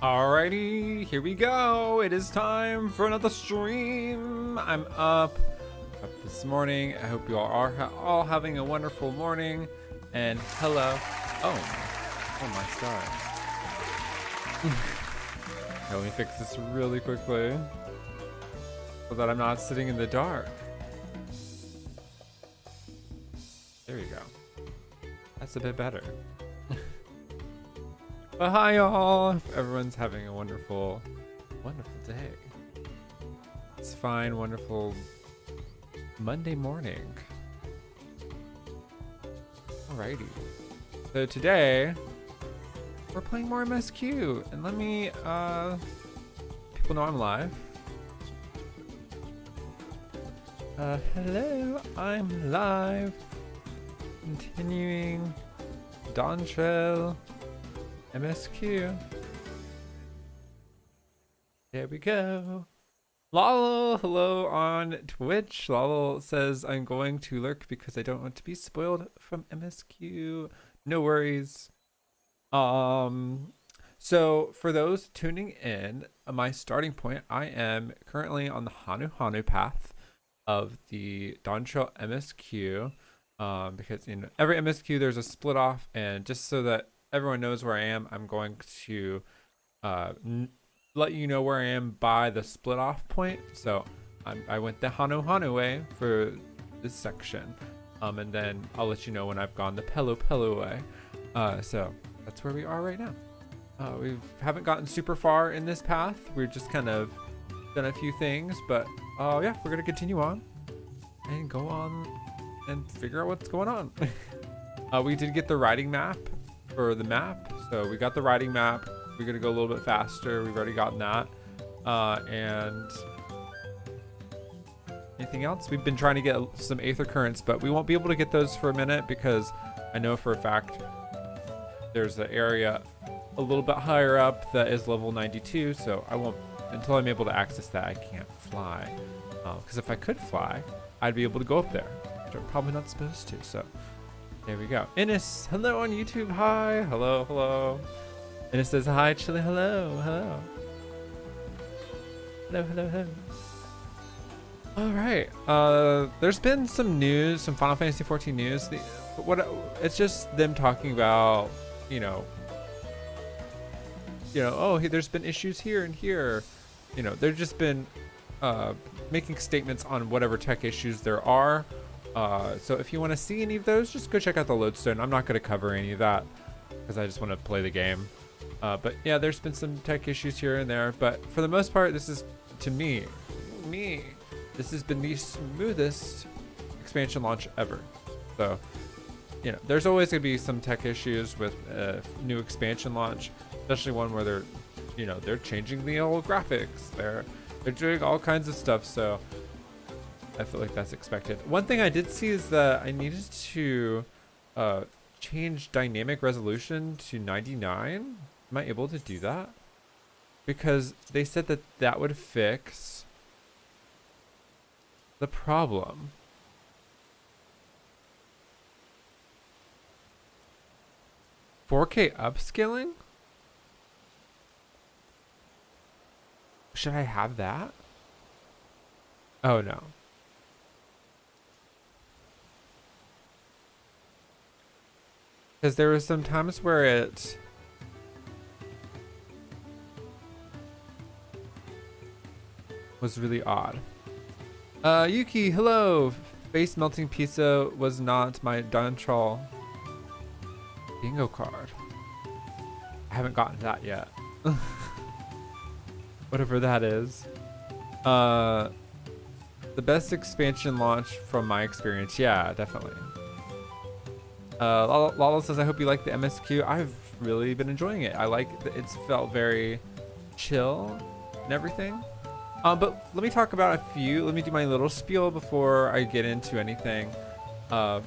Alrighty, here we go. It is time for another stream. I'm up this morning. I hope you all are all having a wonderful morning. And hello. Oh my stars. Okay, let me fix this really quickly so that I'm not sitting in the dark. There you go. That's a bit better. But hi y'all! Everyone's having a wonderful day. It's fine, wonderful Monday morning. Alrighty. So today, we're playing more MSQ. And let me, people know I'm live. Hello, I'm live. Continuing Dawntrail. MSQ. There we go. Lalo, hello on Twitch. Lalo says I'm going to lurk because I don't want to be spoiled from MSQ. No worries. So for those tuning in, my starting point, I am currently on the Hanhanu path of the Dawntrail MSQ. Because in every MSQ there's a split off, and just so that everyone knows where I am, I'm going to let you know where I am by the split off point. So I went the Hanuhanu way for this section, and then I'll let you know when I've gone the Pelu way. So that's where we are right now. We haven't gotten super far in this path. We're just kind of done a few things, but yeah, we're gonna continue on and go on and figure out what's going on. We did get the riding map for the map, so we got the riding map. We're gonna go a little bit faster. We've already gotten that. And anything else? We've been trying to get some aether currents, but we won't be able to get those for a minute because I know for a fact there's an area a little bit higher up that is level 92, so I won't, until I'm able to access that, I can't fly. Because if I could fly, I'd be able to go up there, which I'm probably not supposed to, so there we go. Innes, hello on YouTube. Hi. Hello. Innes says hi, Chili. Hello. All right. There's been some news, some Final Fantasy XIV news. It's just them talking about, oh, hey, there's been issues here and here. They've just been making statements on whatever tech issues there are. So if you want to see any of those, just go check out the lodestone. I'm not going to cover any of that because I just want to play the game. But yeah, there's been some tech issues here and there, but for the most part, this is, to me, this has been the smoothest expansion launch ever. So, there's always going to be some tech issues with a new expansion launch, especially one where they're changing the old graphics. They're doing all kinds of stuff. So I feel like that's expected. One thing I did see is that I needed to change dynamic resolution to 99. Am I able to do that? Because they said that that would fix the problem. $4K upscaling? Should I have that? Oh no. Because there was some times where it was really odd. Yuki, hello. Face melting pizza was not my Dawntrail bingo card. I haven't gotten that yet. Whatever that is. The best expansion launch from my experience. Yeah, definitely. Lalo says, I hope you like the MSQ. I've really been enjoying it. I like it's felt very chill and everything. But let me talk about a few. Let me do my little spiel before I get into anything.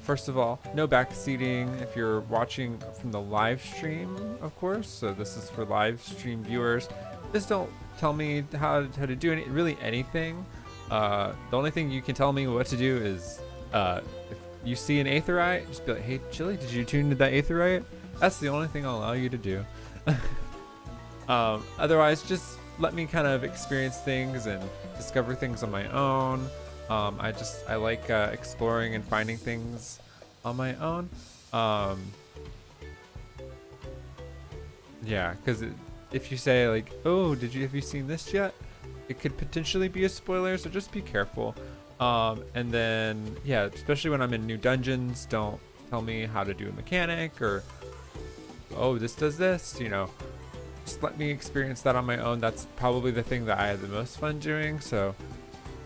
First of all, no backseating if you're watching from the live stream, of course. So this is for live stream viewers. Just don't tell me how to do really anything. The only thing you can tell me what to do is if you see an aetherite, just be like, hey, Chili, did you tune into that aetherite? That's the only thing I'll allow you to do. Otherwise, just let me kind of experience things and discover things on my own. I like exploring and finding things on my own. Yeah, because if you say like, oh, have you seen this yet? It could potentially be a spoiler, so just be careful. And then, yeah, especially when I'm in new dungeons, don't tell me how to do a mechanic or, oh, this does this, you know. Just let me experience that on my own. That's probably the thing that I had the most fun doing, so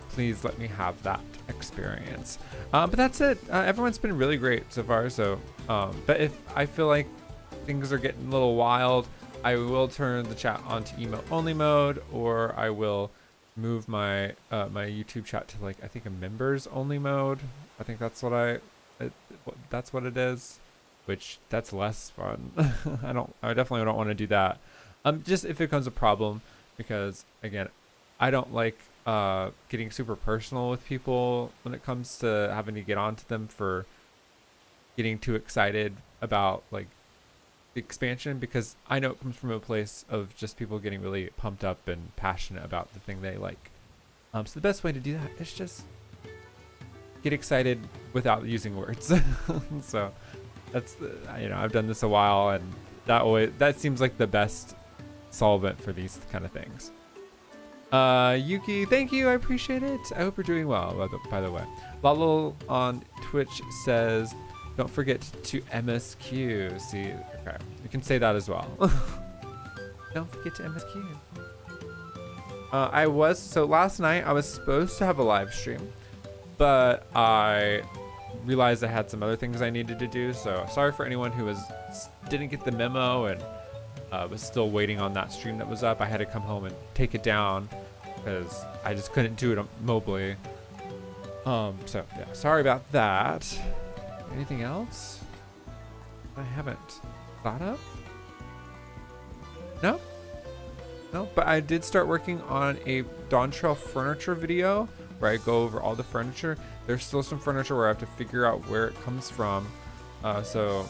please let me have that experience. But that's it. Everyone's been really great so far, so but if I feel like things are getting a little wild, I will turn the chat onto email only mode, or I will move my my YouTube chat to, like, I think a members only mode. I think that's what that's what it is, which that's less fun. I definitely don't want to do that. Just if it becomes a problem, because again, I don't like getting super personal with people when it comes to having to get onto them for getting too excited about like the expansion, because I know it comes from a place of just people getting really pumped up and passionate about the thing they like. So the best way to do that is just get excited without using words. So that's I've done this a while, and that seems like the best solvent for these kind of things. Yuki, thank you, I appreciate it. I hope you're doing well, by the way. Lalo on Twitch says, don't forget to MSQ. See, okay, you can say that as well. Don't forget to MSQ. So last night I was supposed to have a live stream, but I realized I had some other things I needed to do. So sorry for anyone who didn't get the memo and was still waiting on that stream that was up. I had to come home and take it down because I just couldn't do it mobily. So yeah, sorry about that. Anything else I haven't thought of? No, but I did start working on a Dawntrail furniture video where I go over all the furniture. There's still some furniture where I have to figure out where it comes from. So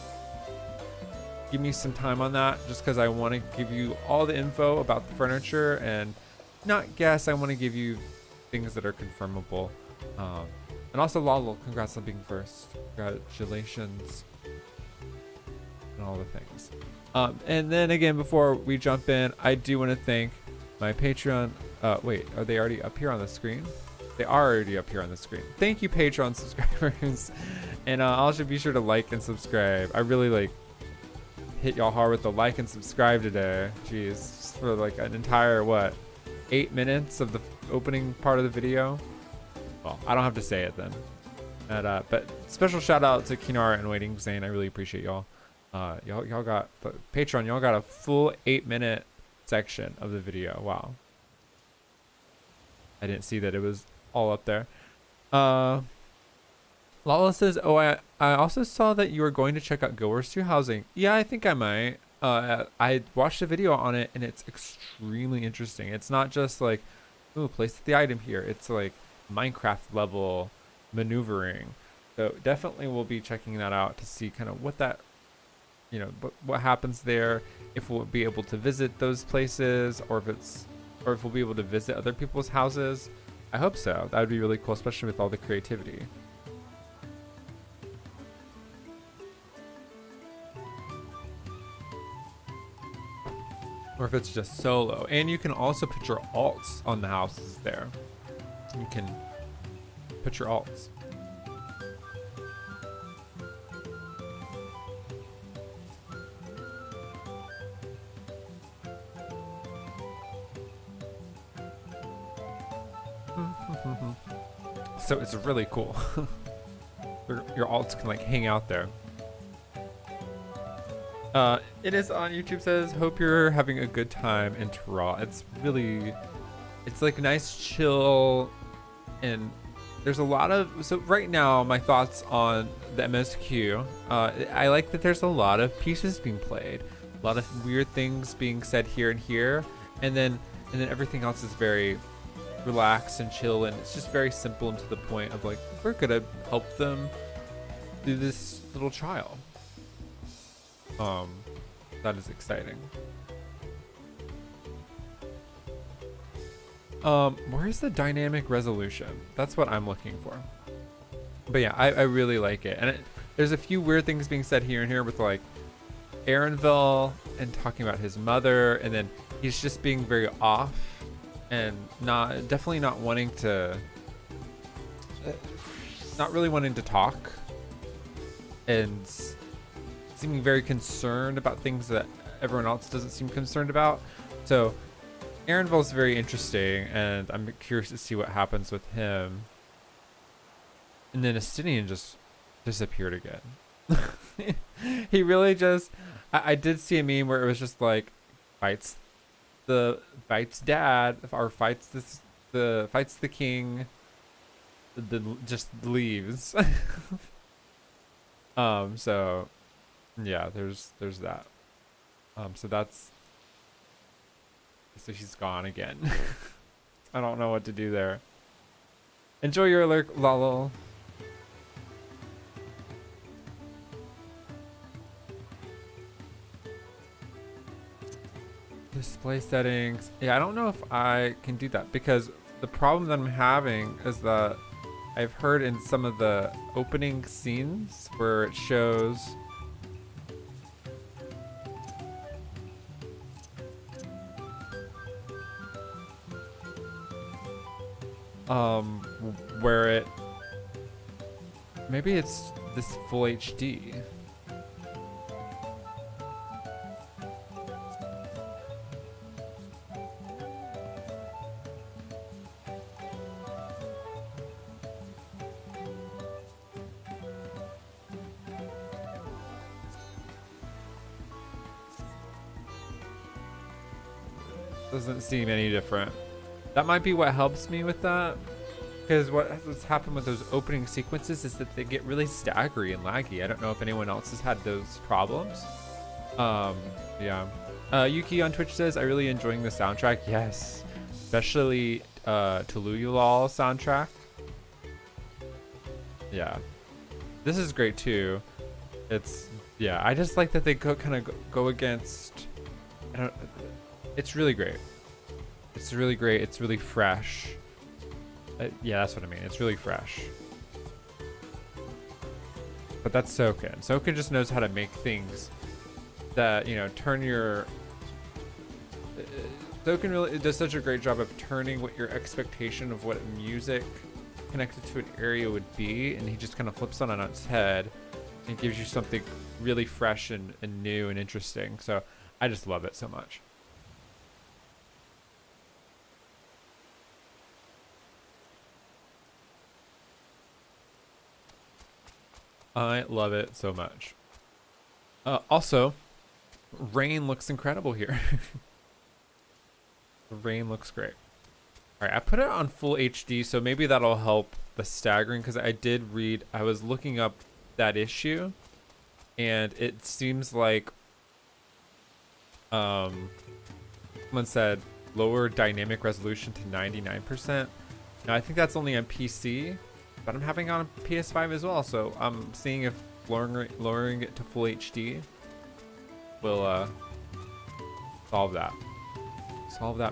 give me some time on that, just because I want to give you all the info about the furniture and not guess. I want to give you things that are confirmable. And also, Lalo, congrats on being first. Congratulations. And all the things. And then again, before we jump in, I do want to thank my Patreon. Wait, are they already up here on the screen? They are already up here on the screen. Thank you, Patreon subscribers. And also be sure to like and subscribe. I really hit y'all hard with the like and subscribe today. Jeez, just for like an entire 8 minutes of the opening part of the video. Well, I don't have to say it then. But special shout out to Kinara and Waiting Zane. I really appreciate y'all. Y'all got Patreon. Y'all got a full 8-minute section of the video. Wow. I didn't see that it was all up there. Lala says, oh, I also saw that you were going to check out Guild Wars 2 housing. Yeah, I think I might. I watched a video on it, and it's extremely interesting. It's not just like, ooh, place the item here. It's like Minecraft level maneuvering. So definitely we'll be checking that out to see kind of what that, what happens there, if we'll be able to visit those places, or if we'll be able to visit other people's houses. I hope so. That would be really cool, especially with all the creativity. Or if it's just solo. And you can also put your alts on the houses there. You can put your alts. So it's really cool. Your alts can hang out there. It is on YouTube, says, hope you're having a good time in Terra. It's nice, chill, and there's a lot of, so right now my thoughts on the MSQ, I like that there's a lot of pieces being played, a lot of weird things being said here and here, and then everything else is very relaxed and chill, and it's just very simple and to the point of we're gonna help them do this little trial. That is exciting. Where's the dynamic resolution? That's what I'm looking for. But yeah, I really like it. And there's a few weird things being said here and here with like Aaronville and talking about his mother, and then he's just being very off and definitely not wanting to, not really wanting to talk, and seeming very concerned about things that everyone else doesn't seem concerned about. So Aaronville's very interesting, and I'm curious to see what happens with him. And then Estinian just disappeared again. He really just, I did see a meme where it was just like, fights dad, or fights the king, just leaves. So yeah, there's that. So he's gone again. I don't know what to do there. Enjoy your alert, lol. Display settings. Yeah, I don't know if I can do that, because the problem that I'm having is that I've heard in some of the opening scenes where it shows where it, maybe it's this full HD. Doesn't seem any different. That might be what helps me with that, because what's happened with those opening sequences is that they get really staggery and laggy. I don't know if anyone else has had those problems. Yeah. Yuki on Twitch says, I really enjoying the soundtrack. Yes, especially Tuluyulal soundtrack. Yeah, this is great too. It's, yeah, I just like that they go against, it's really great. It's really great. It's really fresh. Yeah, that's what I mean. It's really fresh. But that's Soken. Soken just knows how to make things that, you know, turn your... Soken really does such a great job of turning what your expectation of what music connected to an area would be, and he just kind of flips on its head and gives you something really fresh and new and interesting. So I just love it so much. I love it so much. Also, rain looks incredible here. The rain looks great. All right, I put it on full HD, so maybe that'll help the staggering, because I was looking up that issue, and it seems like someone said lower dynamic resolution to 99%. Now I think that's only on PC, but I'm having it on PS5 as well, so I'm seeing if lowering it to full HD will solve that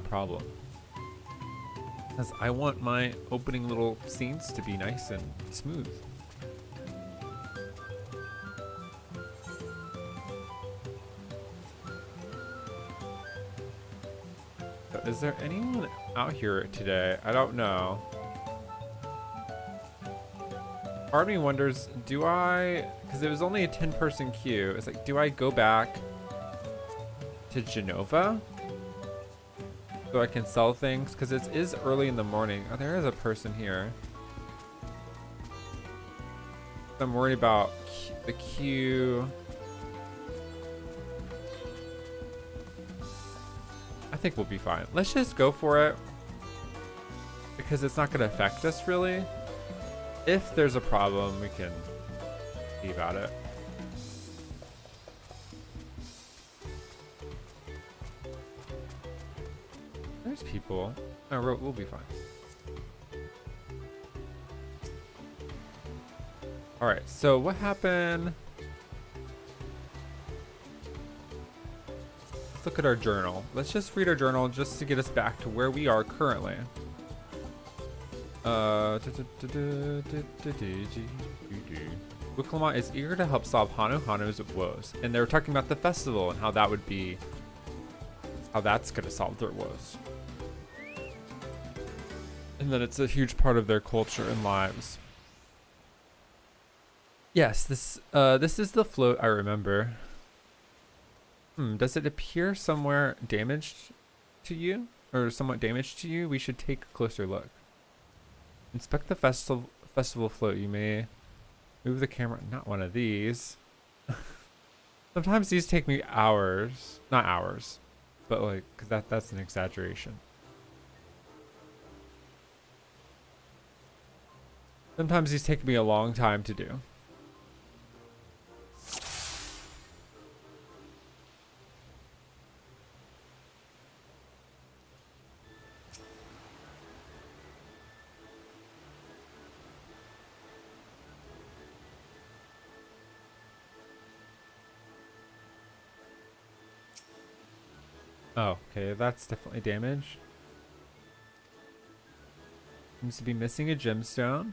problem. Because I want my opening little scenes to be nice and smooth. So is there anyone out here today? I don't know. Part of me wonders, because it was only a 10-person queue, it's like, do I go back to Genova so I can sell things? Because it is early in the morning. Oh, there is a person here. I'm worried about the queue. I think we'll be fine. Let's just go for it, because it's not going to affect us really. If there's a problem, we can see about it. There's people. No, we'll be fine. All right, so what happened? look at our journal. Let's just read our journal just to get us back to where we are currently. Wicklama is eager to help solve Hanuhanu's woes, and they were talking about the festival and how that would be, how that's gonna solve their woes, and that it's a huge part of their culture and lives. Yes, this is the float I remember. Does it appear somewhere damaged to you, or somewhat damaged to you? We should take a closer look. Inspect the festival float. You may move the camera. Not one of these. Sometimes these take me hours. Not hours, but like that's an exaggeration. Sometimes these take me a long time to do. Oh, okay, that's definitely damaged. Seems to be missing a gemstone.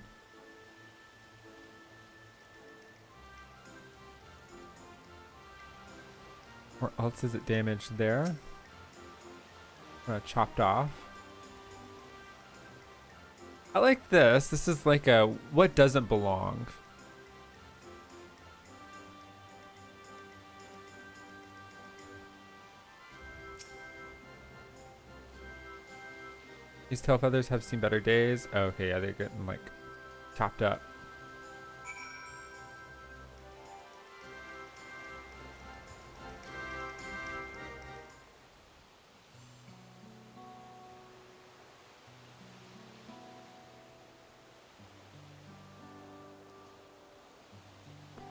Or else is it damaged there? Chopped off. I like this. This is like a what doesn't belong. These tail feathers have seen better days. Oh, okay, yeah, they're getting like chopped up.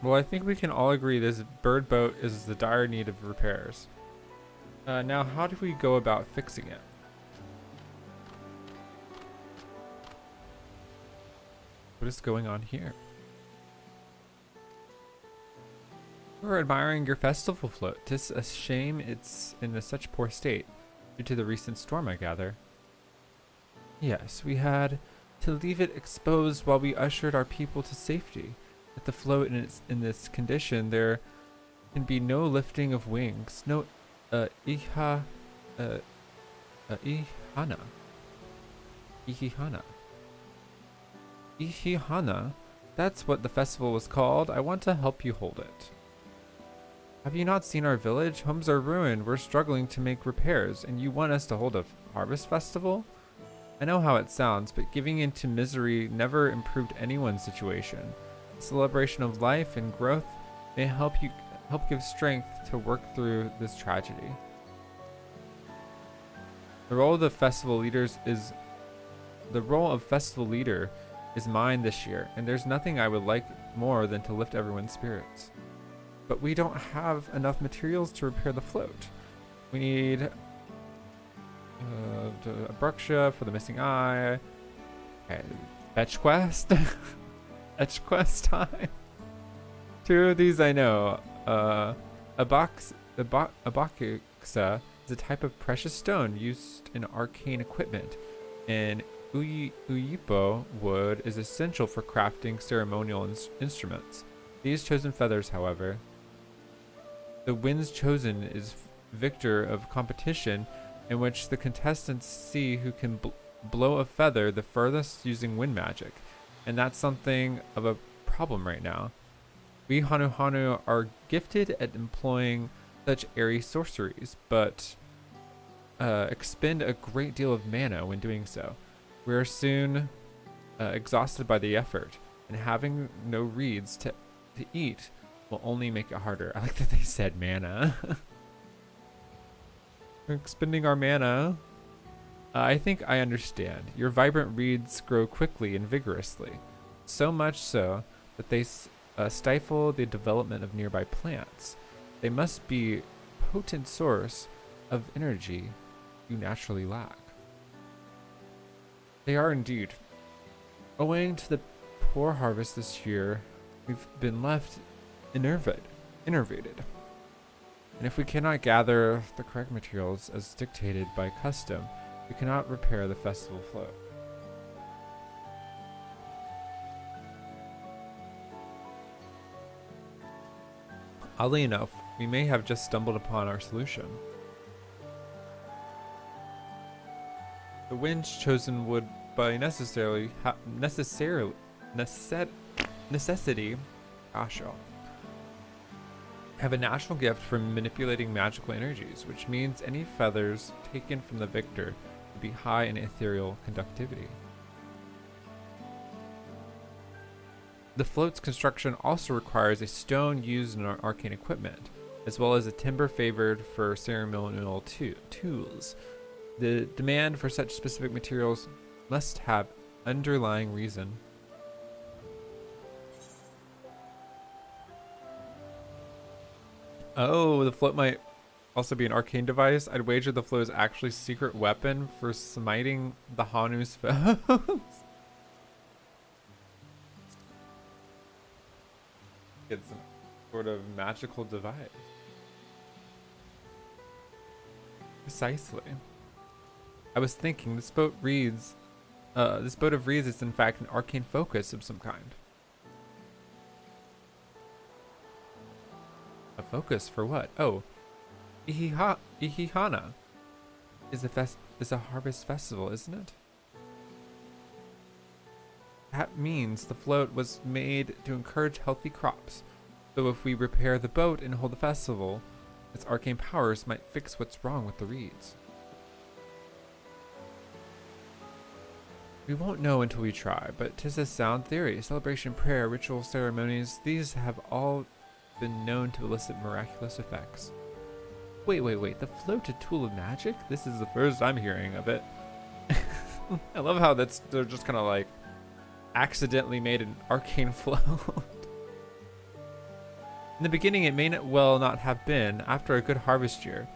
Well, I think we can all agree this bird boat is the dire need of repairs. Now, how do we go about fixing it? What is going on here? We're admiring your festival float. 'Tis a shame it's in such poor state due to the recent storm, I gather. Yes, we had to leave it exposed while we ushered our people to safety. With the float in this condition, there can be no lifting of wings, no ihana. Ihihana, that's what the festival was called. I want to help you hold it. Have you not seen our village? Homes are ruined. We're struggling to make repairs, and you want us to hold a harvest festival? I know how it sounds, but giving in to misery never improved anyone's situation. The celebration of life and growth may help give strength to work through this tragedy. The role of festival leader is mine this year, and there's nothing I would like more than to lift everyone's spirits. But we don't have enough materials to repair the float. We need a Bruxia for the missing eye. Okay, fetch quest. Fetch quest time. Two of these I know. Abaxa is a type of precious stone used in arcane equipment, and Uyipo wood is essential for crafting ceremonial instruments. These chosen feathers, however, the winds chosen is victor of competition in which the contestants see who can blow a feather the furthest using wind magic, and that's something of a problem right now. We Hanuhanu are gifted at employing such airy sorceries, but expend a great deal of mana when doing so. We are soon exhausted by the effort, and having no reeds to eat will only make it harder. I like that they said mana. We're expending our mana. I think I understand. Your vibrant reeds grow quickly and vigorously, so much so that they stifle the development of nearby plants. They must be a potent source of energy you naturally lack. They are indeed. Owing to the poor harvest this year, we've been left enervated. And if we cannot gather the correct materials as dictated by custom, we cannot repair the festival float. Oddly enough, we may have just stumbled upon our solution. The winds chosen would by necessity, gosh, y'all, have a natural gift for manipulating magical energies, which means any feathers taken from the victor would be high in ethereal conductivity. The float's construction also requires a stone used in our arcane equipment, as well as a timber favored for ceremonial tools. The demand for such specific materials must have underlying reason. Oh, the float might also be an arcane device. I'd wager the float is actually a secret weapon for smiting the Hanu's foes. It's some sort of magical device. Precisely. I was thinking this boat of reeds is in fact an arcane focus of some kind. A focus for what? Oh, Ihihana is a harvest festival, isn't it? That means the float was made to encourage healthy crops. So if we repair the boat and hold the festival, its arcane powers might fix what's wrong with the reeds. We won't know until we try, but 'tis a sound theory. Celebration, prayer, ritual ceremonies, these have all been known to elicit miraculous effects. Wait, the float a tool of magic? This is the first I'm hearing of it. I love how they're just kind of like accidentally made an arcane float. In the beginning, it may not have been. After a good harvest year,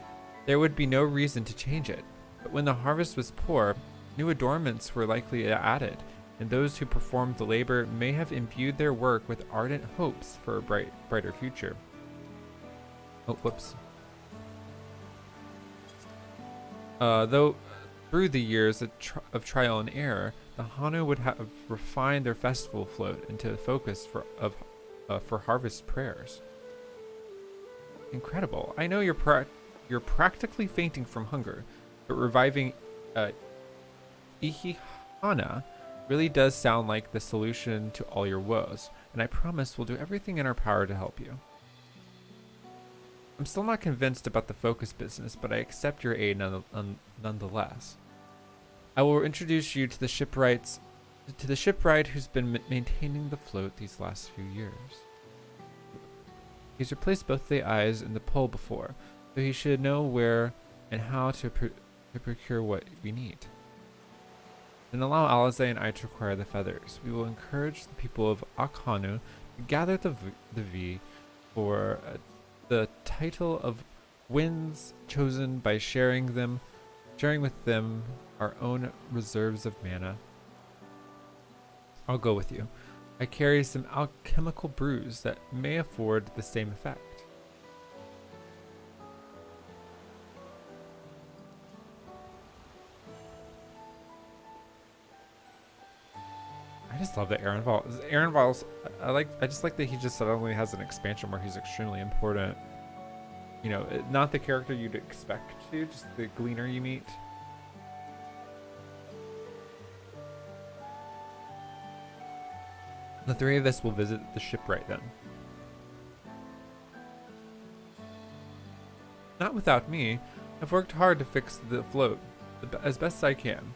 there would be no reason to change it. But when the harvest was poor, new adornments were likely added, and those who performed the labor may have imbued their work with ardent hopes for a brighter future. Oh, whoops. Though through the years of trial and error, the Hanu would have refined their festival float into a focus for harvest prayers. Incredible. I know you're practically fainting from hunger, but reviving Ihihana really does sound like the solution to all your woes, and I promise we'll do everything in our power to help you. I'm still not convinced about the focus business, but I accept your aid nonetheless. I will introduce you to the shipwright who's been maintaining the float these last few years. He's replaced both the eyes and the pole before, so he should know where and how to procure what we need. Then allow Alize and I to acquire the feathers. We will encourage the people of Hanhanu to gather the V for the title of winds chosen by sharing with them our own reserves of mana. I'll go with you. I carry some alchemical brews that may afford the same effect. I just love that Aaronval's I just like that he just suddenly has an expansion where he's extremely important. You know, not the character you'd expect to, just the gleaner you meet. The three of us will visit the shipwright then. Not without me. I've worked hard to fix the float as best I can,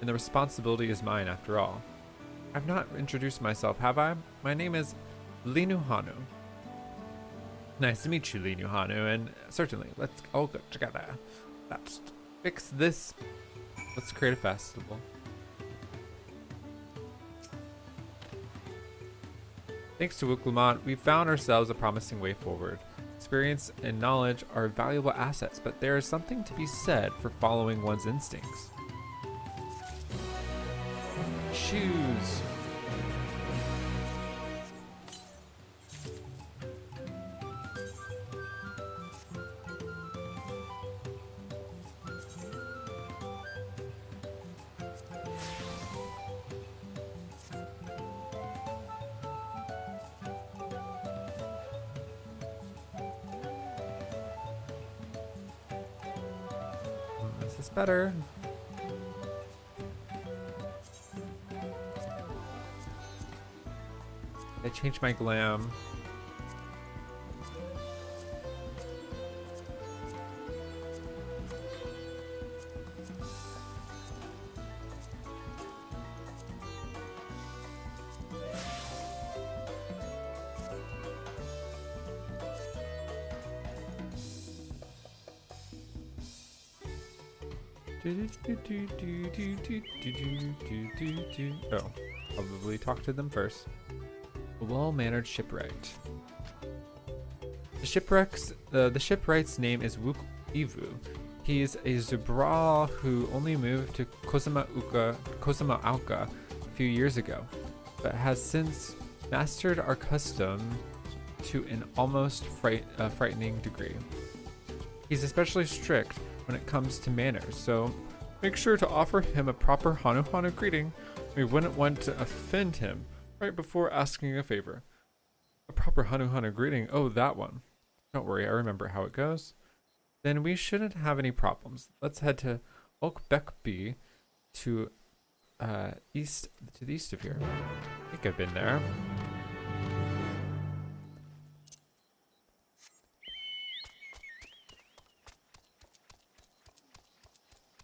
and the responsibility is mine after all. I've not introduced myself, have I? My name is Hanuhanu. Nice to meet you, Hanuhanu, and certainly, let's all go together. Let's fix this. Let's create a festival. Thanks to Wuklamont, we've found ourselves a promising way forward. Experience and knowledge are valuable assets, but there is something to be said for following one's instincts. Choose. this better. I changed my glam. Oh, probably talk to them first. A well-mannered shipwright. The shipwright's name is Wook Ivu. He's a Zubral who only moved to Kozama'auka a few years ago, but has since mastered our custom to an almost frightening degree. He's especially strict when it comes to manners, so make sure to offer him a proper Hanuhanu greeting. We wouldn't want to offend him right before asking a favor. A proper Hanuhanu greeting, oh, that one. Don't worry, I remember how it goes. Then we shouldn't have any problems. Let's head to Okbekbi to the east of here. I think I've been there.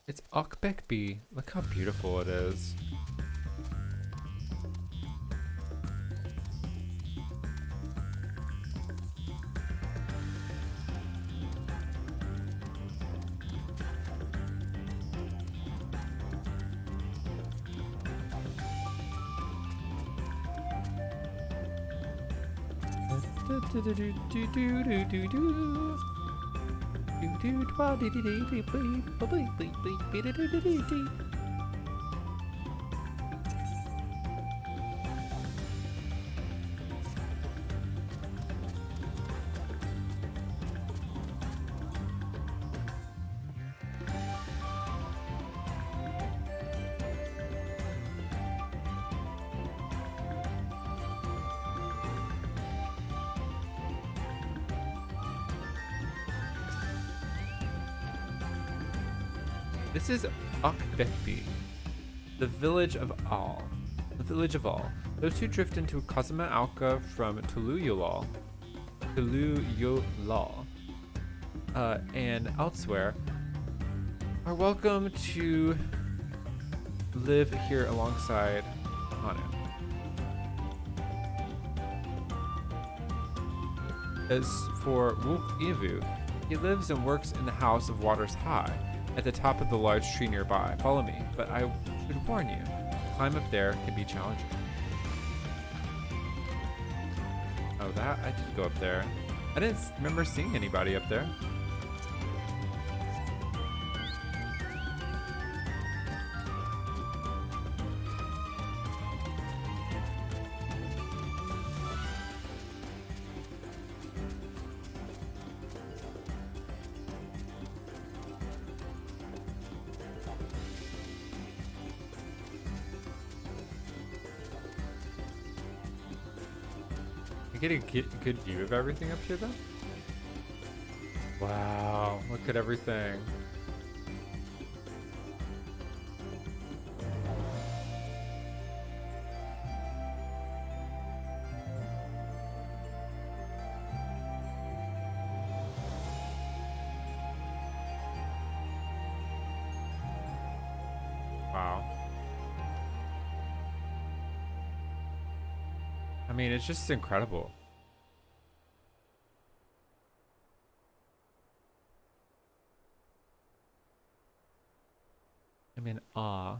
It's Okbekbi. Look how beautiful it is. This is Okbekbi, the village of all. Those who drift into Kozama'auka from Tuluyulal, and elsewhere are welcome to live here alongside Hanu. As for Wook Ivu, he lives and works in the house of Waters High, at the top of the large tree nearby. Follow me, but I should warn you, climb up there can be challenging. Oh, that? I did go up there. I didn't remember seeing anybody up there. You get a good view of everything up here, though? Wow, look at everything. Wow. I mean, it's just incredible. I'm in awe.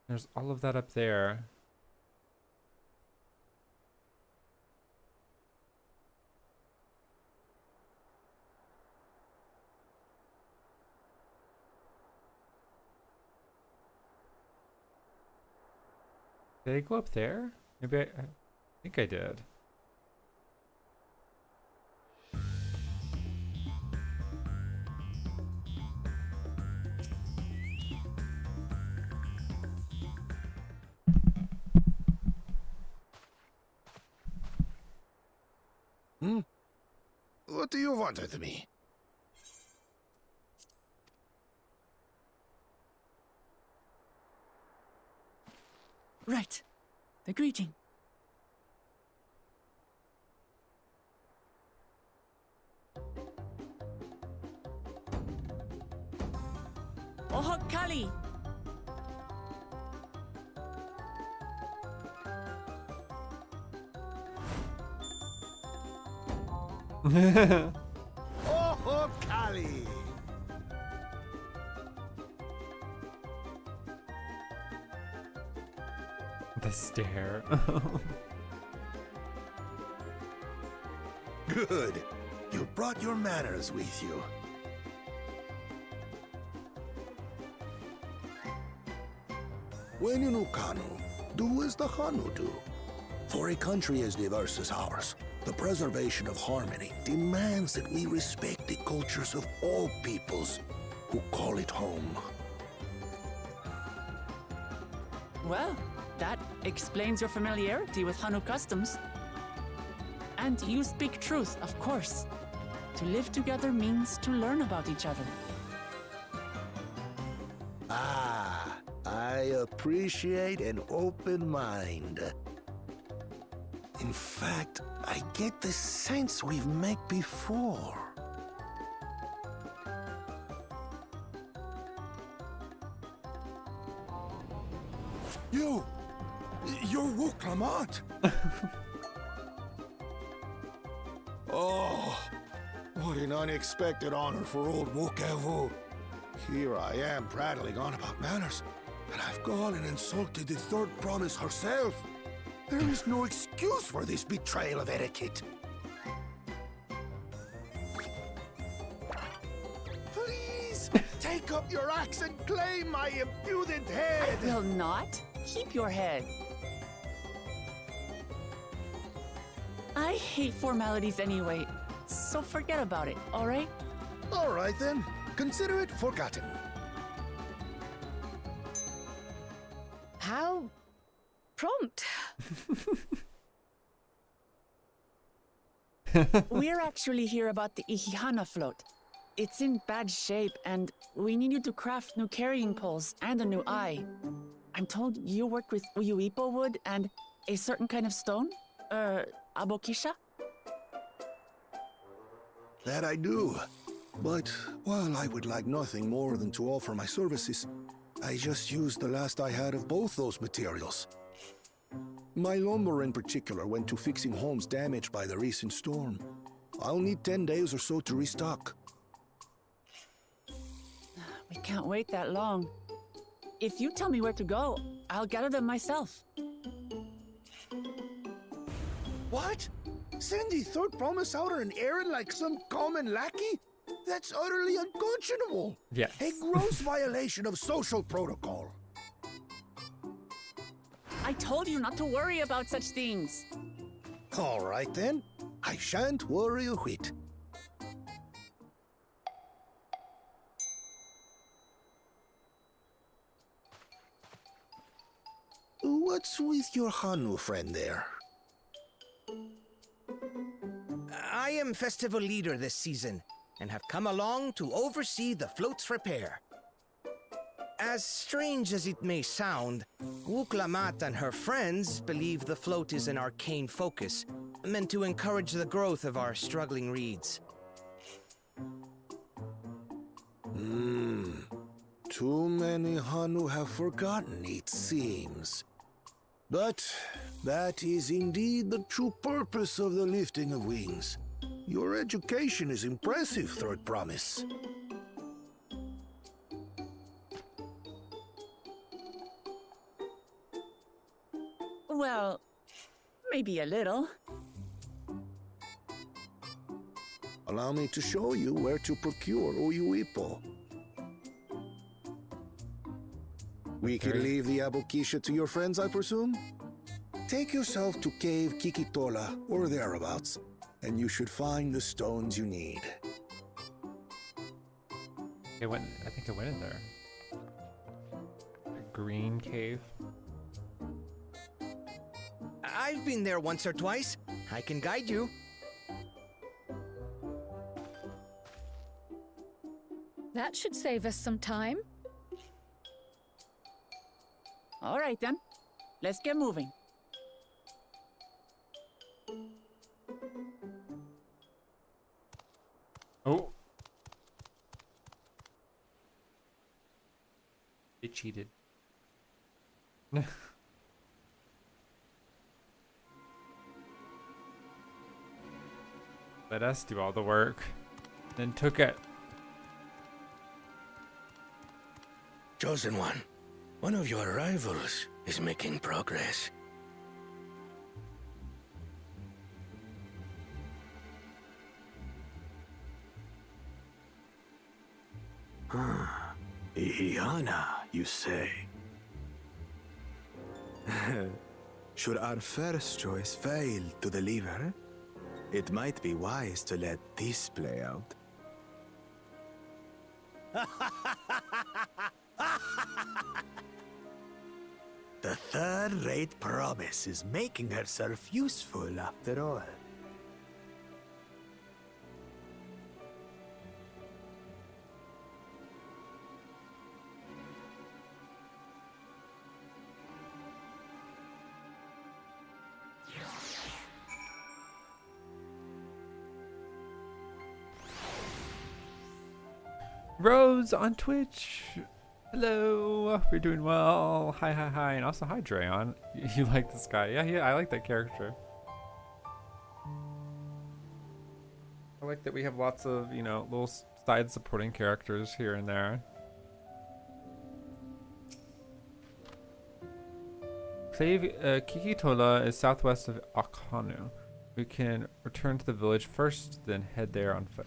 There's all of that up there. Did I go up there? Maybe I think I did. What do you want with me? Right. The greeting. Ohokali! Oh, Kali! The stare. Good. You brought your manners with you. When you know Kanu, do as the Hanu do. For a country as diverse as ours, the preservation of harmony demands that we respect the cultures of all peoples who call it home. Well, that explains your familiarity with Hanu customs. And you speak truth, of course. To live together means to learn about each other. Ah, I appreciate an open mind. In fact, I get the sense we've met before. You're Wuklamat! Oh, what an unexpected honor for old Wukavu. Here I am prattling on about manners, and I've gone and insulted the third promise herself. There is no excuse for this betrayal of etiquette. Please, take up your axe and claim my impudent head! I will not. Keep your head. I hate formalities anyway, so forget about it, all right? All right then, consider it forgotten. How prompt. We're actually here about the Ihihana float. It's in bad shape, and we need you to craft new carrying poles and a new eye. I'm told you work with Uyuipo wood and a certain kind of stone? Abokisha? That I do. But while I would like nothing more than to offer my services, I just used the last I had of both those materials. My lumber in particular went to fixing homes damaged by the recent storm. I'll need 10 days or so to restock. We can't wait that long. If you tell me where to go, I'll gather them myself. What? Send the third promise out on an errand like some common lackey? That's utterly unconscionable. Yes. A gross violation of social protocol. I told you not to worry about such things. All right then. I shan't worry a whit. What's with your Hanu friend there? I am festival leader this season, and have come along to oversee the float's repair. As strange as it may sound, Wuklamat and her friends believe the float is an arcane focus, meant to encourage the growth of our struggling reeds. Too many Hanu have forgotten, it seems. But that is indeed the true purpose of the lifting of wings. Your education is impressive, Third Promise. Well, maybe a little. Allow me to show you where to procure Uyuipo. We can leave the Abokisha to your friends, I presume? Take yourself to Cave Kikitola or thereabouts, and you should find the stones you need. I think it went in there. A green cave. I've been there once or twice. I can guide you. That should save us some time. All right then. Let's get moving. Oh. They cheated. Let us do all the work. Then took it. Chosen one of your rivals is making progress. Ihihana, you say? Should our first choice fail to deliver, it might be wise to let this play out. The third-rate promise is making herself useful after all. Rose on Twitch. Hello, we're doing well. Hi, hi, hi, and also hi, Drayon. You like this guy? Yeah, I like that character. I like that we have lots of, you know, little side supporting characters here and there. Kikitola is southwest of Hanhanu. We can return to the village first, then head there on foot.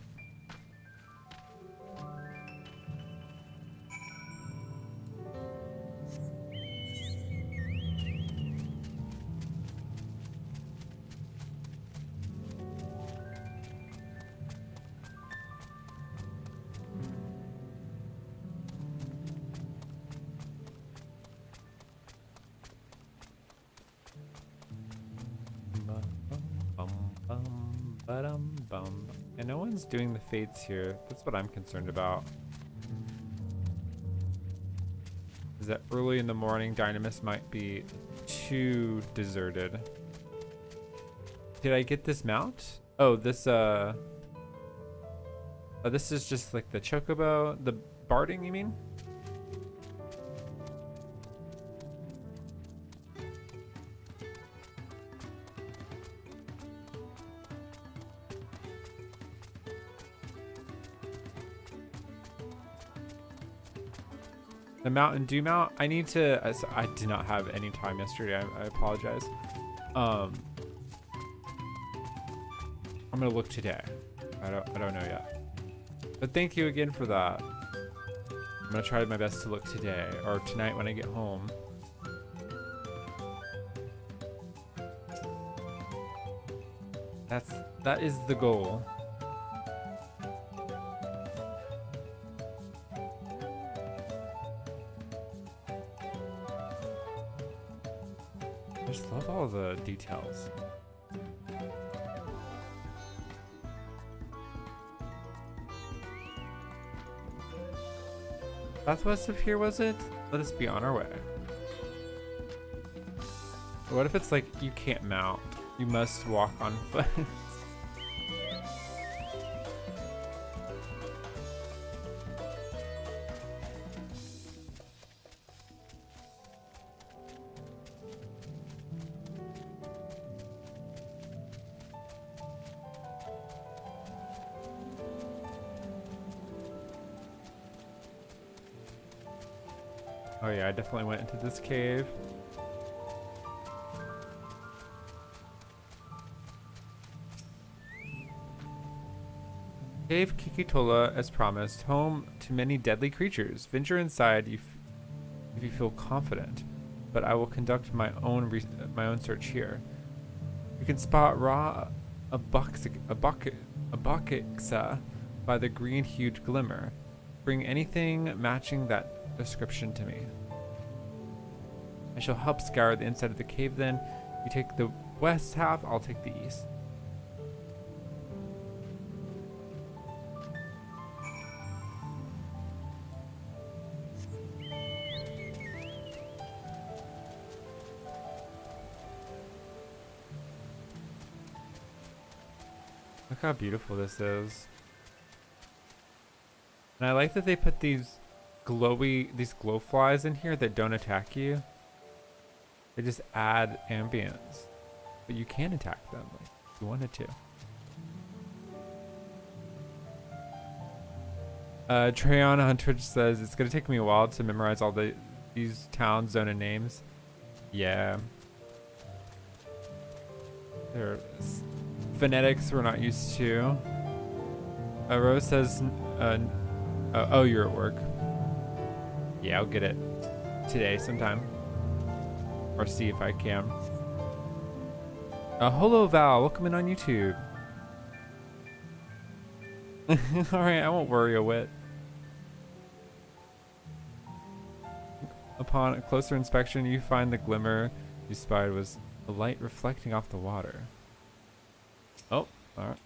And no one's doing the fates here. That's what I'm concerned about. Is that early in the morning, Dynamis might be too deserted. Did I get this mount? Oh, this oh, this is just like the chocobo, the barding, you mean? The Mountain Dew mount. I need to. I did not have any time yesterday. I apologize. I'm gonna look today. I don't know yet. But thank you again for that. I'm gonna try my best to look today or tonight when I get home. That is the goal. I just love all the details. Southwest of here, was it? Let us be on our way. What if it's like you can't mount? You must walk on foot. Oh yeah, I definitely went into this cave. Cave Kikitola, as promised, home to many deadly creatures. Venture inside if you feel confident, but I will conduct my own search here. You can spot raw abakixa by the green-hued glimmer. Bring anything matching that description to me. I shall help scour the inside of the cave then. You take the west half, I'll take the east. Look how beautiful this is. And I like that they put these glow flies in here that don't attack you. They just add ambience. But you can attack them like, if you wanted to. Treyon on Twitch says, it's going to take me a while to memorize all these towns, zone, and names. Yeah. They're phonetics we're not used to. Rose says, oh, you're at work. Yeah, I'll get it today sometime. Or see if I can. Hello, Val. Welcome in on YouTube. Alright, I won't worry a whit. Upon a closer inspection, you find the glimmer you spied was a light reflecting off the water. Oh, alright.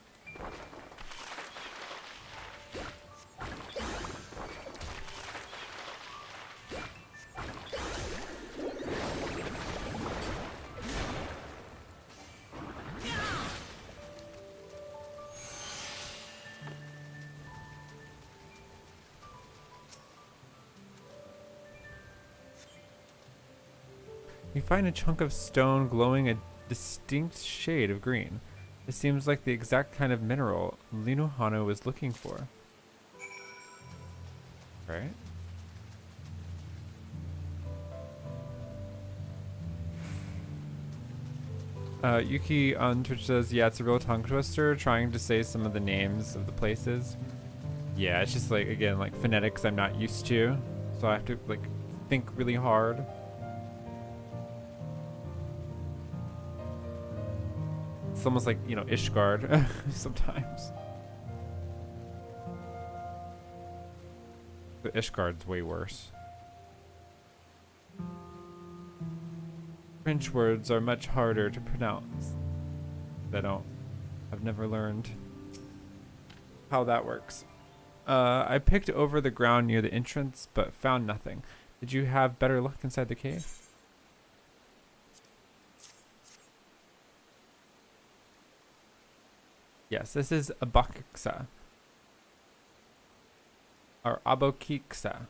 You find a chunk of stone glowing a distinct shade of green. It seems like the exact kind of mineral Hanuhanu was looking for. Right? Yuki on Twitch says, yeah, it's a real tongue twister trying to say some of the names of the places. Yeah, it's just like, again, like phonetics I'm not used to. So I have to like think really hard. It's almost like, you know, Ishgard sometimes. But Ishgard's way worse. French words are much harder to pronounce. I've never learned how that works. I picked over the ground near the entrance, but found nothing. Did you have better luck inside the cave? Yes, this is Abakiksa. Or Abokiksa.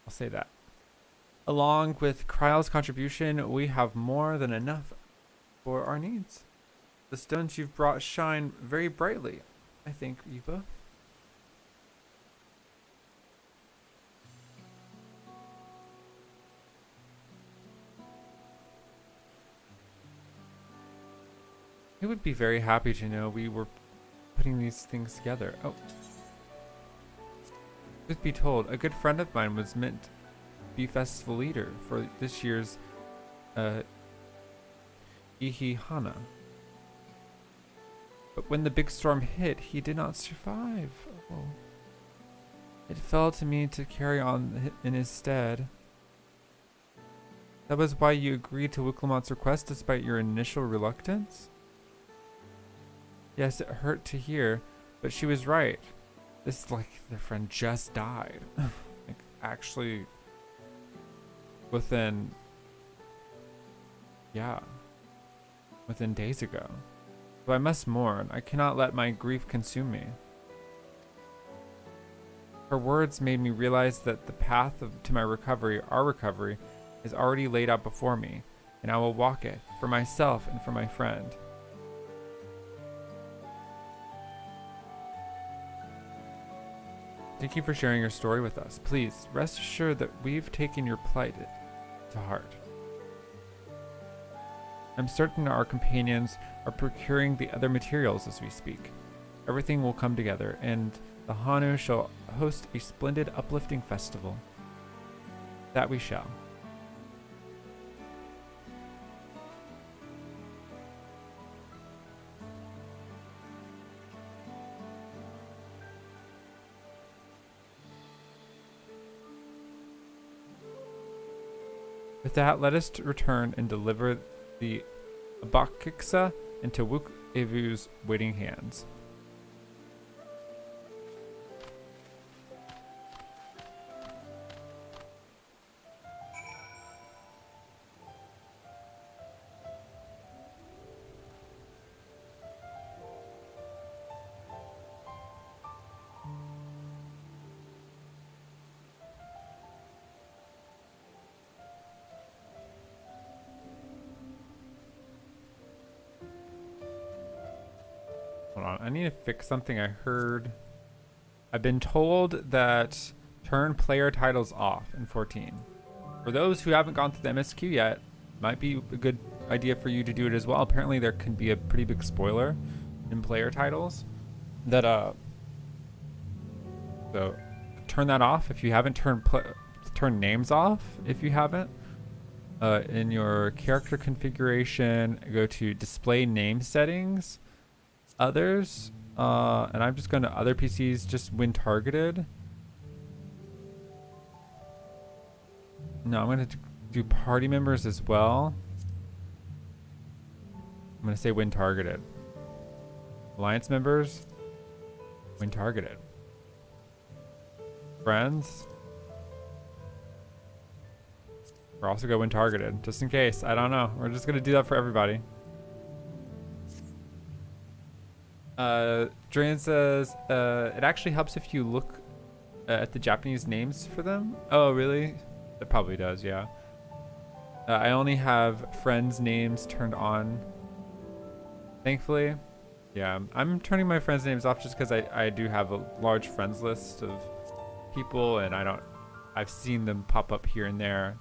I'll say that. Along with Kryle's contribution, we have more than enough for our needs. The stones you've brought shine very brightly, I think, Yuba. He would be very happy to know we were putting these things together. Oh. Truth be told, a good friend of mine was meant to be festival leader for this year's Ihihana. But when the big storm hit, he did not survive. Oh. It fell to me to carry on in his stead. That was why you agreed to Wiklamat's request despite your initial reluctance? Yes, it hurt to hear, but she was right. This is like their friend just died. Like, actually, within days ago. So I must mourn. I cannot let my grief consume me. Her words made me realize that the path to my recovery, our recovery, is already laid out before me, and I will walk it for myself and for my friend. Thank you for sharing your story with us. Please, rest assured that we've taken your plight to heart. I'm certain our companions are procuring the other materials as we speak. Everything will come together, and the Hanu shall host a splendid, uplifting festival. That we shall. With that, let us return and deliver the Abakiksa into Wuk Evu's waiting hands. Hold on, I need to fix something I heard. I've been told that turn player titles off in 14. For those who haven't gone through the MSQ yet, might be a good idea for you to do it as well. Apparently there can be a pretty big spoiler in player titles that so turn that off if you haven't. Turn names off if you haven't. In your character configuration, go to display name settings, others, and I'm just going to other PCs just when targeted. No, I'm going to do party members as well. I'm going to say when targeted. Alliance members, when targeted. Friends. We're also going when targeted, just in case. I don't know. We're just going to do that for everybody. Dran says, it actually helps if you look at the Japanese names for them. Oh, really? It probably does, yeah. I only have friends' names turned on, thankfully. Yeah, I'm turning my friends' names off just because I do have a large friends list of people, and I've seen them pop up here and there.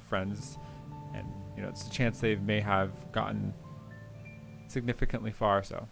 Friends, and it's a chance they may have gotten significantly far. So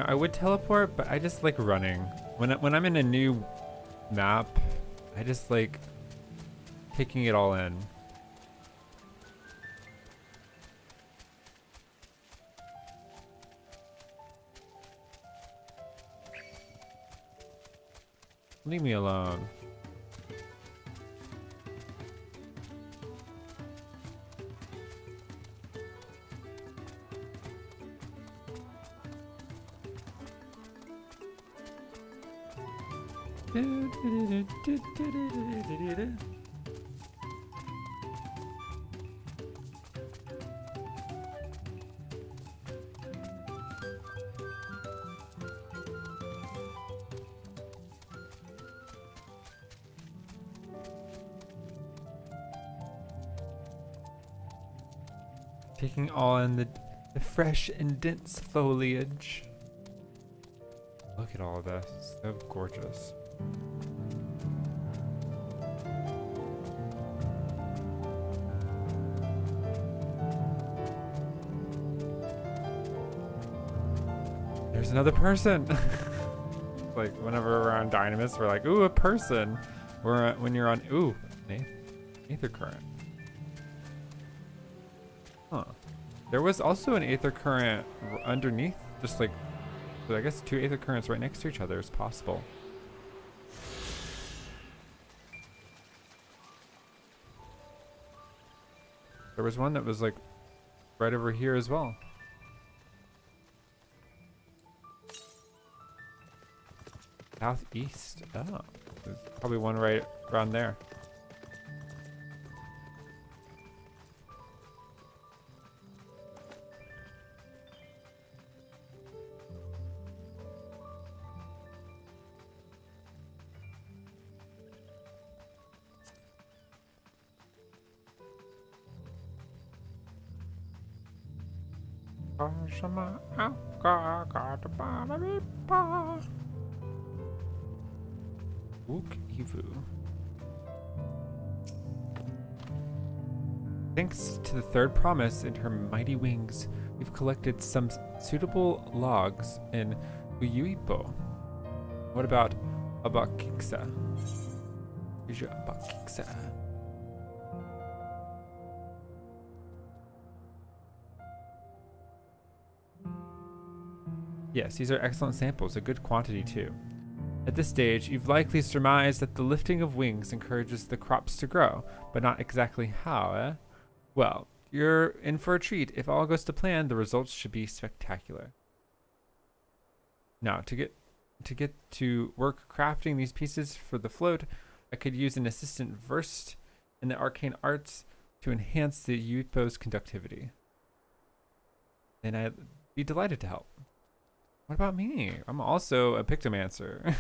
I would teleport, but I just like running. When I'm in a new map, I just like taking it all in. Leave me alone. Taking all in the fresh and dense foliage. Look at all of this. It's so gorgeous. There's another person. Like whenever we're on Dynamis, we're like, ooh, a person. When you're on, ooh, Aether Current. Huh. There was also an Aether Current underneath, just like, so I guess two Aether Currents right next to each other is possible. There was one that was like right over here as well. Southeast. Oh, there's probably one right around there. Thanks to the third promise in her mighty wings, we've collected some suitable logs in Uyuipo. What about Abakiksa? Yes, these are excellent samples, a good quantity too. At this stage, you've likely surmised that the lifting of wings encourages the crops to grow, but not exactly how, eh? Well, you're in for a treat. If all goes to plan, the results should be spectacular. Now, to get to work crafting these pieces for the float, I could use an assistant versed in the arcane arts to enhance the Yupo's conductivity. And I'd be delighted to help. What about me? I'm also a pictomancer.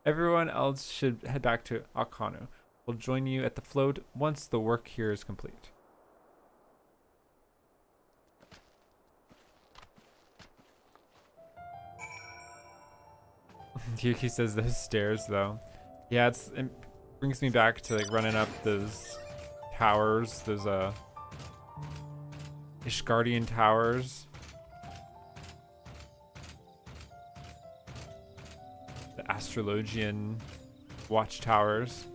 Everyone else should head back to Hanhanu. We'll join you at the float once the work here is complete. Yuki says those stairs though. Yeah, it brings me back to like running up those towers, those Ishgardian towers. The Astrologian watchtowers.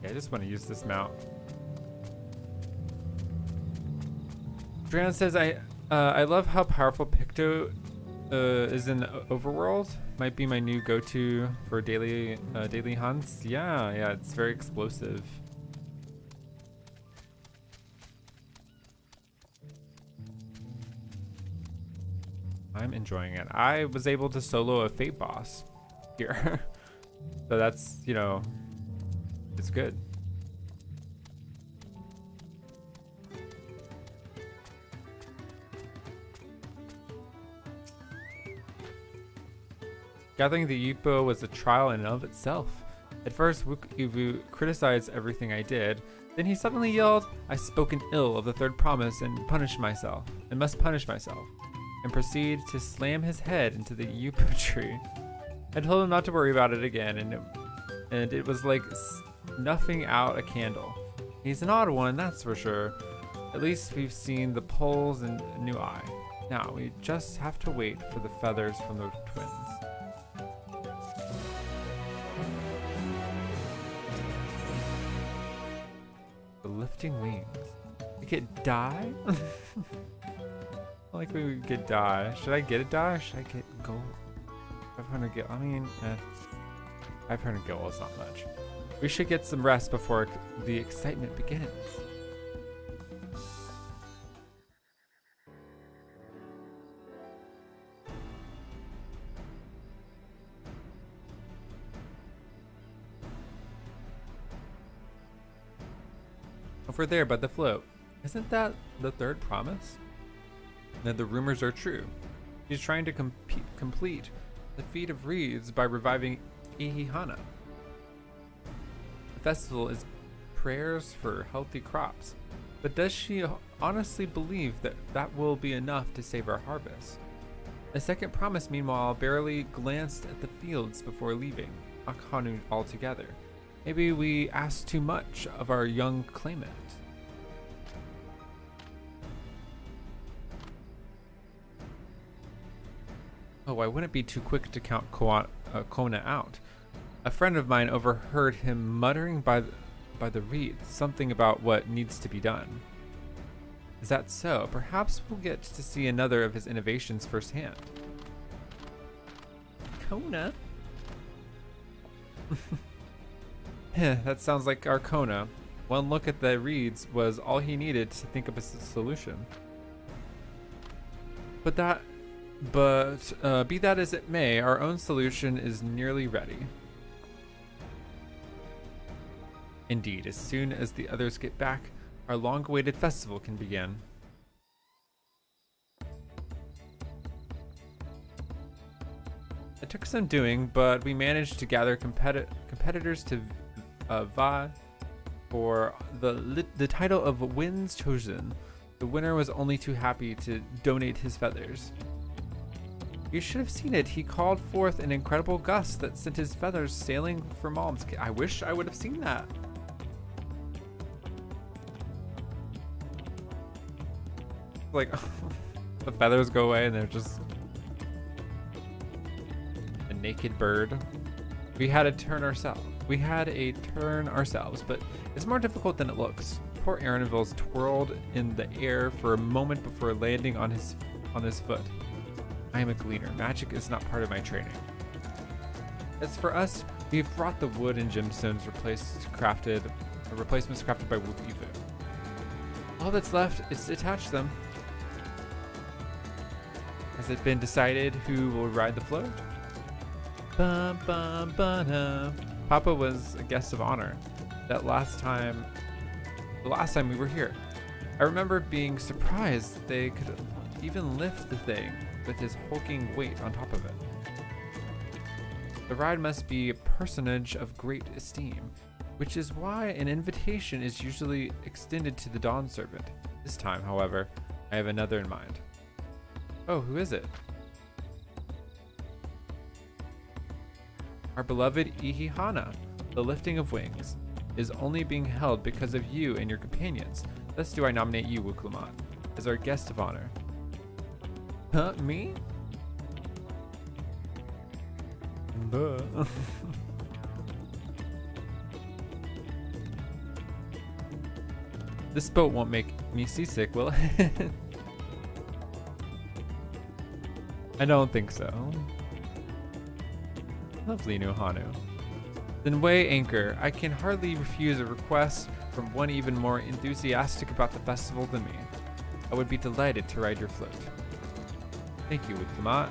I just want to use this mount. Dran says, I love how powerful Picto is in the overworld. Might be my new go-to for daily hunts. Yeah, it's very explosive. I'm enjoying it. I was able to solo a Fate boss here. So that's, you know, it's good. Gathering the Yupo was a trial in and of itself. At first, Wukivu criticized everything I did. Then he suddenly yelled, "I spoken ill of the third promise and must punish myself, and proceed to slam his head into the Yupo tree. I told him not to worry about it again, and it was like snuffing out a candle. He's an odd one, that's for sure. At least we've seen the poles and a new eye. Now we just have to wait for the feathers from the twins." The lifting wings. We get die? I like we get die. Should I get a die or should I get gold? 500 gil. I mean, 500 gil is not much. We should get some rest before the excitement begins. Over there by the float. Isn't that the third promise? That the rumors are true. He's trying to complete the feat of reeds by reviving Ihihana. The festival is prayers for healthy crops. But does she honestly believe that that will be enough to save our harvest? The second promise, meanwhile, barely glanced at the fields before leaving Hanhanu altogether. Maybe we asked too much of our young claimant. Oh, I wouldn't be too quick to count Kona out. A friend of mine overheard him muttering by the reeds something about what needs to be done. Is that so? Perhaps we'll get to see another of his innovations firsthand. Kona? That sounds like our Kona. One look at the reeds was all he needed to think of a solution. But be that as it may, our own solution is nearly ready. Indeed, as soon as the others get back, our long-awaited festival can begin. It took some doing, but we managed to gather competitors to vie for the title of Winds Chosen. The winner was only too happy to donate his feathers. You should have seen it. He called forth an incredible gust that sent his feathers sailing for Malm's. I wish I would have seen that. Like, the feathers go away and they're just a naked bird. We had a turn ourselves, but it's more difficult than it looks. Poor Aaronville's twirled in the air for a moment before landing on his foot. I am a gleaner. Magic is not part of my training. As for us, We've brought the wood and gemstones replacements crafted by Wook Evu. All that's left is to attach them. Has it been decided who will ride the float? Bum, bum, ba-dum. Papa was a guest of honor. The last time we were here. I remember being surprised they could even lift the thing with his hulking weight on top of it. The ride must be a personage of great esteem, which is why an invitation is usually extended to the Dawn Servant. This time, however, I have another in mind. Oh, who is it? Our beloved Ihihana, the lifting of wings, is only being held because of you and your companions. Thus do I nominate you, Wuklamat, as our guest of honor. Huh, me? Duh. This boat won't make me seasick, will it? I don't think so. Lovely Hanhanu. Then weigh anchor. I can hardly refuse a request from one even more enthusiastic about the festival than me. I would be delighted to ride your float. Thank you, Wuklamat.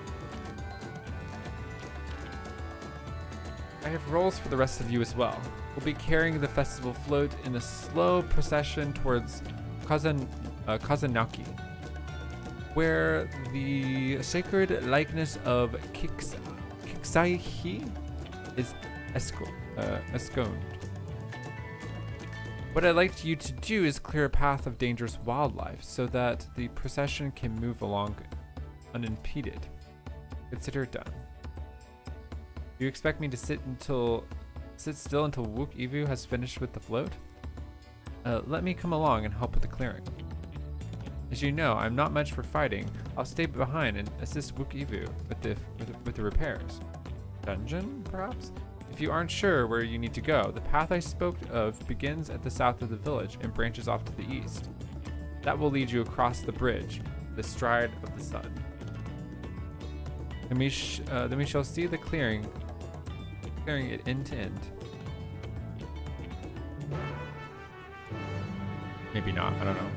I have roles for the rest of you as well. We'll be carrying the festival float in a slow procession towards Kazanaki, where the sacred likeness of Kiksaihi is esconed. What I'd like you to do is clear a path of dangerous wildlife so that the procession can move along unimpeded. Consider it done. Do you expect me to sit still until Wook Evu has finished with the float? Let me come along and help with the clearing. As you know, I'm not much for fighting. I'll stay behind and assist Wook Evu with the repairs. Dungeon, perhaps? If you aren't sure where you need to go, the path I spoke of begins at the south of the village and branches off to the east. That will lead you across the bridge, the stride of the sun. Then we shall see the clearing it end to end. Maybe not, I don't know.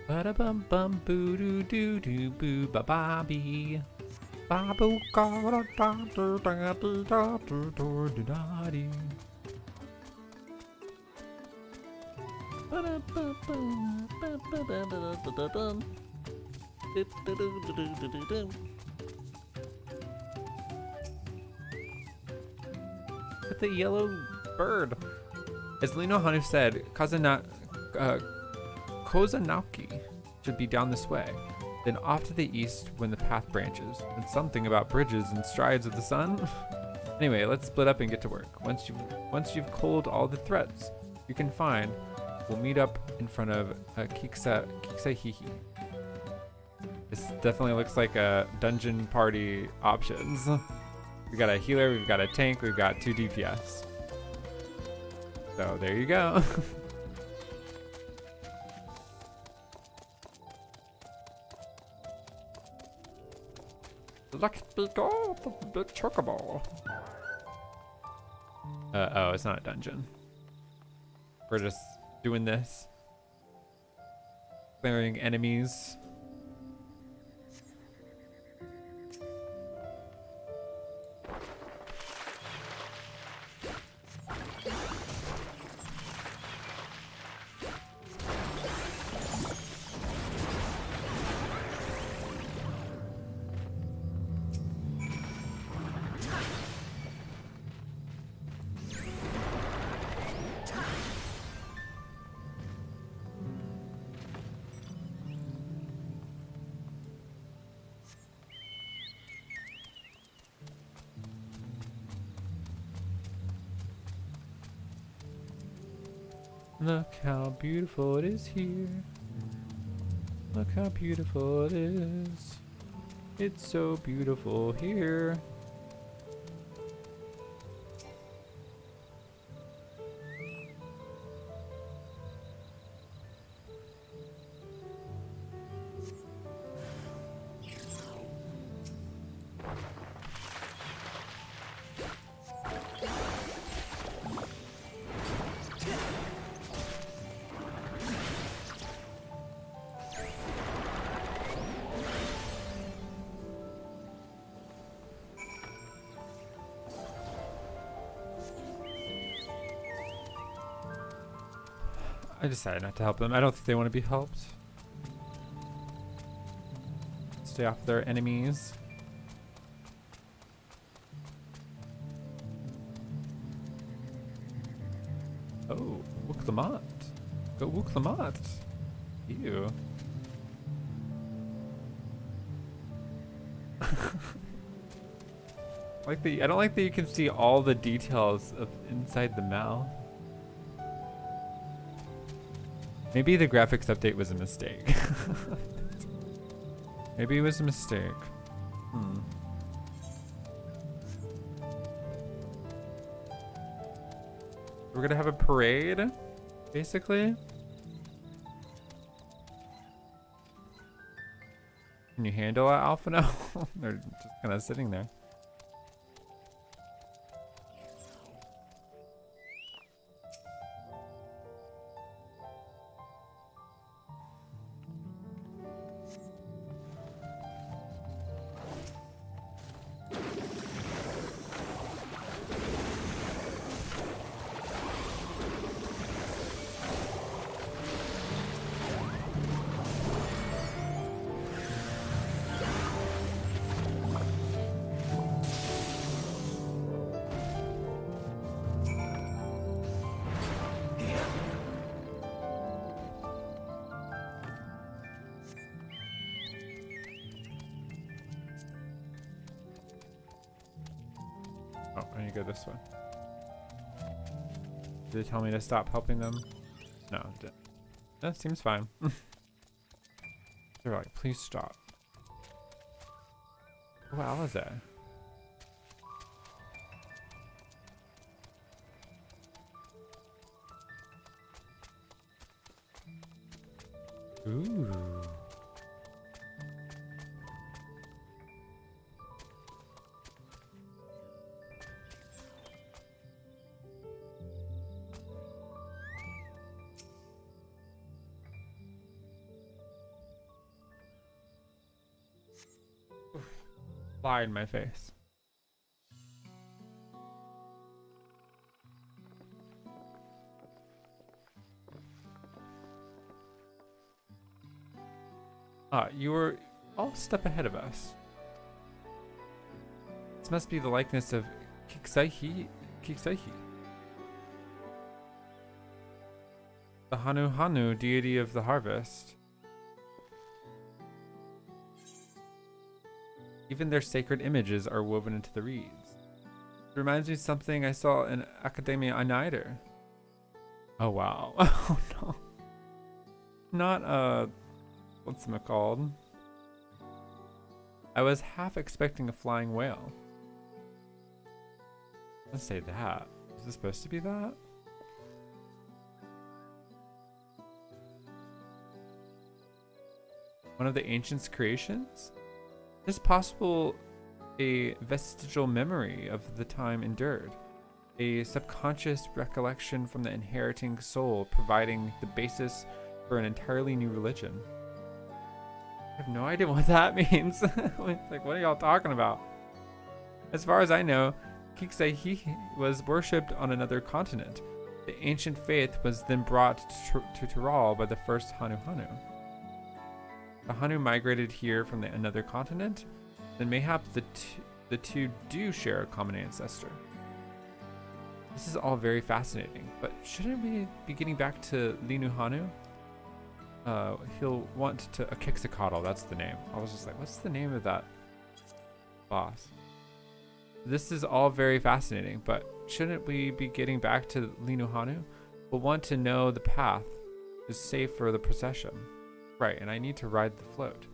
Ba bum bum boo doo doo doo boo ba ba bee. Ba boo ga da da da da da da da dee. Look at the yellow bird. As Hanhanu said, Kozanaki should be down this way, then off to the east when the path branches, and something about bridges and strides of the sun. Anyway, let's split up and get to work. Once you've culled all the threats you can find, we'll meet up in front of Kiksaihihi. This definitely looks like a dungeon party options. We got a healer, we've got a tank, we've got 2 DPS. So there you go. Let's go to the chocobo. Oh, it's not a dungeon. We're just doing this. Clearing enemies. Look how beautiful it is here. Look how beautiful it is. It's so beautiful here. I decided not to help them. I don't think they want to be helped. Stay off their enemies. Oh, Wuklamot. Go Wuklamot. Ew. I don't like that you can see all the details of inside the mouth. Maybe the graphics update was a mistake. Maybe it was a mistake. We're gonna have a parade, basically. Can you handle it, Alphino? They're just kind of sitting there. Oh, I need to go this way. Did they tell me to stop helping them? No, it didn't. That seems fine. They're like, please stop. What Alizé? Ooh. Fly in my face. You were all a step ahead of us. This must be the likeness of Kiksaihi. The Hanuhanu, deity of the harvest. Even their sacred images are woven into the reeds. It reminds me of something I saw in Academia Unider. Oh wow. Oh no. Not what's it called? I was half expecting a flying whale. Let's say that. Is this supposed to be that? One of the ancients' creations? Is it possible a vestigial memory of the time endured? A subconscious recollection from the inheriting soul, providing the basis for an entirely new religion? I have no idea what that means. Like, what are y'all talking about? As far as I know, Kiksaihi was worshipped on another continent. The ancient faith was then brought to Tiral by the first Hanuhanu. The Hanu migrated here from another continent, then mayhap the two do share a common ancestor. This is all very fascinating, but shouldn't we be getting back to Linuhanu? He'll want to a Quetzalcoatl, that's the name. I was just like, what's the name of that boss? This is all very fascinating, but shouldn't we be getting back to Linuhanu? We'll want to know the path is safe for the procession. Right, and I need to ride the float.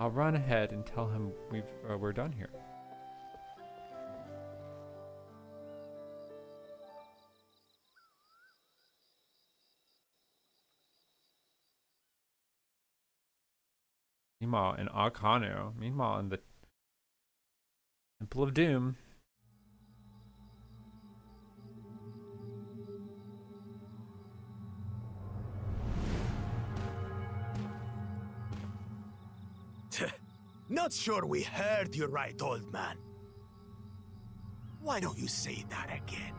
I'll run ahead and tell him we're done here. Meanwhile, in Hanhanu, meanwhile in the Temple of Doom. Not sure we heard you right, old man. Why don't you say that again?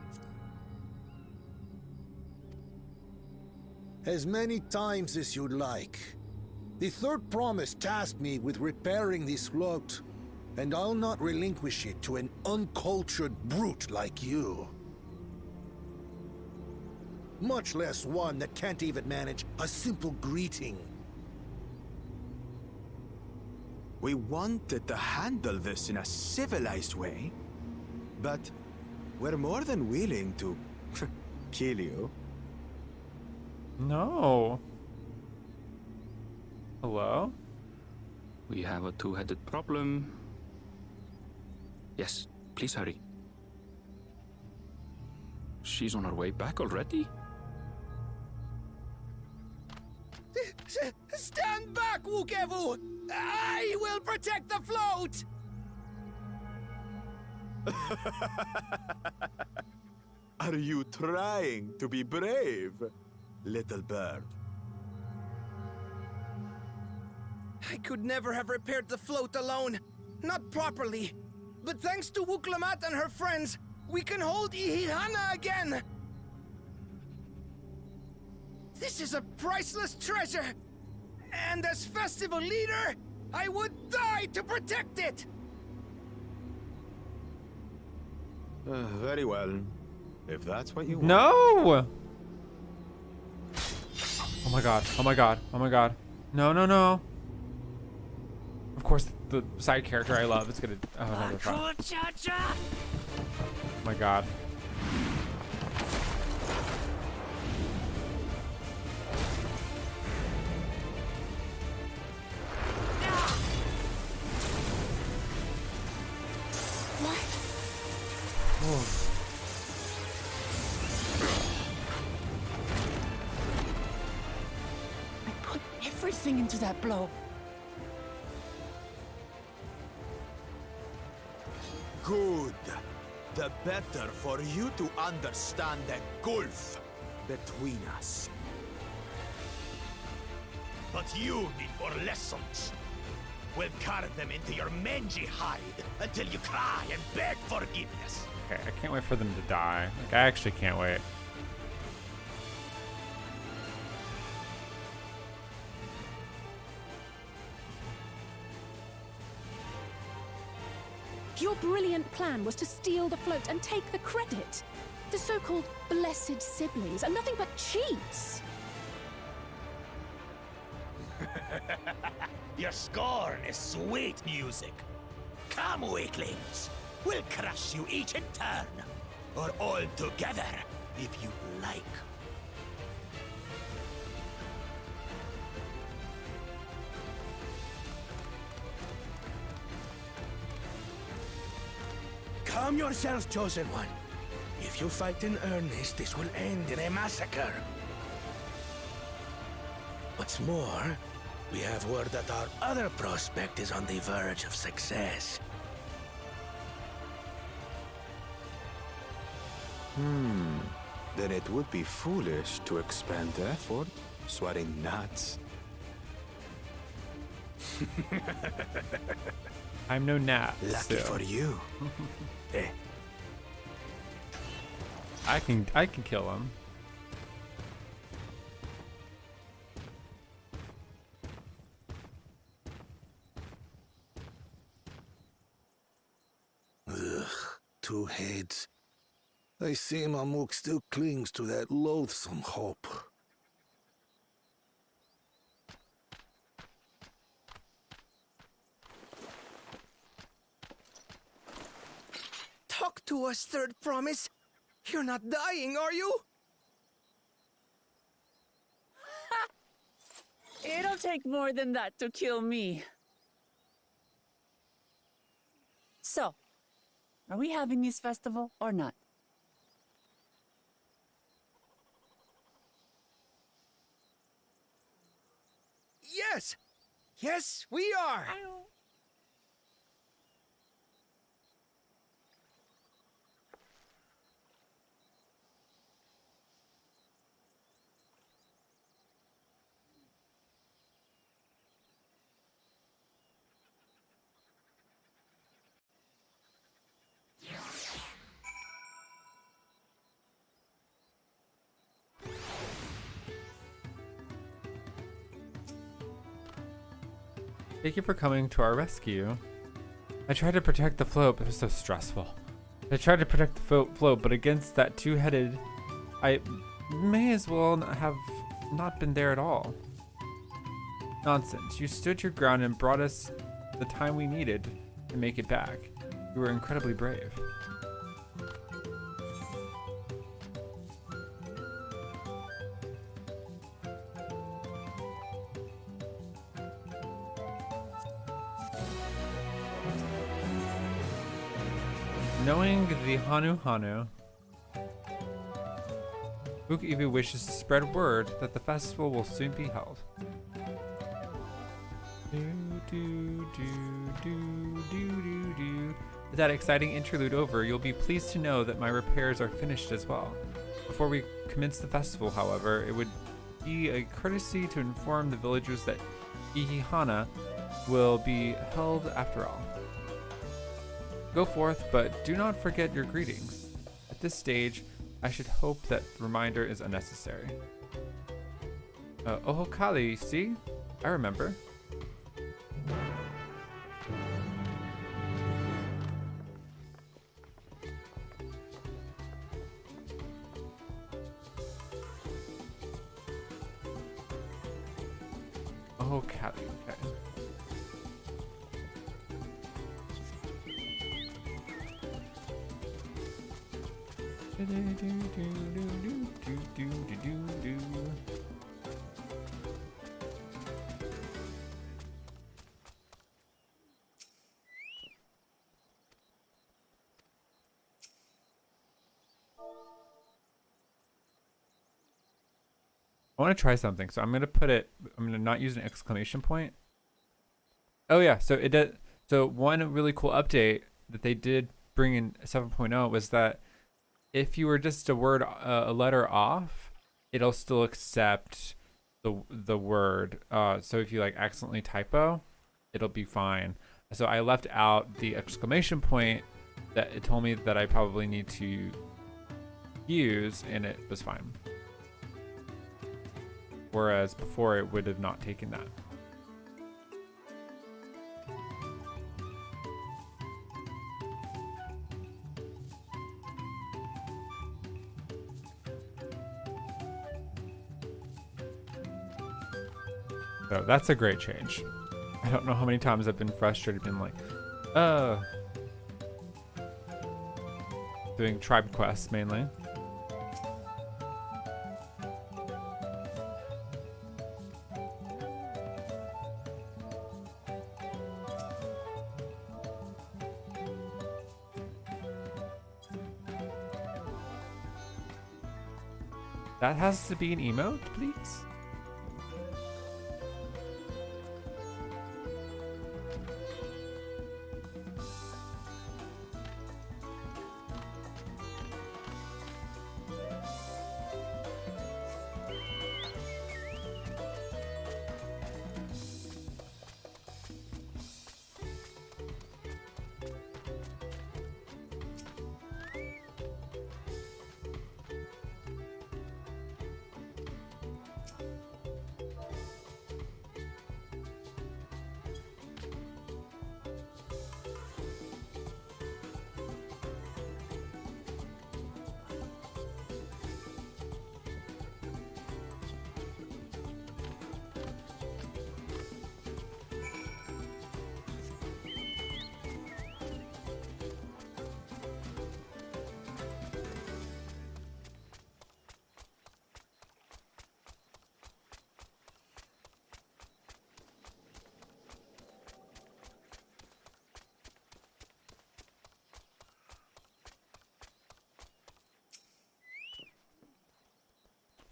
As many times as you'd like. The third promise tasked me with repairing this float, and I'll not relinquish it to an uncultured brute like you. Much less one that can't even manage a simple greeting. We wanted to handle this in a civilized way, but we're more than willing to kill you. No. Hello? We have a two-headed problem. Yes, please hurry. She's on her way back already? Stand back, Wukevu! I will protect the float! Are you trying to be brave, little bird? I could never have repaired the float alone. Not properly. But thanks to Wuklamat and her friends, we can hold Ihihana again! This is a priceless treasure! And as festival leader, I would die to protect it! Very well. If that's what you want. No! Oh my god. Oh my god. Oh my god. No, no, no. Of course, the side character I love is gonna. Oh, no, they're fine. Oh my god. I put everything into that blow. Good. The better for you to understand the gulf between us. But you need more lessons. We'll carve them into your mangy hide until you cry and beg forgiveness. Okay, I can't wait for them to die. Like, I actually can't wait. Your brilliant plan was to steal the float and take the credit. The so-called blessed siblings are nothing but cheats. Your scorn is sweet music. Come, weaklings. We'll crush you each in turn. Or all together, if you like. Calm yourself, Chosen One. If you fight in earnest, this will end in a massacre. What's more, we have word that our other prospect is on the verge of success. Then it would be foolish to expend effort sweating nuts. I'm no gnat. Lucky so for you. Eh. I can kill him. Ugh, two heads. I see Mamuk still clings to that loathsome hope. Talk to us, Third Promise. You're not dying, are you? It'll take more than that to kill me. So, are we having this festival or not? Yes! Yes, we are! Thank you for coming to our rescue. I tried to protect the float, but it was so stressful. I tried to protect the float, but against that two-headed, I may as well have not been there at all. Nonsense. You stood your ground and brought us the time we needed to make it back. You were incredibly brave. Knowing the Hanuhanu, Book Eevee wishes to spread word that the festival will soon be held. With that exciting interlude over, you'll be pleased to know that my repairs are finished as well. Before we commence the festival, however, it would be a courtesy to inform the villagers that Ihihana will be held after all. Go forth, but do not forget your greetings. At this stage, I should hope that reminder is unnecessary. Ohokali, see? I remember. Ohokali, okay. I want to try something, so I'm going to not use an exclamation point. Oh yeah, so it did. So one really cool update that they did bring in 7.0 was that if you were just a letter off, it'll still accept the word. So if you like accidentally typo, it'll be fine. So I left out the exclamation point that it told me that I probably need to use, and it was fine. Whereas before it would have not taken that. So that's a great change. I don't know how many times I've been frustrated, been like, doing tribe quests mainly. That has to be an emote, please.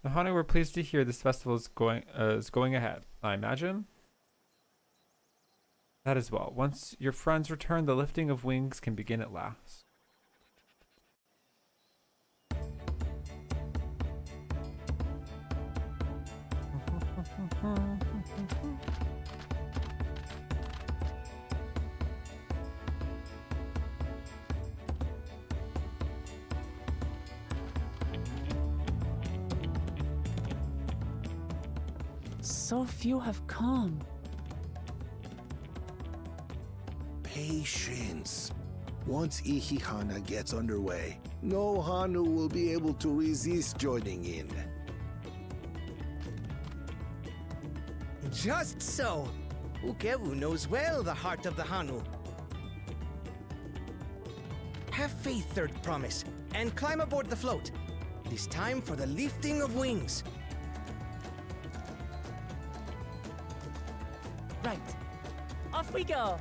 Hanhanu, we're pleased to hear this festival is going ahead. I imagine that as well. Once your friends return, the lifting of wings can begin at last. So few have come. Patience. Once Ihihana gets underway, no Hanu will be able to resist joining in. Just so. Ukewu knows well the heart of the Hanu. Have faith, Third Promise, and climb aboard the float. It is time for the lifting of wings. Right. Off we go.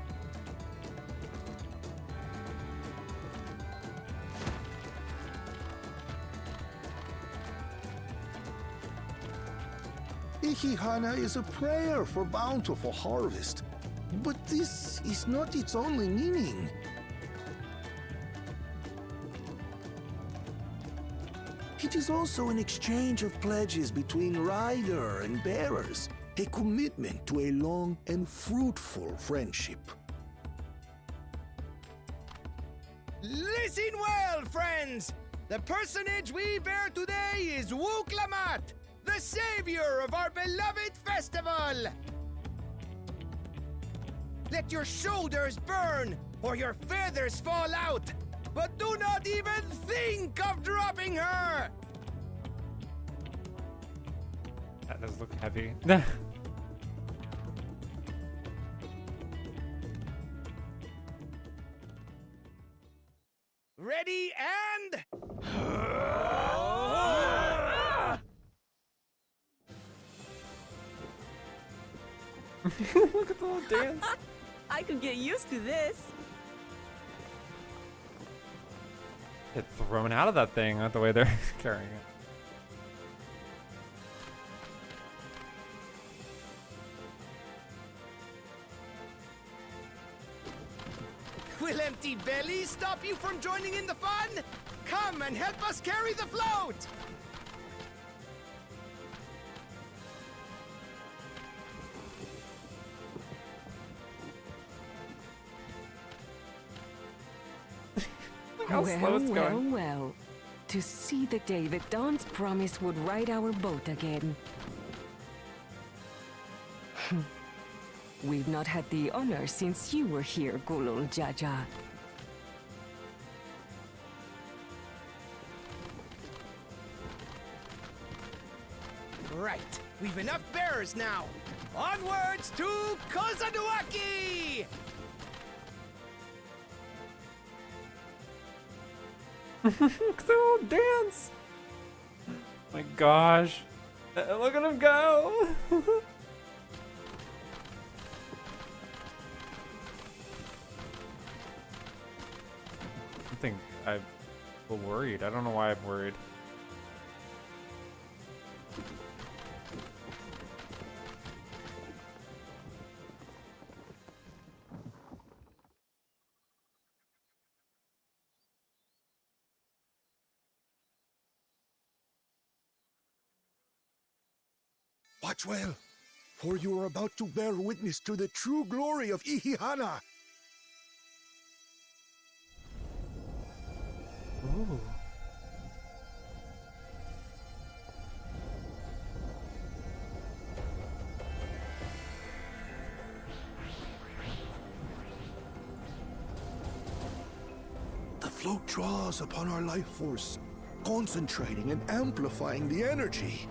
Ihihana is a prayer for bountiful harvest. But this is not its only meaning. It is also an exchange of pledges between rider and bearers, a commitment to a long and fruitful friendship. Listen well, friends! The personage we bear today is Wuklamat, the savior of our beloved festival! Let your shoulders burn, or your feathers fall out, but do not even think of dropping her! That does look heavy. Ready and... Look at the little dance. I could get used to this. Get thrown out of that thing, not the way they're carrying it. Will empty belly stop you from joining in the fun? Come and help us carry the float! Look how slow it's going. Well. To see the day that Dawn's promise would ride our boat again. We've not had the honor since you were here, Gulul Jaja. Right, we've enough bearers now. Onwards to Kozanuaki! Look at the little dance. My gosh. Look at him go. I'm worried. I don't know why I'm worried. Watch well, for you are about to bear witness to the true glory of Ihihana. Ooh. The float draws upon our life force, concentrating and amplifying the energy.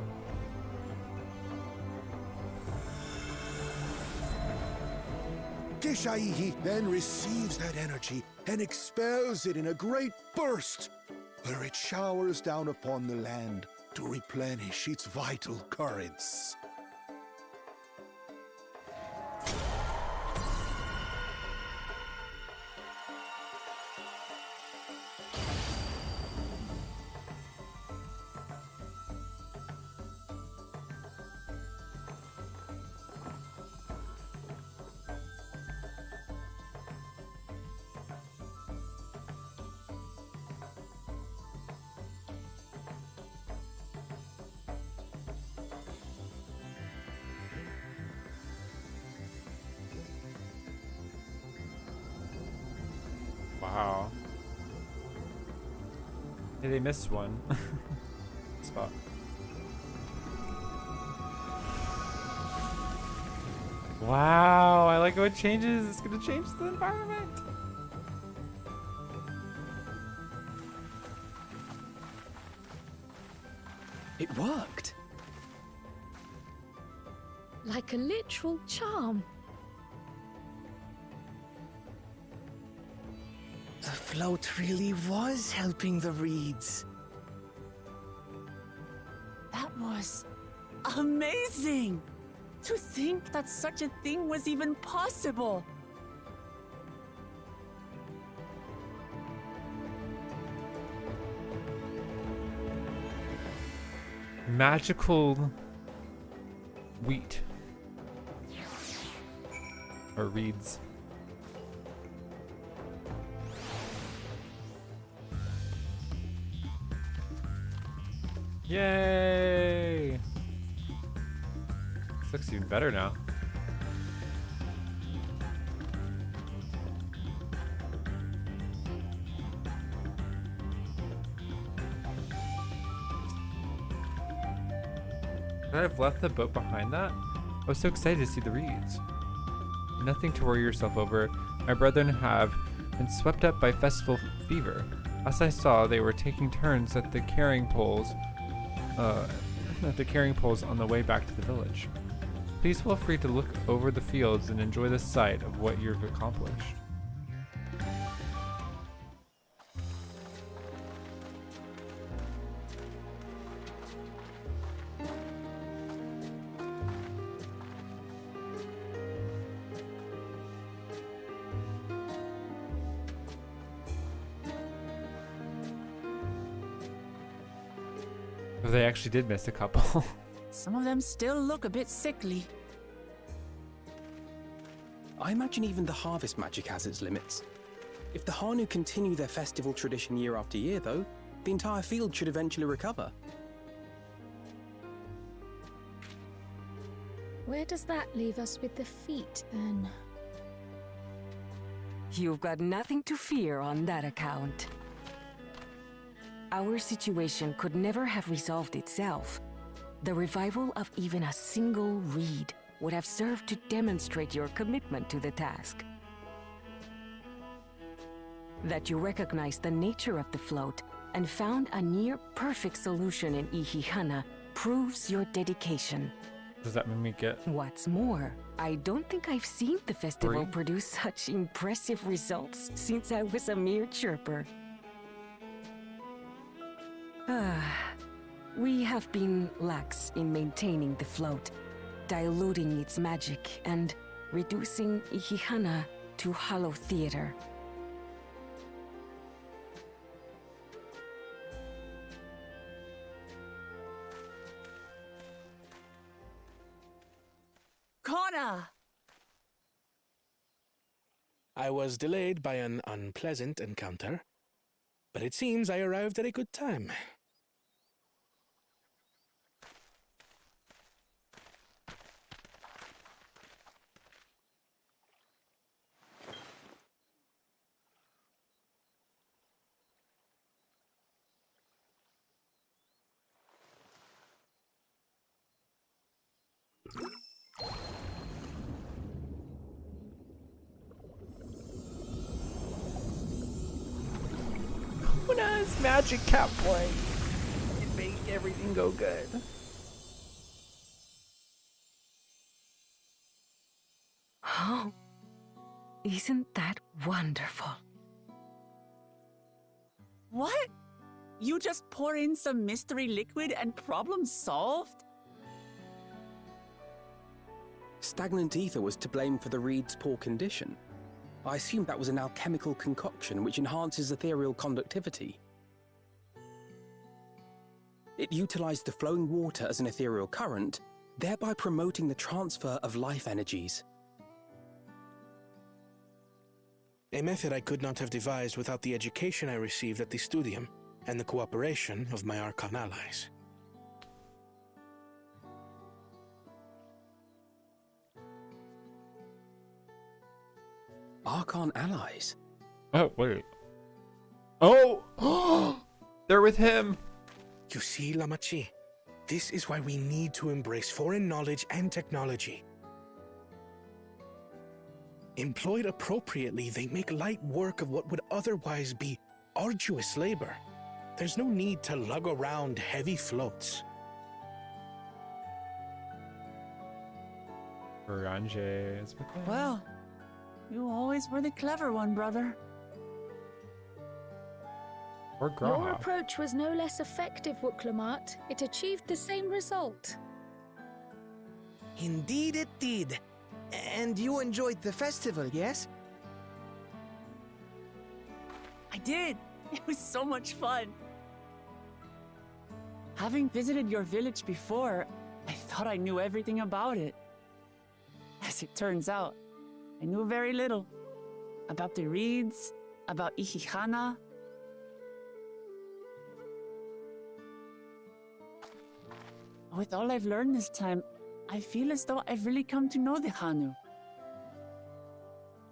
Keshaihi then receives that energy and expels it in a great burst, where it showers down upon the land to replenish its vital currents. Wow. Hey, they missed one. Spot. Wow, I like how it changes. It's gonna change the environment. It worked. Like a literal charm. The float really was helping the reeds. That was amazing! To think that such a thing was even possible! Magical wheat. Or reeds. Yay! This looks even better now. Could I have left the boat behind that? I was so excited to see the reeds. Nothing to worry yourself over. My brethren have been swept up by festival fever. As I saw, they were taking turns at the carrying poles on the way back to the village. Please feel free to look over the fields and enjoy the sight of what you've accomplished. They actually did miss a couple. Some of them still look a bit sickly. I imagine even the harvest magic has its limits. If the Hanu continue their festival tradition year after year, though, the entire field should eventually recover. Where does that leave us with the feet, then? You've got nothing to fear on that account. Our situation could never have resolved itself. The revival of even a single reed would have served to demonstrate your commitment to the task. That you recognize the nature of the float and found a near-perfect solution in Ihihana proves your dedication. Does that mean we get... What's more, I don't think I've seen the festival Free? produce such impressive results since I was a mere chirper. We have been lax in maintaining the float, diluting its magic and reducing Ihihana to hollow theater. Connor! I was delayed by an unpleasant encounter, but it seems I arrived at a good time. Luna's magic cat boy. It made everything go good. Oh, isn't that wonderful? What? You just pour in some mystery liquid and problem solved? Stagnant ether was to blame for the reed's poor condition. I assumed that was an alchemical concoction which enhances ethereal conductivity. It utilized the flowing water as an ethereal current, thereby promoting the transfer of life energies. A method I could not have devised without the education I received at the studium and the cooperation of my Archon allies. Archon allies? Oh, wait. Oh! They're with him! You see, Lamachi, this is why we need to embrace foreign knowledge and technology. Employed appropriately, they make light work of what would otherwise be arduous labor. There's no need to lug around heavy floats. Oranje is with it. Well, you always were the clever one, brother. Or Your Graha. approach was no less effective, Wuklamat. It achieved the same result. Indeed it did. And you enjoyed the festival, yes? I did. It was so much fun. Having visited your village before, I thought I knew everything about it. As it turns out, I knew very little. About the reeds, about Ihihana. With all I've learned this time, I feel as though I've really come to know the Hanu.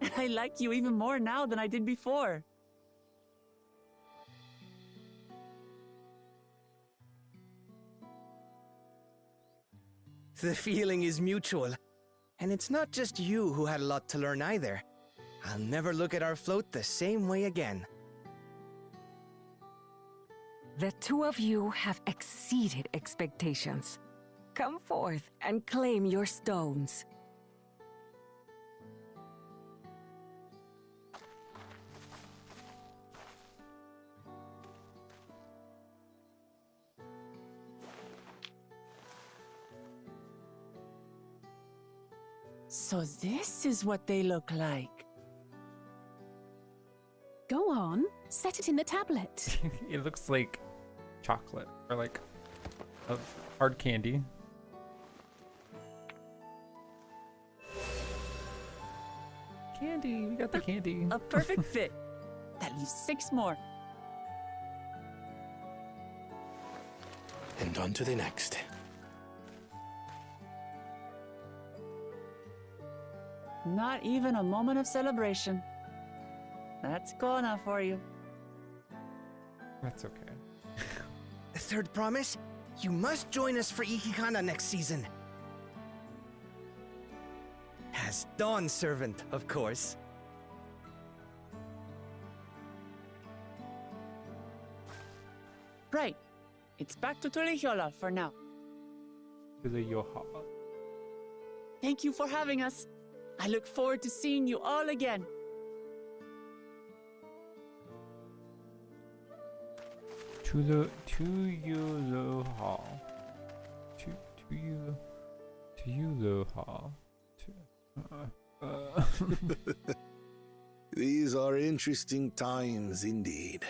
And I like you even more now than I did before. The feeling is mutual. And it's not just you who had a lot to learn either. I'll never look at our float the same way again. The two of you have exceeded expectations. Come forth and claim your stones. So this is what they look like. Go on, set it in the tablet. It looks like chocolate or like a hard candy. Candy, we got the candy. A perfect fit. That leaves 6 more. And on to the next. Not even a moment of celebration. That's Kona for you. That's okay. Third promise? You must join us for Ihihana next season. As Dawn Servant, of course. Right. It's back to Tulihiola for now. To the Yoha. Thank you for having us. I look forward to seeing you all again. To you Loha. To you Loha. These are interesting times indeed.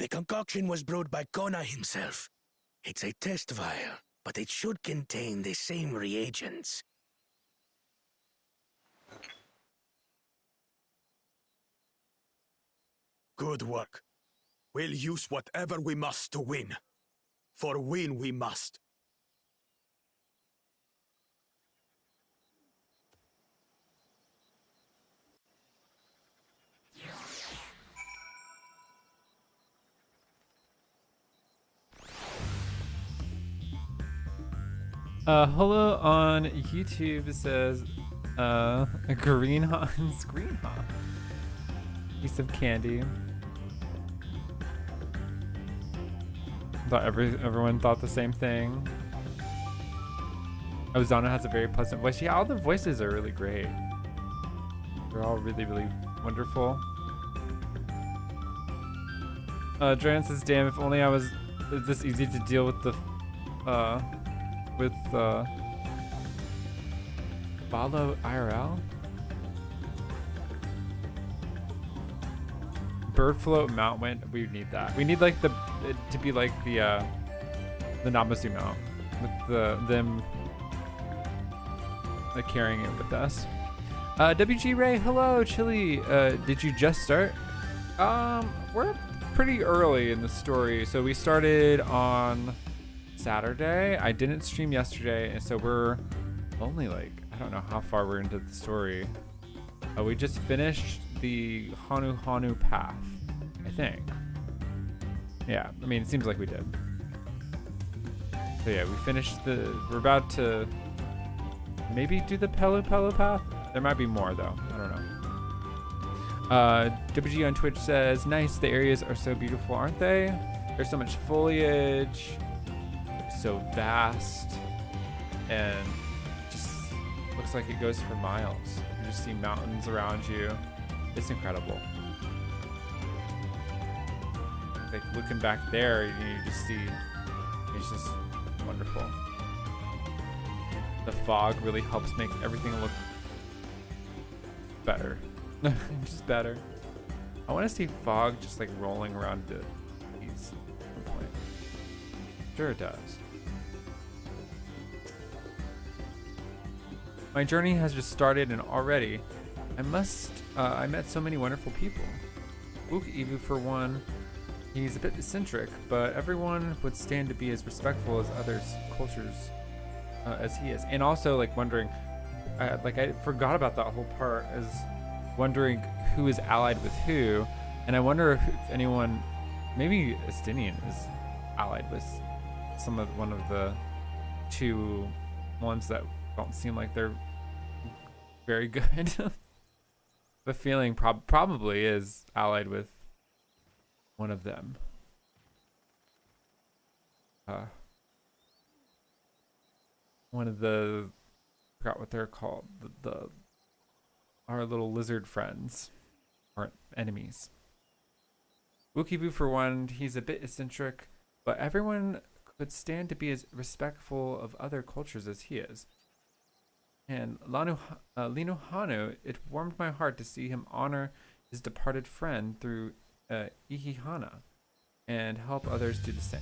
The concoction was brewed by Kona himself. It's a test vial, but it should contain the same reagents. Good work. We'll use whatever we must to win. For win we must. Hello on YouTube says, a Greenhaw's Greenhaw. Piece of candy. Thought everyone thought the same thing. Ozana has a very pleasant voice. Yeah, all the voices are really great. They're all really, really wonderful. Dran says, damn, if only I was this easy to deal with the, Balo IRL? Bird float mount went. We need that. We need like it to be like the Namazu mount with them carrying it with us. WG Ray, hello, Chili. Did you just start? We're pretty early in the story, so we started on Saturday. I didn't stream yesterday, and so we're only like, I don't know how far we're into the story. We just finished the Hanuhanu path, I think. Yeah, I mean, it seems like we did. So yeah, we finished we're about to maybe do the Pelu path. There might be more though. I don't know. WG on Twitch says, nice, the areas are so beautiful, aren't they? There's so much foliage, so vast, and just looks like it goes for miles. You just see mountains around you. It's incredible. Like looking back there, you just see, it's just wonderful. The fog really helps make everything look better. Just better. I want to see fog just like rolling around the trees at some point. Sure it does. My journey has just started, and already I met so many wonderful people. Luke Evu for one, he's a bit eccentric, but everyone would stand to be as respectful as others' cultures as he is. And also like wondering, I forgot about that whole part, as wondering who is allied with who, and I wonder if anyone, maybe Estinian is allied with one of the two ones that don't seem like they're very good. The feeling probably is allied with one of them. One of the, I forgot what they're called, our little lizard friends, or enemies. Wookievu for one, he's a bit eccentric, but everyone could stand to be as respectful of other cultures as he is. And Hanuhanu, it warmed my heart to see him honor his departed friend through Ihihana and help others do the same.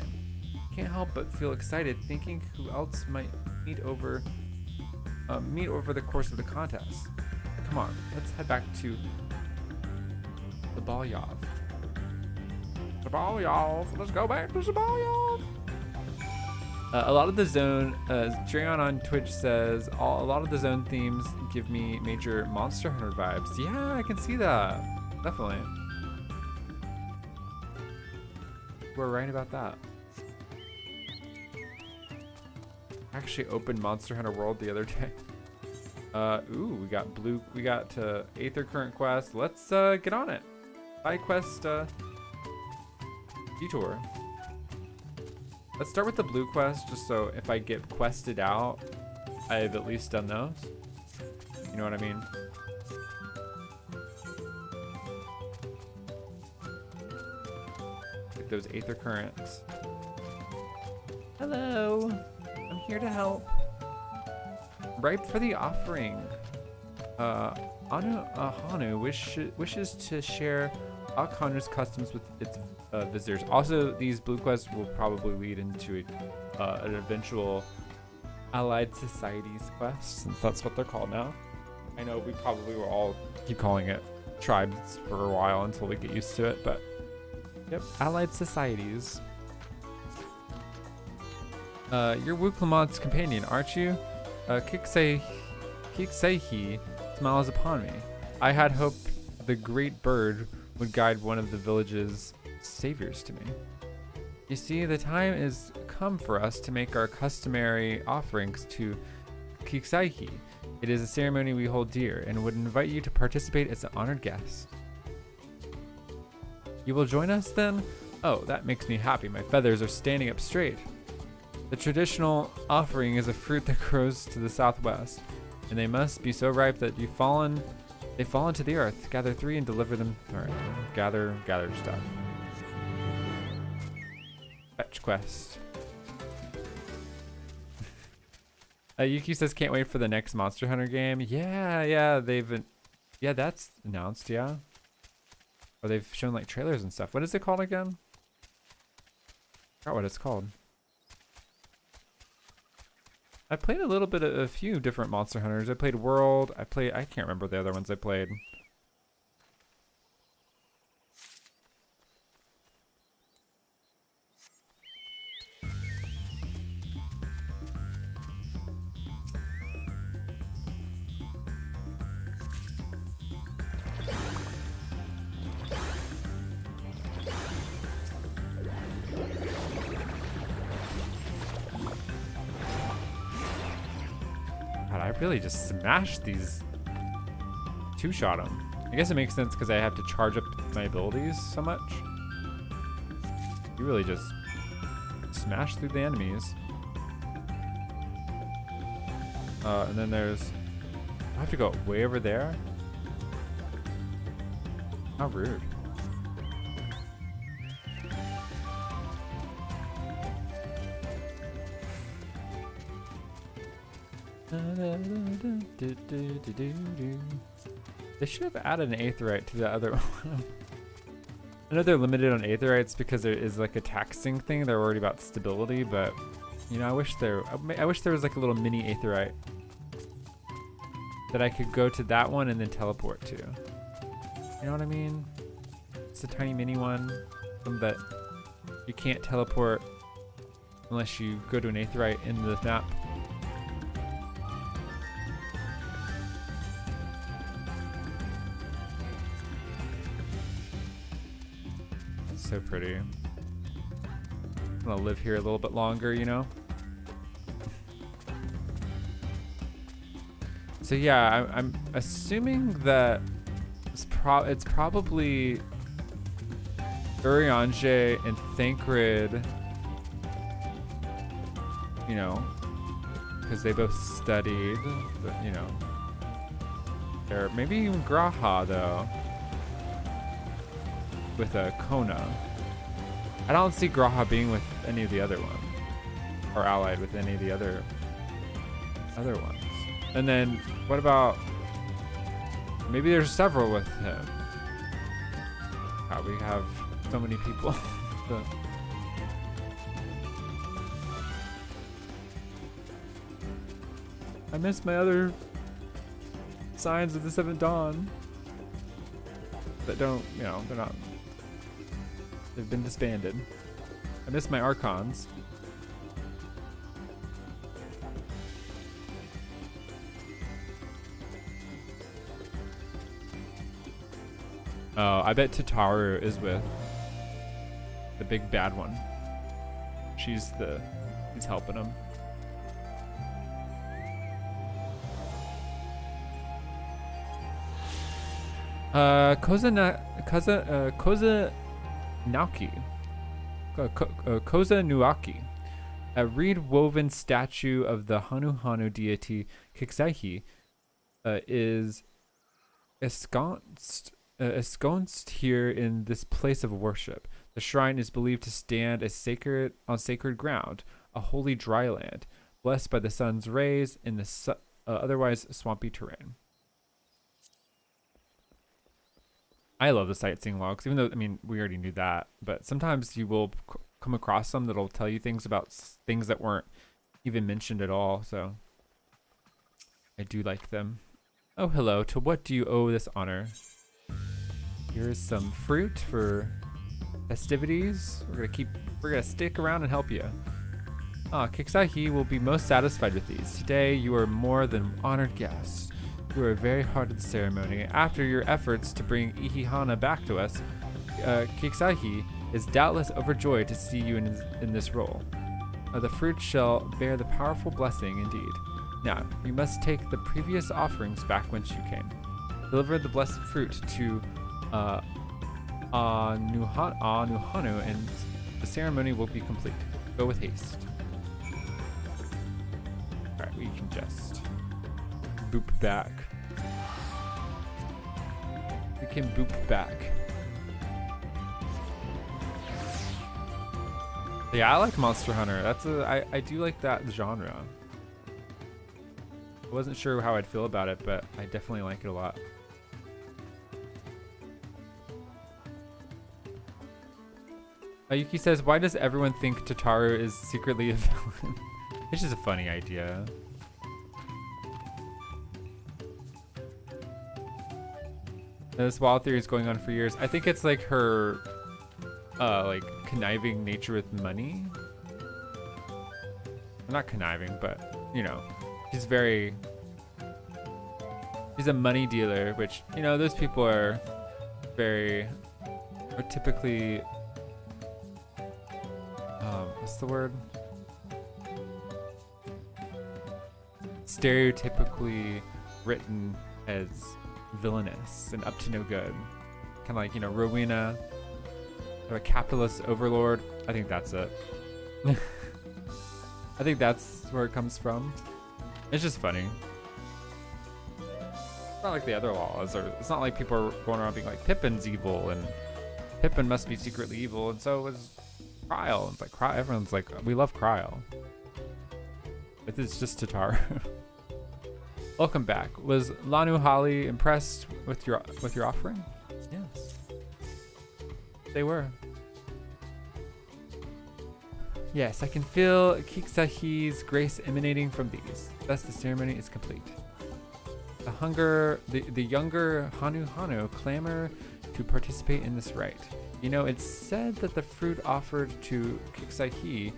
Can't help but feel excited thinking who else might meet over the course of the contest. Come on, let's head back to the Balyov. The Balyov, let's go back to the Balyov. A lot of the zone, Drayon on Twitch says, a lot of the zone themes give me major Monster Hunter vibes. Yeah, I can see that. Definitely. We're right about that. I actually opened Monster Hunter World the other day. Ooh, we got Aether Current quest. Let's get on it. Side quest detour. Let's start with the blue quest, just so if I get quested out, I've at least done those. You know what I mean? Get those Aether Currents. Hello, I'm here to help. Ripe for the offering. Hanhanu wishes to share Hanu's customs with its visitors. Also, these blue quests will probably lead into an eventual Allied Societies quest, since that's what they're called now. I know we probably will all keep calling it tribes for a while until we get used to it, but yep, Allied Societies. You're Wuklamont's companion, aren't you? Kiksehi smiles upon me. I had hoped the great bird would guide one of the village's saviors to me. You see, the time is come for us to make our customary offerings to Kiksehi. It is a ceremony we hold dear and would invite you to participate as an honored guest. You will join us then? Oh, that makes me happy. My feathers are standing up straight. The traditional offering is a fruit that grows to the southwest, and they must be so ripe that they fall into the earth. Gather 3 and deliver them. Alright, gather stuff. Fetch quest. Yuki says can't wait for the next Monster Hunter game. Yeah, that's announced, yeah. Or they've shown like trailers and stuff. What is it called again? I forgot what it's called. I played a few different Monster Hunters. I played World. I can't remember the other ones I played. really just smashed these. Two-shot them. I guess it makes sense because I have to charge up my abilities so much. You really just smash through the enemies. And then there's... I have to go way over there? How rude. They should have added an aetheryte to the other one. I know they're limited on aetherytes because there is like a taxing thing. They're worried about stability, but you know, I wish there was like a little mini aetheryte that I could go to that one and then teleport to. You know what I mean? It's a tiny mini one that you can't teleport unless you go to an aetheryte in the map. So pretty. I'm gonna live here a little bit longer, you know? So yeah, I'm assuming that it's probably Urianger and Thancred, you know, because they both studied, but, you know. Or maybe even Graha, though. With a Kona. I don't see Graha being with any of the other ones. Or allied with any of the other ones. And then, what about... Maybe there's several with him. God, we have so many people. I miss my other signs of the Seventh Dawn. That don't, you know, they're not... They've been disbanded. I miss my Archons. Oh, I bet Tataru is with the big bad one. He's helping him. Koza Nuaki, a reed-woven statue of the Hanuhanu deity Kixaihi, is ensconced here in this place of worship. The shrine is believed to stand on sacred ground, a holy dry land, blessed by the sun's rays in the otherwise swampy terrain. I love the sightseeing logs, even though, I mean, we already knew that, but sometimes you will come across some that'll tell you things about things that weren't even mentioned at all, so I do like them. Oh, hello. To what do you owe this honor? Here's some fruit for festivities. We're gonna stick around and help you. Kixaihi will be most satisfied with these. Today, you are more than honored guests. You are very hard at the ceremony. After your efforts to bring Ihihana back to us, Kixaihi is doubtless overjoyed to see you in this role. The fruit shall bear the powerful blessing indeed. Now, you must take the previous offerings back whence you came. Deliver the blessed fruit to Hanhanu, and the ceremony will be complete. Go with haste. Alright, we can just boop back. We can boop back. Yeah, I like Monster Hunter. I do like that genre. I wasn't sure how I'd feel about it, but I definitely like it a lot. Yuki says, why does everyone think Tataru is secretly a villain? It's just a funny idea. This wild theory is going on for years. I think it's like her, like conniving nature with money. Not conniving, but you know, she's a money dealer, which, you know, those people are typically, what's the word? stereotypically written as villainous and up to no good. Kind of like, you know, Rowena, or a capitalist overlord. I think that's it. I think that's where it comes from. It's just funny. It's not like the other laws, or it's not like people are going around being like, Pippin's evil and Pippin must be secretly evil, and so was Kryl. It's like everyone's like, we love Kryl. But it's just Tatar. Welcome back. Was Lanu Holly impressed with your offering? Yes, they were. Yes, I can feel Kiksahi's grace emanating from these. Thus, the ceremony is complete. The younger Hanuhanu clamor to participate in this rite. You know, it's said that the fruit offered to Kiksahi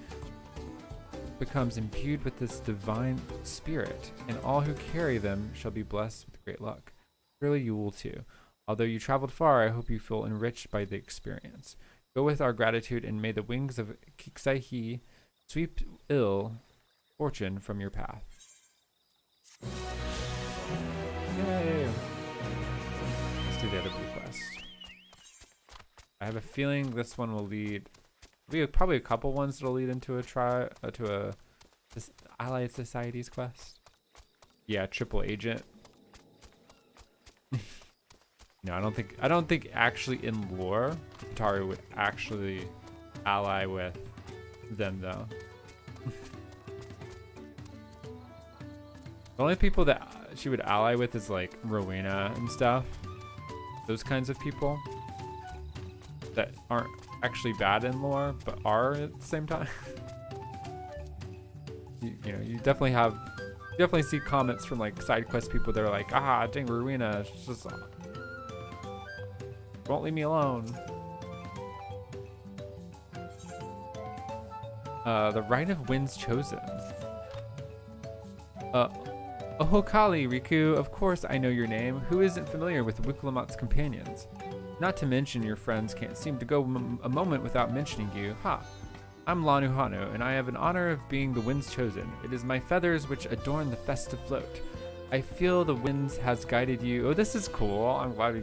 becomes imbued with this divine spirit, and all who carry them shall be blessed with great luck. Surely you will too. Although you traveled far, I hope you feel enriched by the experience. Go with our gratitude, and may the wings of Kiksahi sweep ill fortune from your path. Yay! Let's do the other blue quest. I have a feeling this one will lead. We have probably a couple ones that'll lead into this Allied Societies quest. Yeah, triple agent. No, I don't think actually in lore, Tauri would actually ally with them though. The only people that she would ally with is like Rowena and stuff. Those kinds of people that aren't actually bad in lore, but are at the same time. you know, you definitely see comments from like side quest people that are like, ah, dang, Rowena, she's just won't leave me alone. The Rite of Winds Chosen. Ohokali, Riku, of course I know your name. Who isn't familiar with Wiklamat's companions? Not to mention your friends can't seem to go a moment without mentioning you. Ha! I'm Hanuhanu, and I have an honor of being the Winds Chosen. It is my feathers which adorn the festive float. I feel the winds has guided you. Oh, this is cool. I'm glad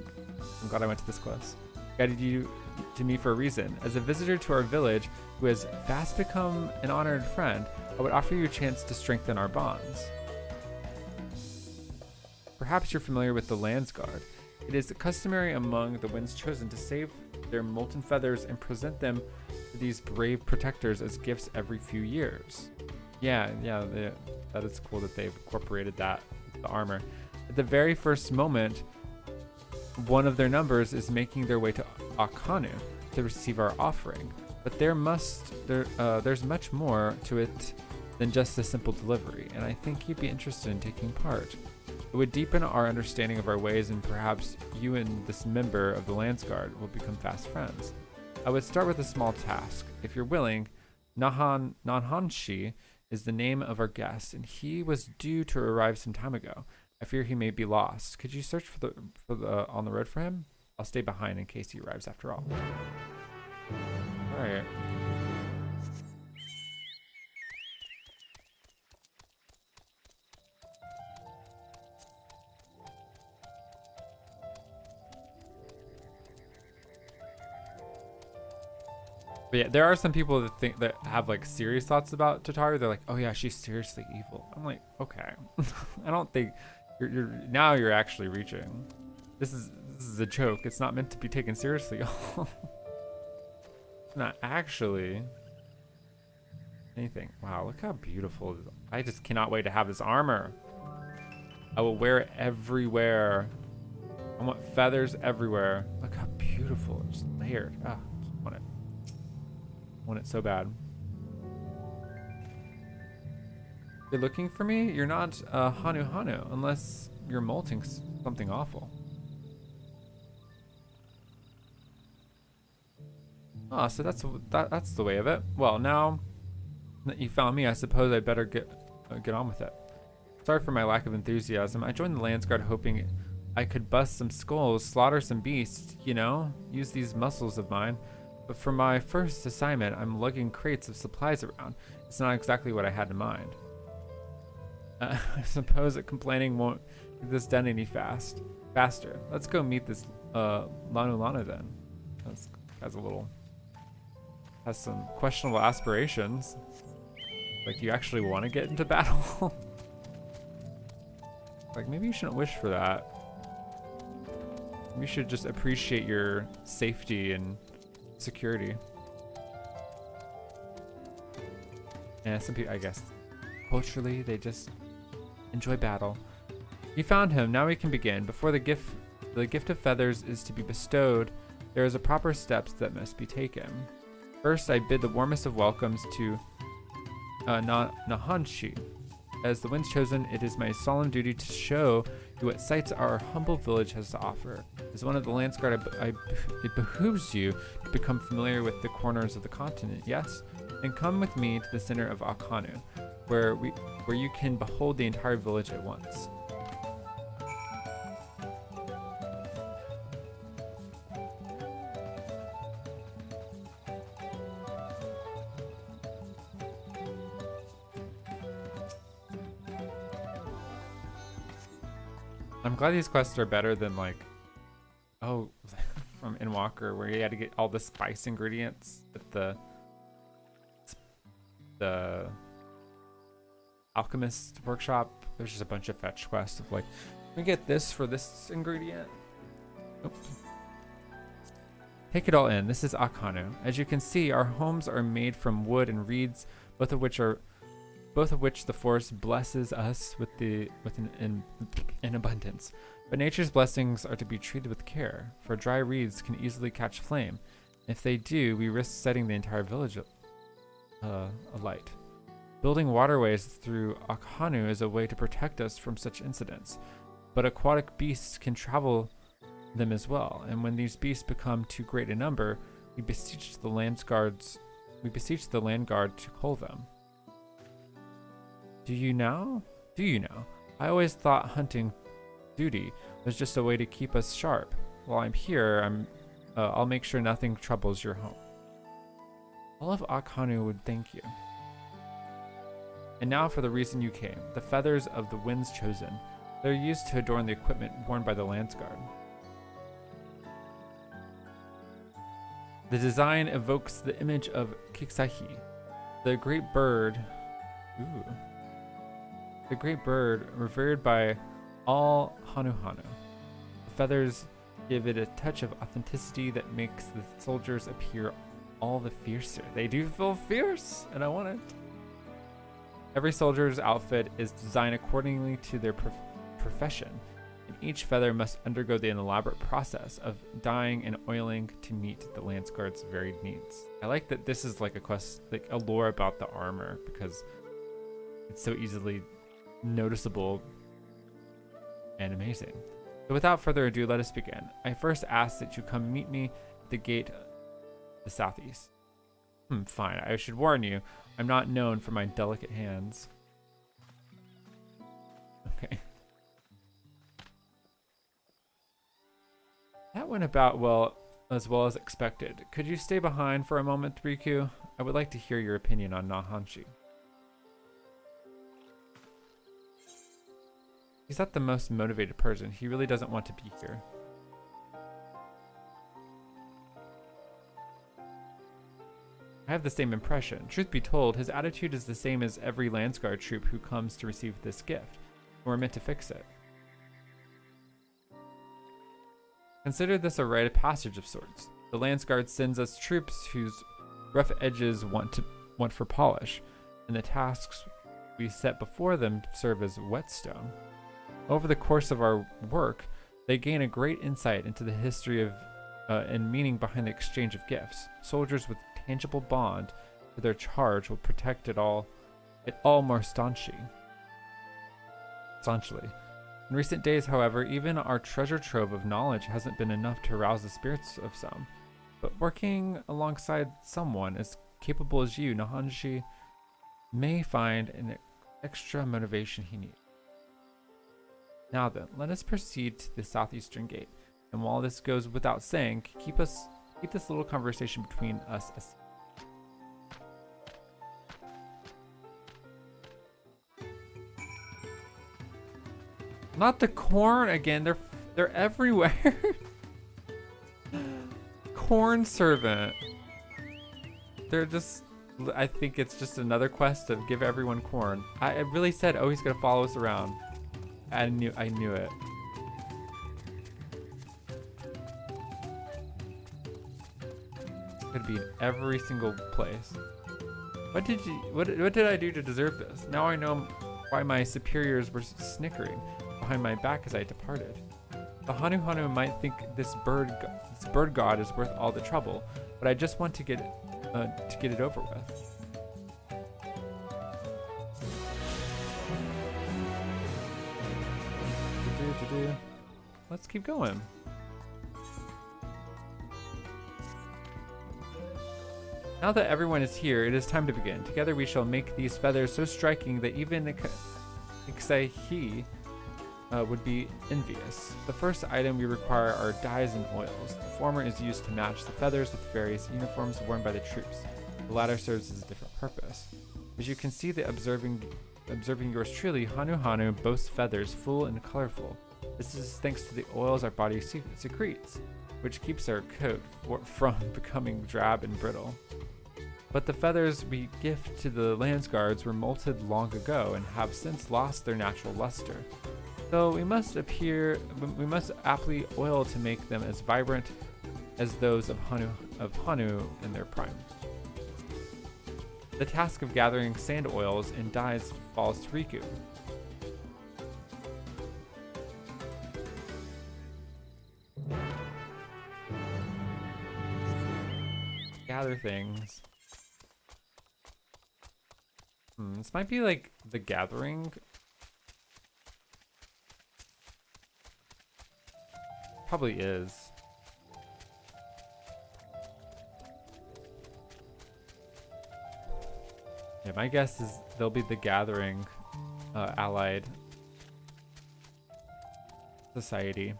I went to this quest. Guided you to me for a reason. As a visitor to our village who has fast become an honored friend, I would offer you a chance to strengthen our bonds. Perhaps you're familiar with the Landsguard. It is customary among the Winds Chosen to save their molten feathers and present them to these brave protectors as gifts every few years. Yeah, that is cool that they've incorporated that with the armor. At the very first moment, one of their numbers is making their way to Hanhanu to receive our offering, but there's much more to it than just a simple delivery, and I think you'd be interested in taking part. It would deepen our understanding of our ways, and perhaps you and this member of the Landsguard will become fast friends. I would start with a small task. If you're willing, Nanhanshi is the name of our guest, and he was due to arrive some time ago. I fear he may be lost. Could you search on the road for him? I'll stay behind in case he arrives after all. All right. But yeah, there are some people that have like serious thoughts about Tataru. They're like, oh yeah, she's seriously evil. I'm like, okay. I don't think you're actually reaching. This is a joke. It's not meant to be taken seriously. Not actually anything. Wow, look how beautiful. I just cannot wait to have this armor. I will wear it everywhere. I want feathers everywhere. Look how beautiful. It's layered. Ah, just want it. Want it so bad. You're looking for me? You're not Hanuhanu unless you're molting something awful. Oh, so that's the way of it. Well, now that you found me, I suppose I'd better get on with it. Sorry for my lack of enthusiasm. I joined the Landsguard hoping I could bust some skulls, slaughter some beasts, you know, use these muscles of mine. But for my first assignment, I'm lugging crates of supplies around. It's not exactly what I had in mind. I suppose that complaining won't get this done any faster. Let's go meet this Lanu then. That's, has some questionable aspirations. Like, do you actually want to get into battle? Like, maybe you shouldn't wish for that. You should just appreciate your safety and security. And some people, I guess, culturally, they just enjoy battle. You found him. Now we can begin. Before the gift of feathers is to be bestowed, there is a proper steps that must be taken. First, I bid the warmest of welcomes to Nahanshi. As the Wind's Chosen, it is my solemn duty to show you what sights our humble village has to offer. As one of the Landsguard, it behooves you to become familiar with the corners of the continent, yes? Then come with me to the center of Hanhanu, where you can behold the entire village at once. I'm glad these quests are better than, like, oh, from Inwalker, where you had to get all the spice ingredients at the alchemist workshop. There's just a bunch of fetch quests of, like, we get this for this ingredient. Nope. Take it all in. This is Hanhanu. As you can see, our homes are made from wood and reeds, both of which the forest blesses us with in abundance. But nature's blessings are to be treated with care, for dry reeds can easily catch flame. If they do, we risk setting the entire village alight. Building waterways through Hanhanu is a way to protect us from such incidents, but aquatic beasts can travel them as well, and when these beasts become too great a number, we beseech the land guard to cull them. Do you know? I always thought hunting duty was just a way to keep us sharp. While I'm here, I'll make sure nothing troubles your home. All of Hanhanu would thank you. And now for the reason you came, the feathers of the Wind's Chosen. They're used to adorn the equipment worn by the Landsguard. The design evokes the image of Kiksahi, the great bird. The great bird revered by all Hanuhanu. The feathers give it a touch of authenticity that makes the soldiers appear all the fiercer. They do feel fierce, and I want it. Every soldier's outfit is designed accordingly to their profession, and each feather must undergo the elaborate process of dyeing and oiling to meet the Landsguard's varied needs. I like that this is like a quest, like a lore about the armor, because it's so easily noticeable and amazing. So without further ado, let us begin. I first ask that you come meet me at the gate to the southeast. Fine. I should warn you, I'm not known for my delicate hands. Okay. That went about well as expected. Could you stay behind for a moment, Riku? I would like to hear your opinion on Nahanshi. He's not the most motivated person. He really doesn't want to be here. I have the same impression. Truth be told, his attitude is the same as every Landsguard troop who comes to receive this gift. We're meant to fix it. Consider this a rite of passage of sorts. The Landsguard sends us troops whose rough edges want for polish, and the tasks we set before them serve as whetstone. Over the course of our work, they gain a great insight into the history of and meaning behind the exchange of gifts. Soldiers with tangible bond to their charge will protect it all more staunchly. In recent days, however, even our treasure trove of knowledge hasn't been enough to arouse the spirits of some. But working alongside someone as capable as you, Nahanshi may find an extra motivation he needs. Now then, let us proceed to the southeastern gate. And while this goes without saying, keep this little conversation between us a secret. Not the corn again. They're everywhere. Corn servant. They're just. I think it's just another quest to give everyone corn. I really said, oh, he's gonna follow us around. I knew it. Could be in every single place. What did I do to deserve this? Now I know why my superiors were snickering behind my back as I departed. The Hanuhanu might think this bird god is worth all the trouble, but I just want to get it over with. Let's keep going. Now that everyone is here, it is time to begin. Together we shall make these feathers so striking that even FFXIV would be envious. The first item we require are dyes and oils. The former is used to match the feathers with various uniforms worn by the troops. The latter serves as a different purpose. As you can see, observing yours truly, Hanuhanu boasts feathers full and colorful. This is thanks to the oils our body secretes, which keeps our coat from becoming drab and brittle. But the feathers we gift to the landsguards were molted long ago and have since lost their natural luster. So we must aptly oil to make them as vibrant as those of Hanu in their prime. The task of gathering sand oils and dyes falls to Riku. Gather things. This might be like the gathering. Probably is. Yeah, my guess is they'll be the gathering allied society.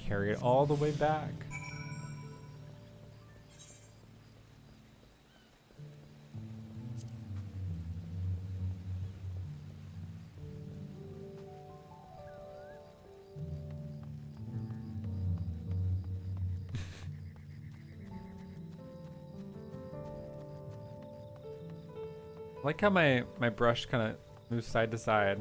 Carry it all the way back. I like how my brush kind of moves side to side.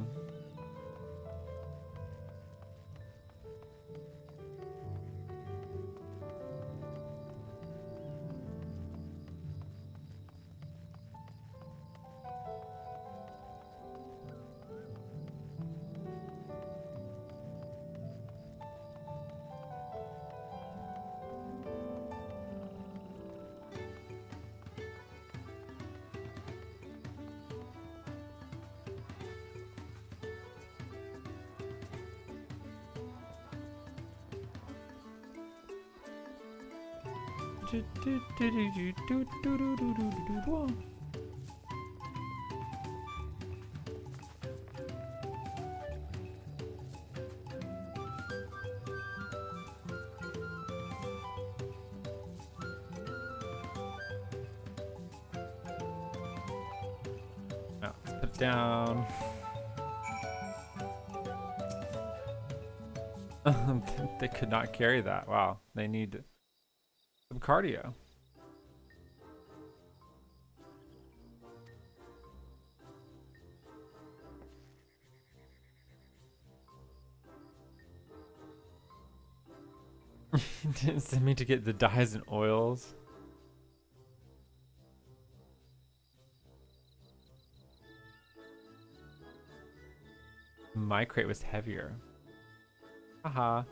Now, let's put down. They could not carry that. Wow, they need some cardio. Didn't send me to get the dyes and oils. My crate was heavier. Haha.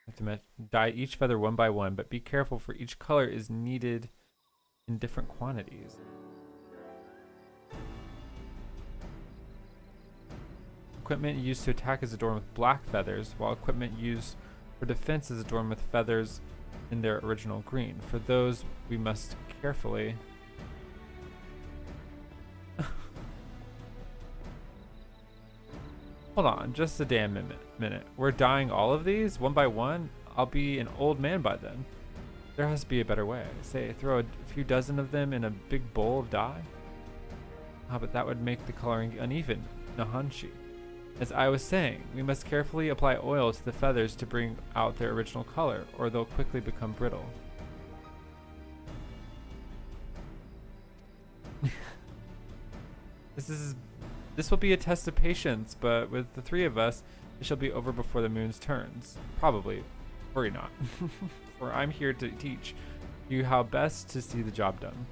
Have to dye each feather one by one, but be careful for each color is needed in different quantities. Equipment used to attack is adorned with black feathers, while equipment used for defense is adorned with feathers in their original green. For those, we must carefully... Hold on, just a damn minute. We're dyeing all of these one by one? I'll be an old man by then. There has to be a better way. Say, throw a few dozen of them in a big bowl of dye? But that would make the coloring uneven. Nahanshi. As I was saying, we must carefully apply oil to the feathers to bring out their original color, or they'll quickly become brittle. This will be a test of patience, but with the three of us, it shall be over before the moon turns. Probably. Worry not. For I'm here to teach you how best to see the job done.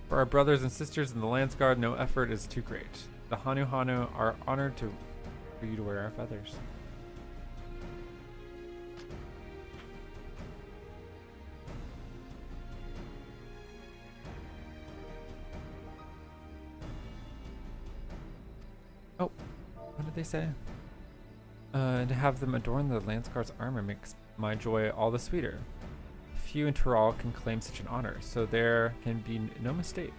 For our brothers and sisters in the Landsguard, no effort is too great. The Hanuhanu are honored for you to wear our feathers. Oh, what did they say? To have them adorn the Landsguard's armor makes my joy all the sweeter. Few in Tural can claim such an honor, so there can be no mistake.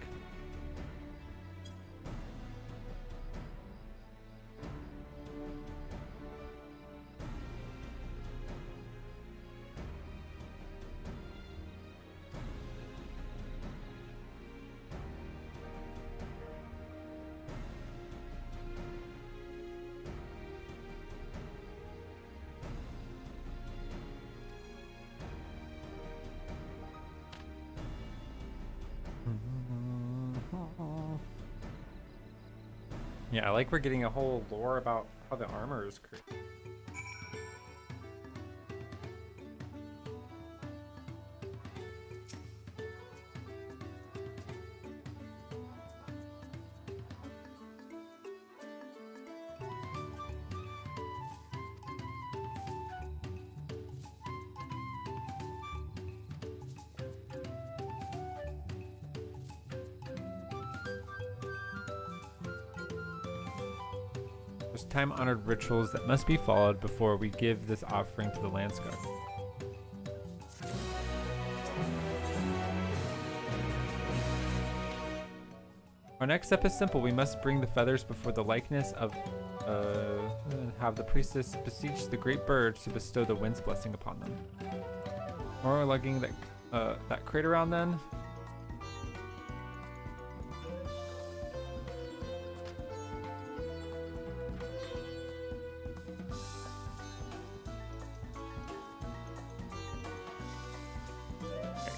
Yeah, I like we're getting a whole lore about how the armor is created. There's time-honored rituals that must be followed before we give this offering to the Landsguard. Our next step is simple. We must bring the feathers before the likeness of, and have the priestess beseech the great birds to bestow the wind's blessing upon them. More lugging that crate around then.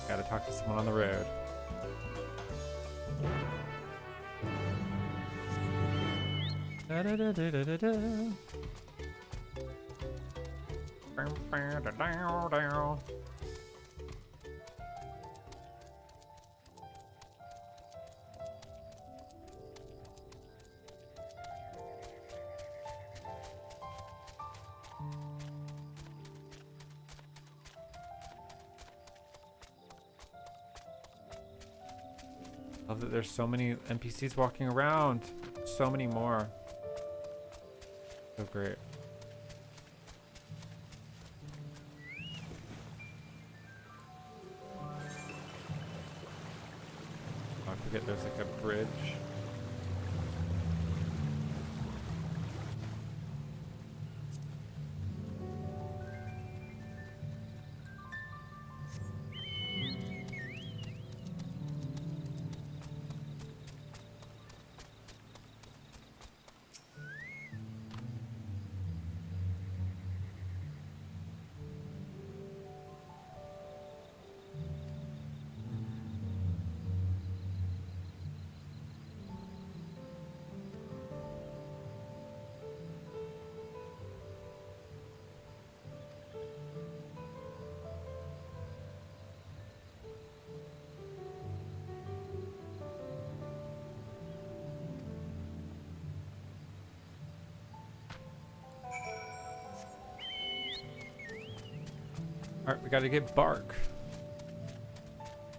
Gotta talk to someone on the road. Da da da da da da da. Love that there's so many NPCs walking around. So many more. So great. Oh, I forget there's like a bridge. All right, we gotta get bark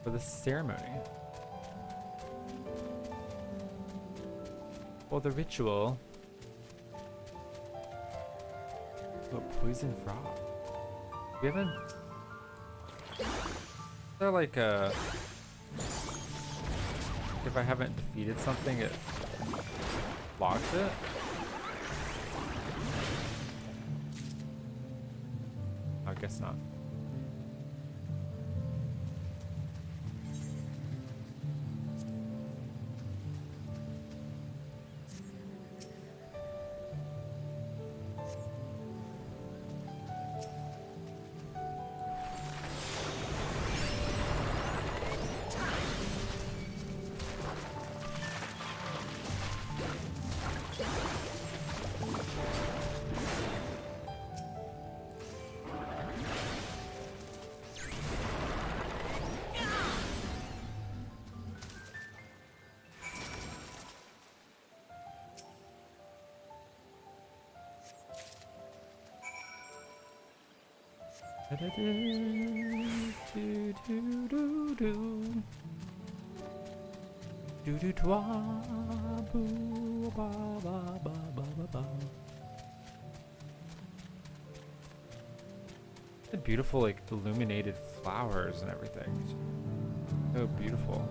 for the ceremony. For the ritual. Oh, poison frog. We haven't. Is there like a. If I haven't defeated something, it locks it? I guess not. The beautiful, like, illuminated flowers and everything. So beautiful.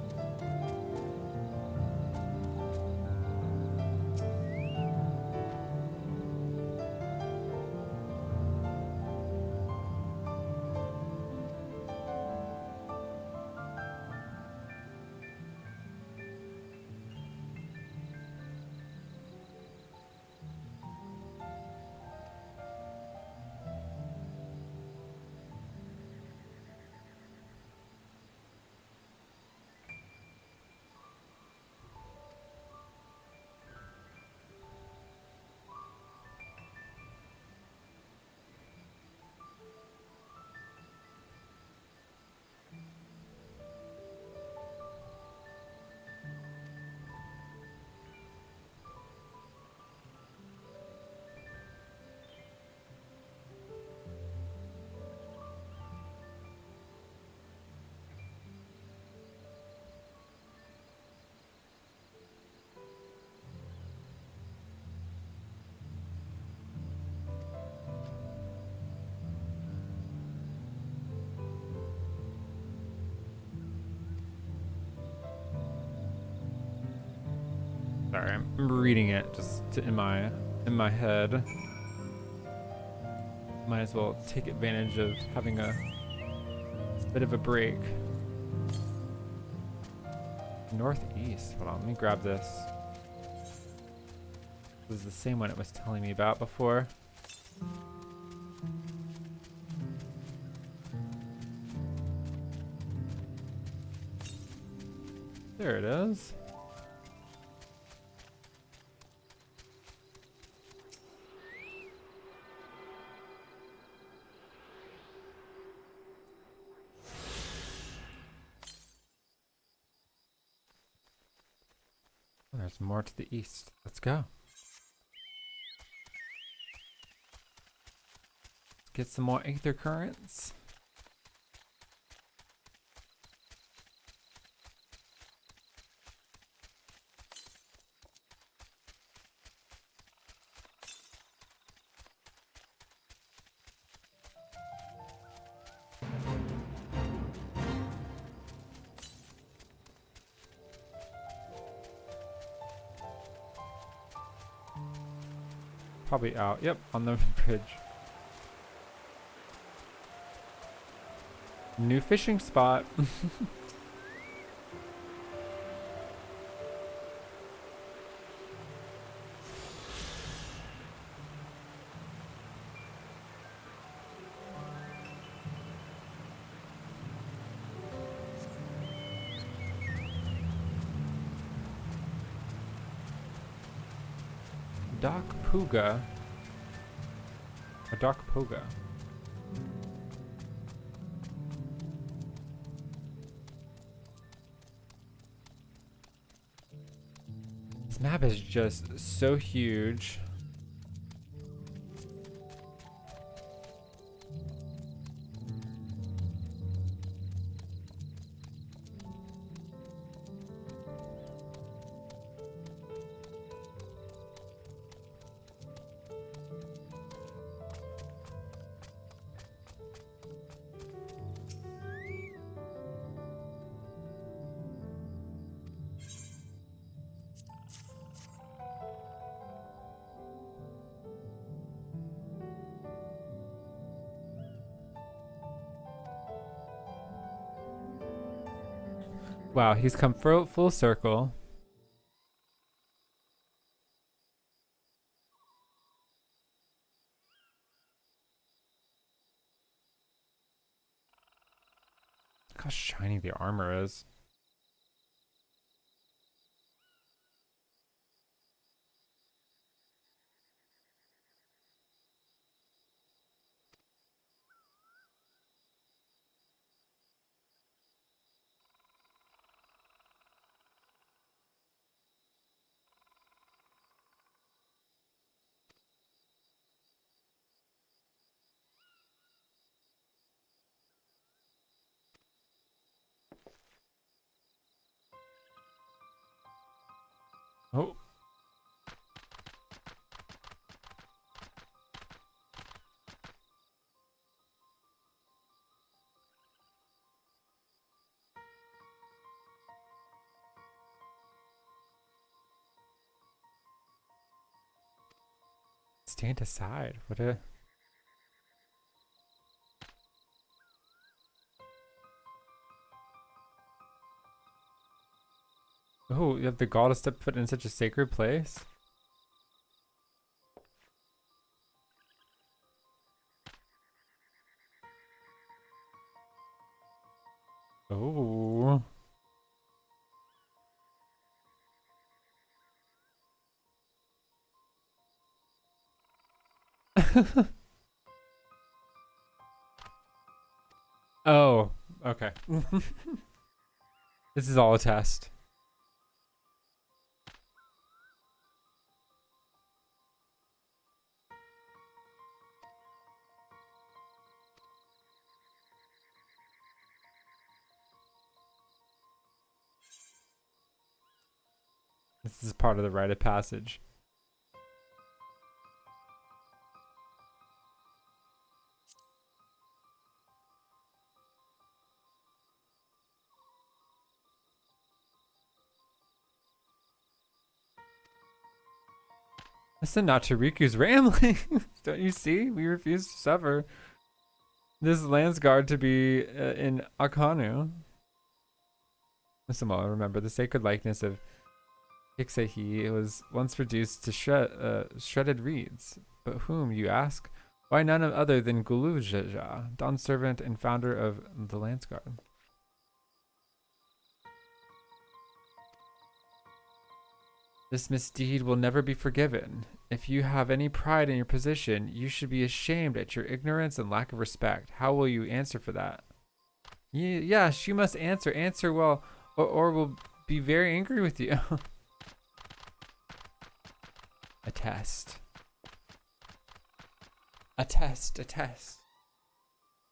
Sorry, I'm reading it just in my head. Might as well take advantage of having a bit of a break. Northeast. Hold on, let me grab this. This is the same one it was telling me about before. There it is. There's more to the east. Let's go. Let's get some more aether currents. Probably out. Yep, on the bridge. New fishing spot. Doc Puga. A Doc Puga. This map is just so huge. Wow, he's come full circle. Look how shiny the armor is. Oh. Stand aside. What a... Oh, you have the gall to step foot in such a sacred place? Oh. Oh, okay. This is all a test. This is part of the rite of passage. Listen, not Tariku's rambling. Don't you see? We refuse to suffer this Lance Guard to be in Hanhanu. Listen, well, remember the sacred likeness of Ixehi was once reduced to shredded reeds. But whom, you ask? Why none other than Gulujaja, Dawn servant and founder of the Lance Guard. This misdeed will never be forgiven. If you have any pride in your position, you should be ashamed at your ignorance and lack of respect. How will you answer for that? Yes, you must answer. Answer well, or we'll be very angry with you. A test. A test. A test.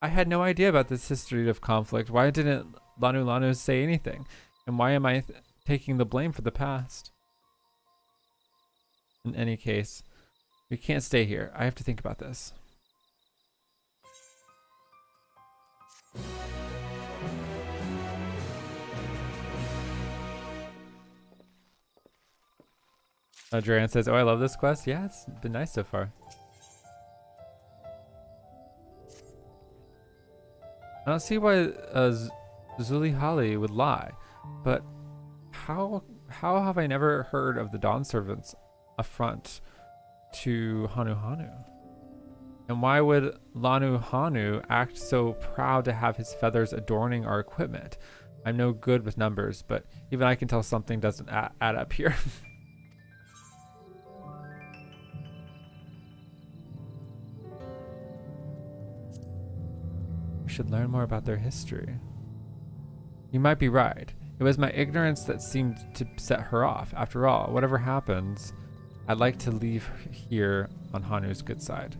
I had no idea about this history of conflict. Why didn't Lanu say anything? And why am I taking the blame for the past? In any case, we can't stay here. I have to think about this. Adrian says, oh, I love this quest. Yeah, it's been nice so far. I don't see why Zulihali would lie, but how have I never heard of the Dawn Servants affront to Hanuhanu? And why would Hanhanu act so proud to have his feathers adorning our equipment? I'm no good with numbers, but even I can tell something doesn't add up here. We should learn more about their history. You might be right. It was my ignorance that seemed to set her off. After all, whatever happens, I'd like to leave here on Hanu's good side.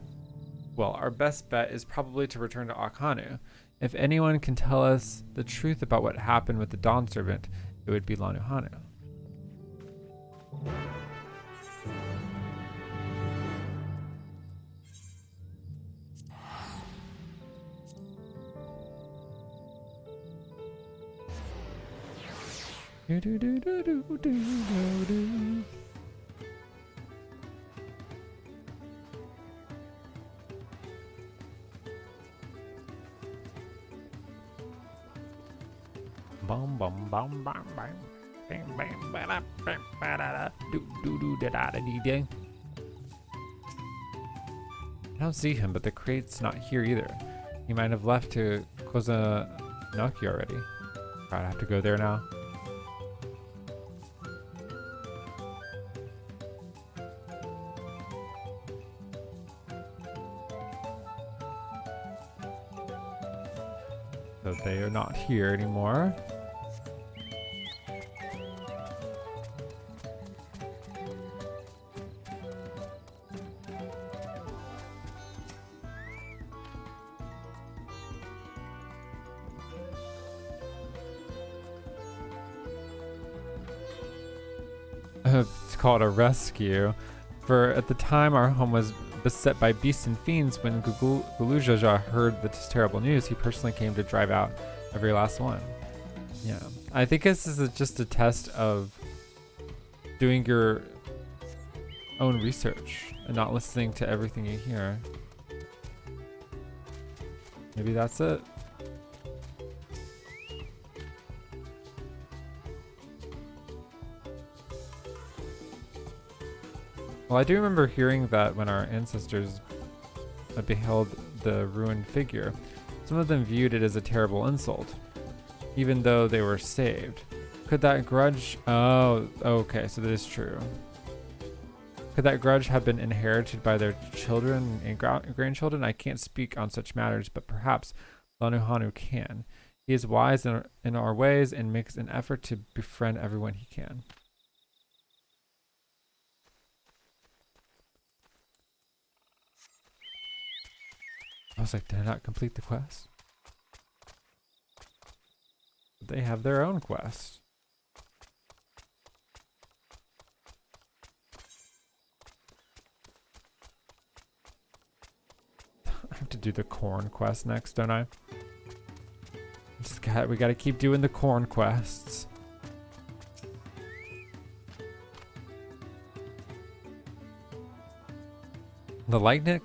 Well, our best bet is probably to return to Hanhanu. If anyone can tell us the truth about what happened with the Dawn Servant, it would be Hanuhanu. bum bum bum bum bum. Bam bam ba da bam ba da da do do do da da da dee dee. I don't see him, but the crate's not here either. He might have left to Kozanaki already. Alright, I have to go there now. So they are not here anymore. It's called a rescue. For at the time our home was beset by beasts and fiends. When Gulujaja heard this terrible news, he personally came to drive out every last one. Yeah, I think this is just a test of doing your own research and not listening to everything you hear. Maybe that's it. Well, I do remember hearing that when our ancestors beheld the ruined figure, some of them viewed it as a terrible insult, even though they were saved. Could that grudge... Oh, okay, so that is true. Could that grudge have been inherited by their children and grandchildren? I can't speak on such matters, but perhaps Hanhanu can. He is wise in our ways and makes an effort to befriend everyone he can. I was like, did I not complete the quest? They have their own quest. I have to do the corn quest next, don't I? We gotta keep doing the corn quests. The lightning...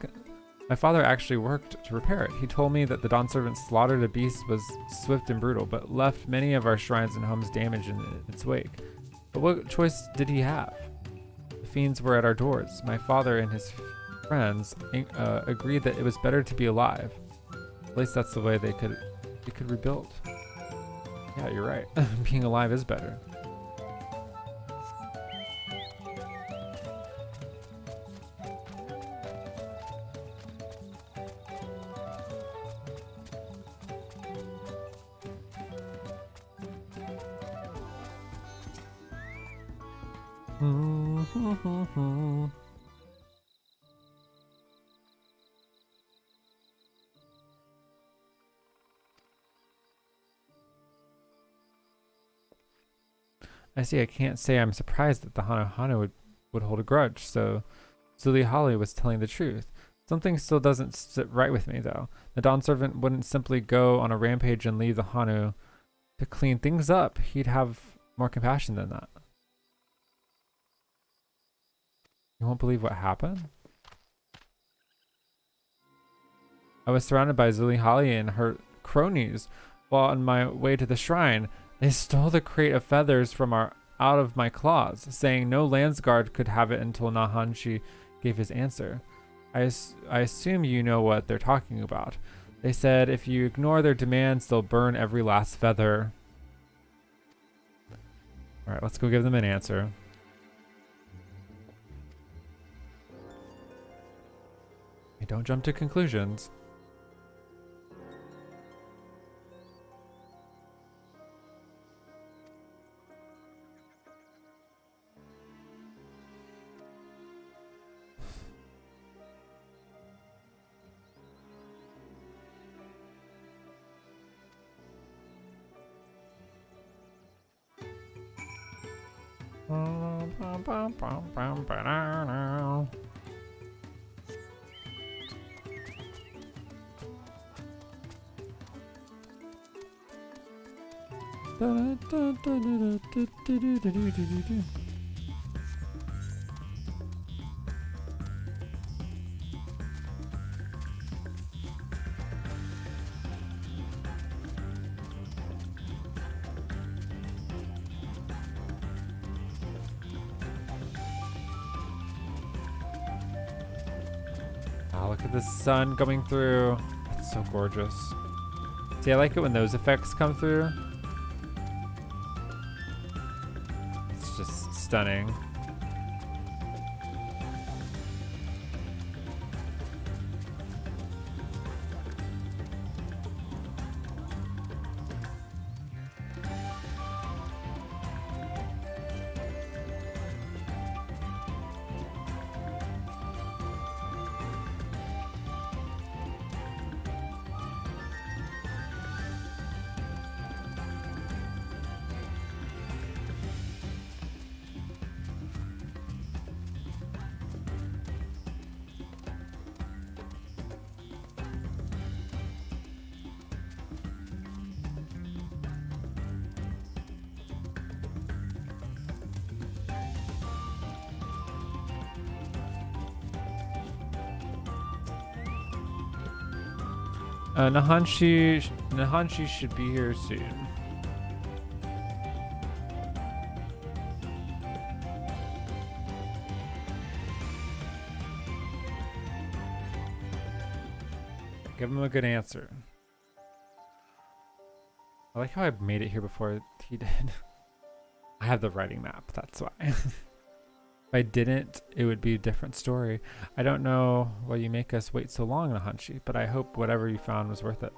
My father actually worked to repair it. He told me that the Dawn Servant slaughtered a beast was swift and brutal, but left many of our shrines and homes damaged in its wake. But what choice did he have? The fiends were at our doors. My father and his friends agreed that it was better to be alive. At least that's the way they could rebuild. Yeah, you're right. Being alive is better. I see. I can't say I'm surprised that the Hanuhanu would hold a grudge, so Zulihali was telling the truth. Something still doesn't sit right with me, though. The Dawn Servant wouldn't simply go on a rampage and leave the Hanu to clean things up. He'd have more compassion than that. You won't believe what happened? I was surrounded by Zulihali and her cronies while on my way to the shrine. They stole the crate of feathers from out of my claws, saying no Landsguard could have it until Nahanshi gave his answer. I assume you know what they're talking about. They said if you ignore their demands, they'll burn every last feather. Alright, let's go give them an answer. Hey, don't jump to conclusions. look at the sun coming through. It's so gorgeous. See, I like it when those effects come through. It's just stunning. Nahanshi should be here soon. Give him a good answer. I like how I made it here before he did. I have the writing map, that's why. If I didn't, it would be a different story. I don't know why you make us wait so long, Nahanshi, but I hope whatever you found was worth it.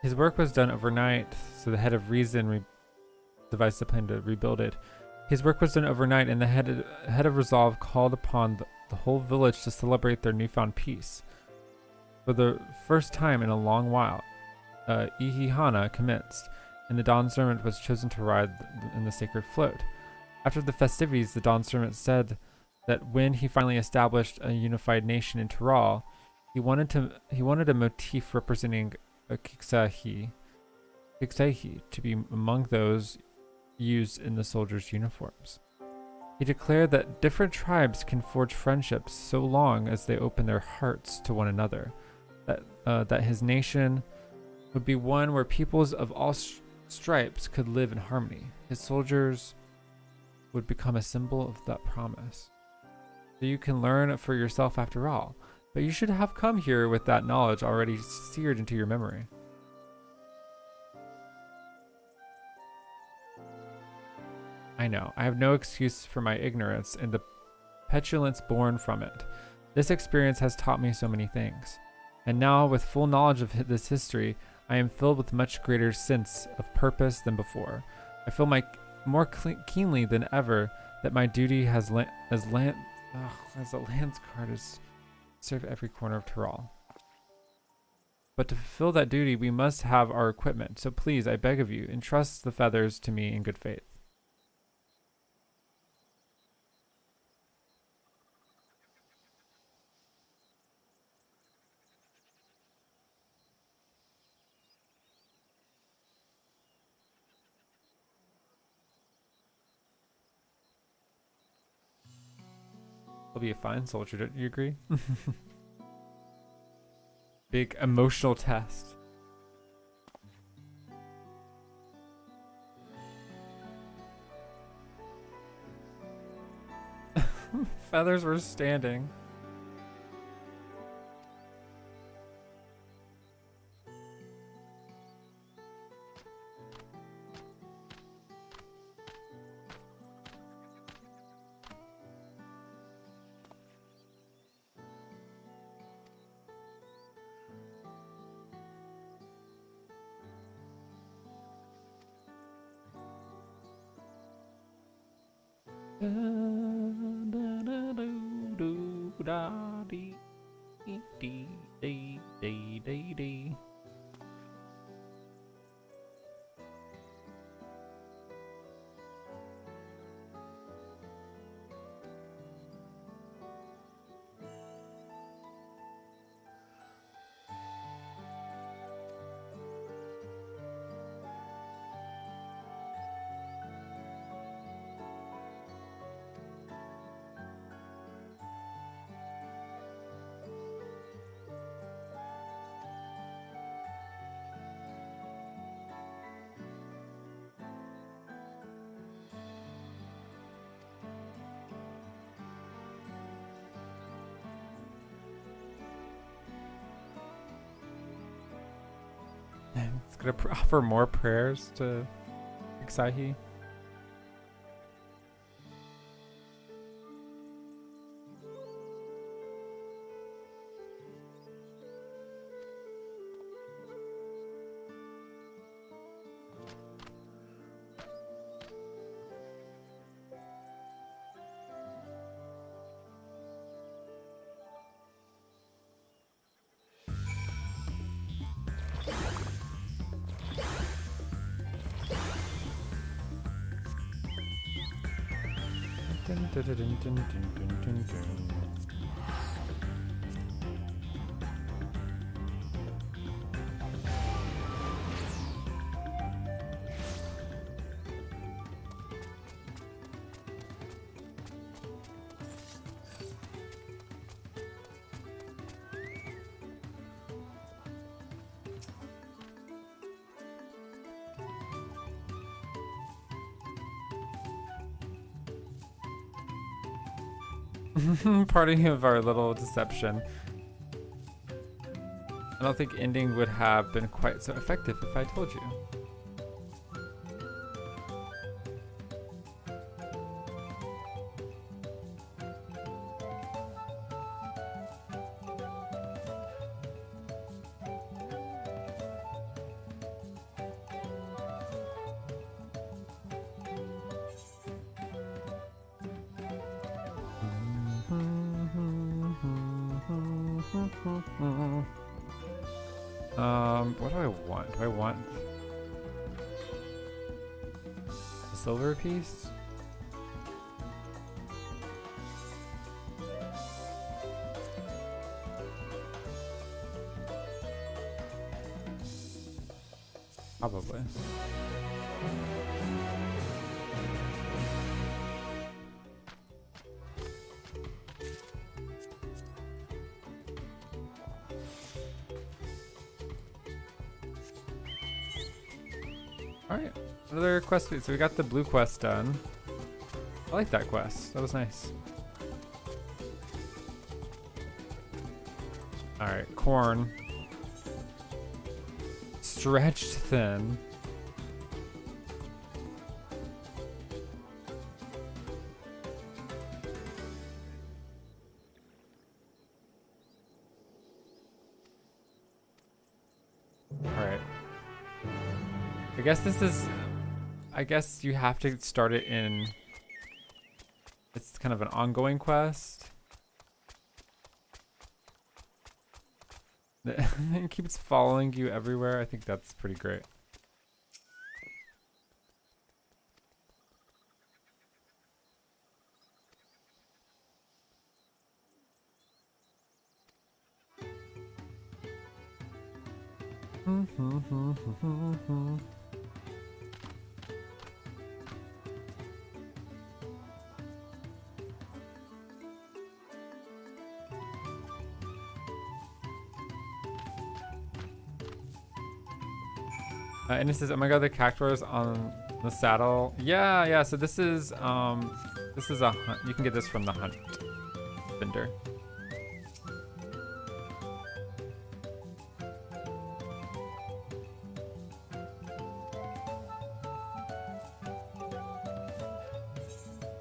His work was done overnight, so the head of reason devised a plan to rebuild it. His work was done overnight, and the head of resolve called upon the whole village to celebrate their newfound peace. For the first time in a long while, Ihihana commenced, and the Dawn Servant was chosen to ride in the sacred float. After the festivities, the Dawn Servant said that when he finally established a unified nation in Tyrol, he wanted a motif representing a Kiksahi to be among those used in the soldiers' uniforms. He declared that different tribes can forge friendships so long as they open their hearts to one another, that his nation would be one where peoples of all stripes could live in harmony. His soldiers would become a symbol of that promise. So you can learn for yourself after all. But you should have come here with that knowledge already seared into your memory. I know, I have no excuse for my ignorance and the petulance born from it. This experience has taught me so many things. And now, with full knowledge of this history, I am filled with much greater sense of purpose than before. I feel more keenly than ever that my duty as a lance guard is serve every corner of Tyrol. But to fulfill that duty, we must have our equipment. So please, I beg of you, entrust the feathers to me in good faith. He'll be a fine soldier, don't you agree? Big emotional test. Feathers were standing. It's gonna offer more prayers to Exaihi. Dun, dun, dun, dun, dun, dun, dun, dun. Parting of our little deception. I don't think ending would have been quite so effective if I told you. What do I want? Do I want a silver piece? Probably. Alright, another quest. So we got the blue quest done. I like that quest. That was nice. Alright, corn. Stretched thin. Alright. I guess this is... I guess you have to start it in... It's kind of an ongoing quest. It keeps following you everywhere. I think that's pretty great. And it says, oh my god, the cactuars on the saddle. Yeah, so this is a hunt. You can get this from the hunt vendor.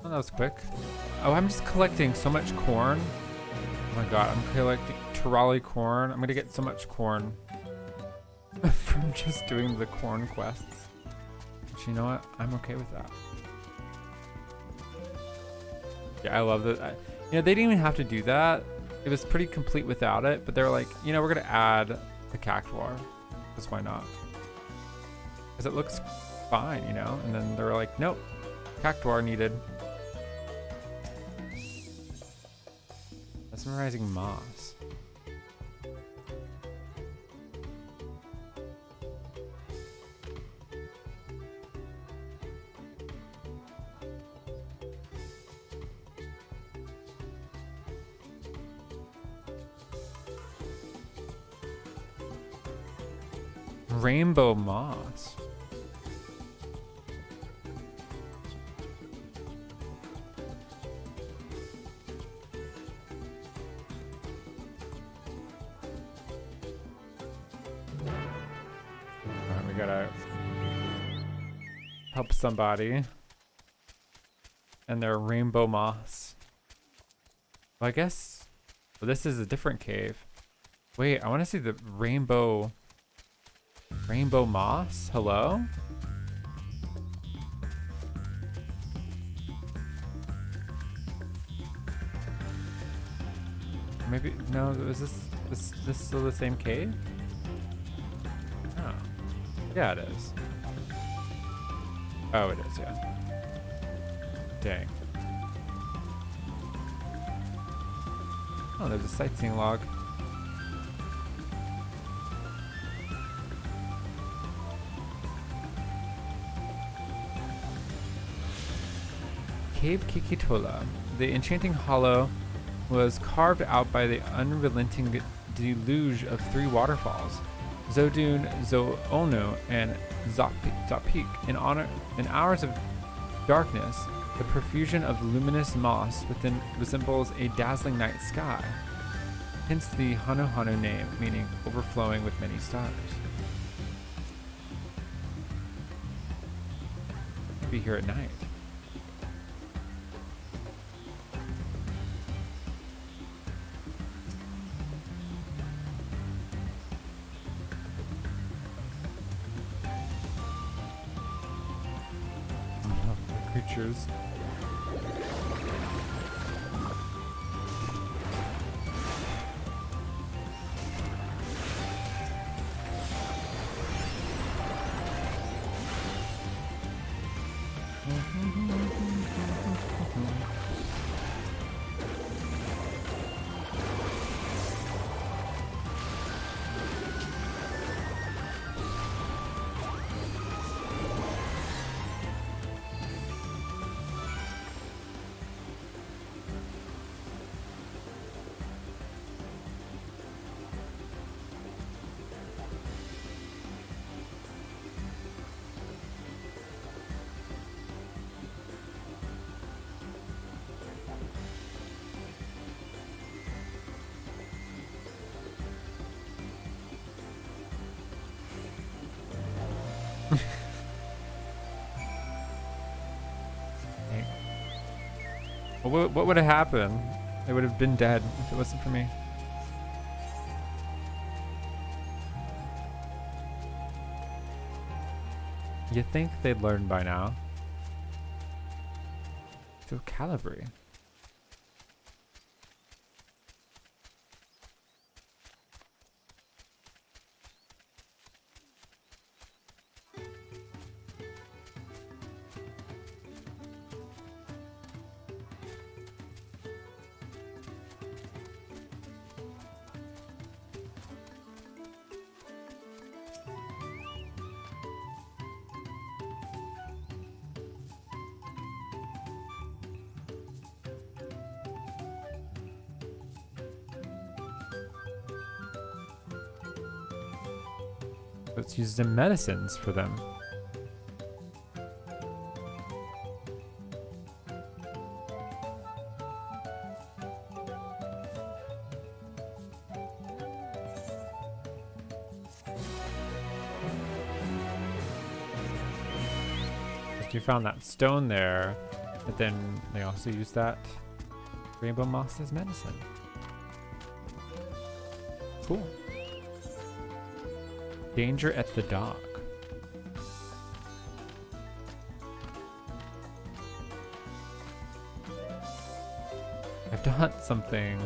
Oh, that was quick. Oh, I'm just collecting so much corn. Oh my god, I'm collecting Turali corn. I'm gonna get so much corn from just doing the corn quests. But you know what? I'm okay with that. Yeah, I love that. You know, they didn't even have to do that. It was pretty complete without it, but they were like, you know, we're gonna add the cactuar. Because why not? Because it looks fine, you know? And then they were like, nope, cactuar needed. Mesmerizing moss. Rainbow moss. Alright, we gotta help somebody. And their rainbow moss. Well, I guess well, this is a different cave. Wait, I want to see the rainbow moss. Hello? Maybe no. Is this still the same cave? Oh, yeah, it is. Oh, it is. Yeah. Dang. Oh, there's a sightseeing log. Cave Kikitola. The enchanting hollow was carved out by the unrelenting deluge of 3 waterfalls, Zodun, Zoonu, and Zapik. In hours of darkness, the profusion of luminous moss within resembles a dazzling night sky. Hence the Hanuhanu name, meaning overflowing with many stars. Be here at night. Creatures. Well, what would have happened? They would have been dead if it wasn't for me. You think they'd learn by now? To calibrate. It's used in medicines for them. But you found that stone there, but then they also use that rainbow moss as medicine. Cool. Danger at the dock. I have to hunt something.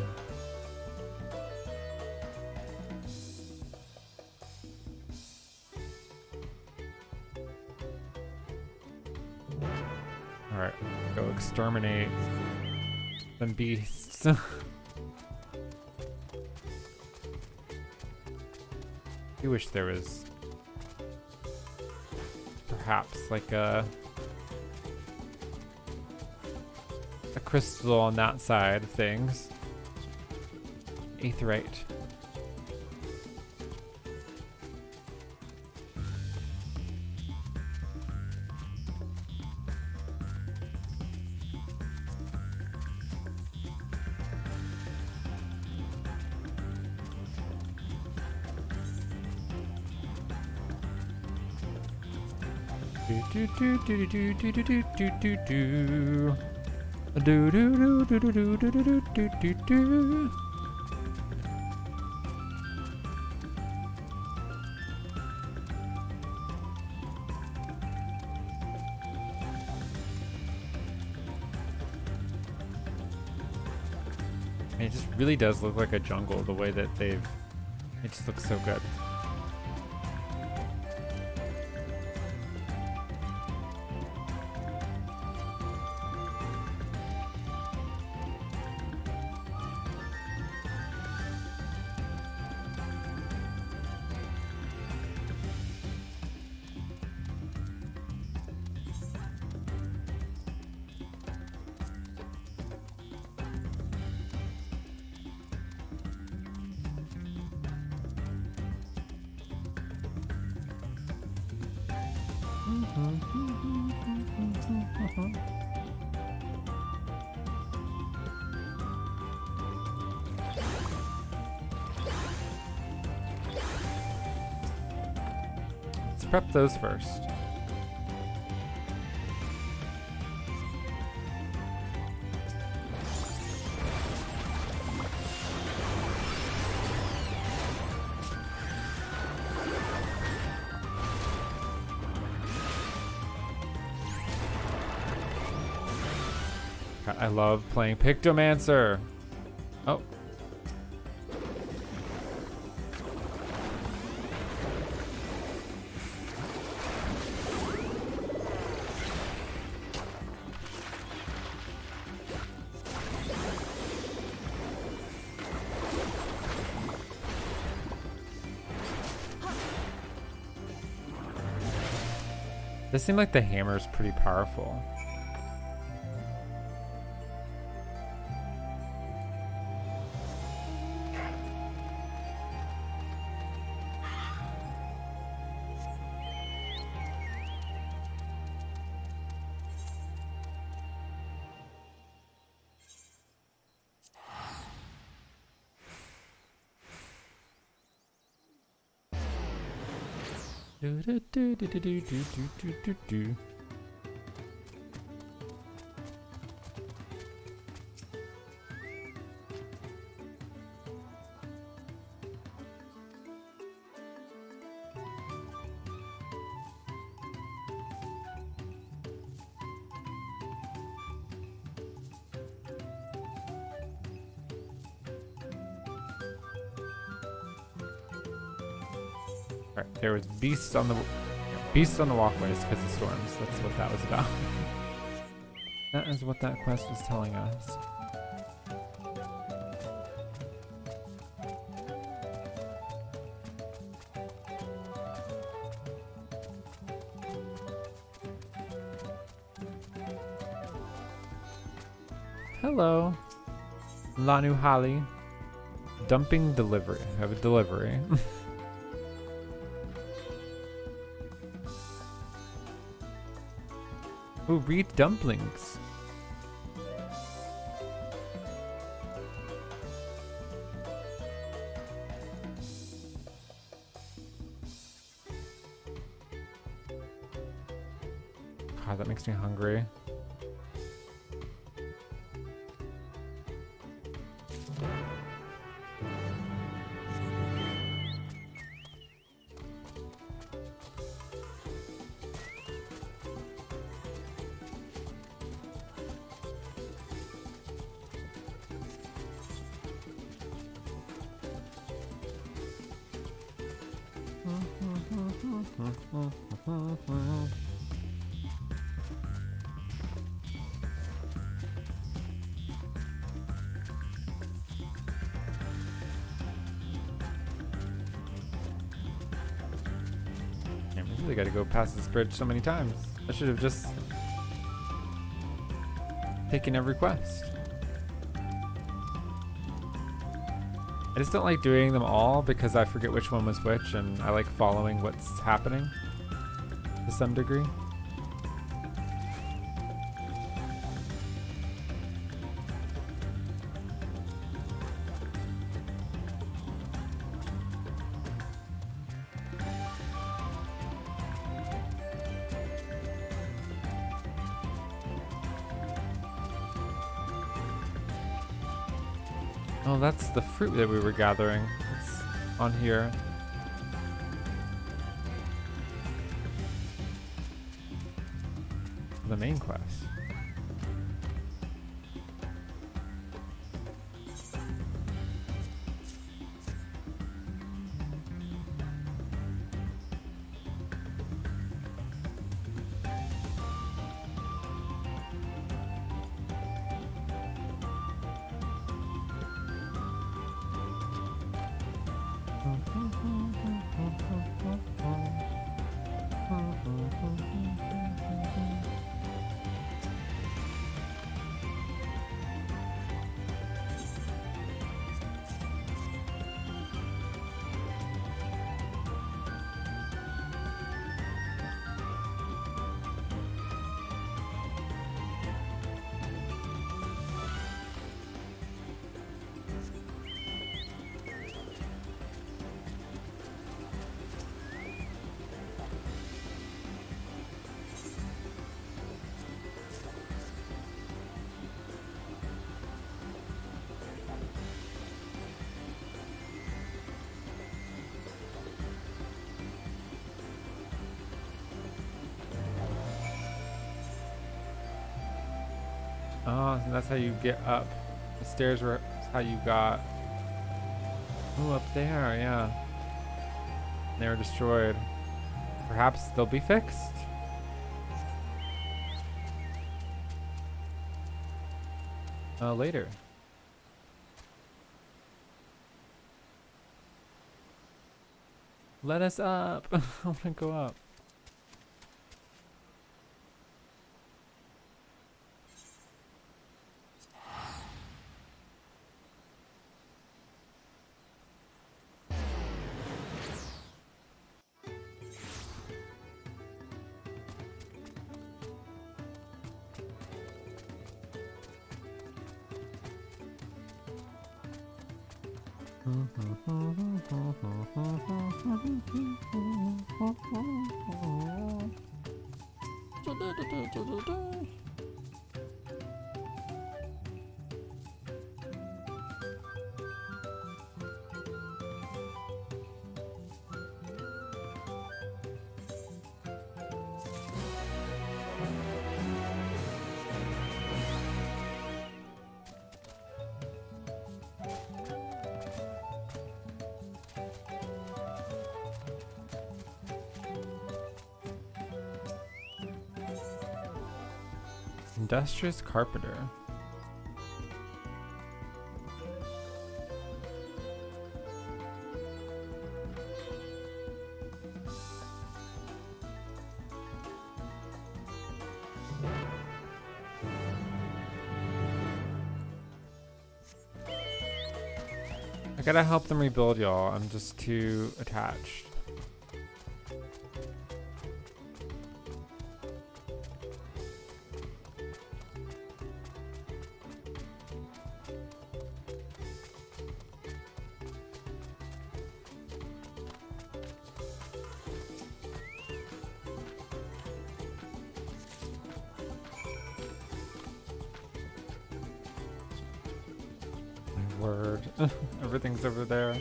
Alright, go exterminate some beasts. I wish there was perhaps like a crystal on that side of things. Aetheryte. Do do do do do do do do do do. Do do do do do do do do do do do. It just really does look like a jungle the way that they've. It just looks so good. Let's prep those first. God, I love playing Pictomancer. Oh. This seemed like the hammer's pretty powerful. Do do do do do do do do do do. Alright, there was beasts on the walkways because of storms. That's what that was about. That is what that quest was telling us. Hello, Lanuhali. Dumping delivery. I have a delivery. Ooh, read dumplings. God, that makes me hungry. I really got to go past this bridge so many times. I should have just taken every quest. I just don't like doing them all because I forget which one was which, and I like following what's happening to some degree. Oh, that's the fruit that we were gathering. It's on here. The main quest. Oh, so that's how you get up. The stairs were how you got. Oh, up there, yeah. They were destroyed. Perhaps they'll be fixed? Later. Let us up. I want to go up. Industrious carpenter. I gotta help them rebuild, y'all. I'm just too attached. Word. Everything's over there.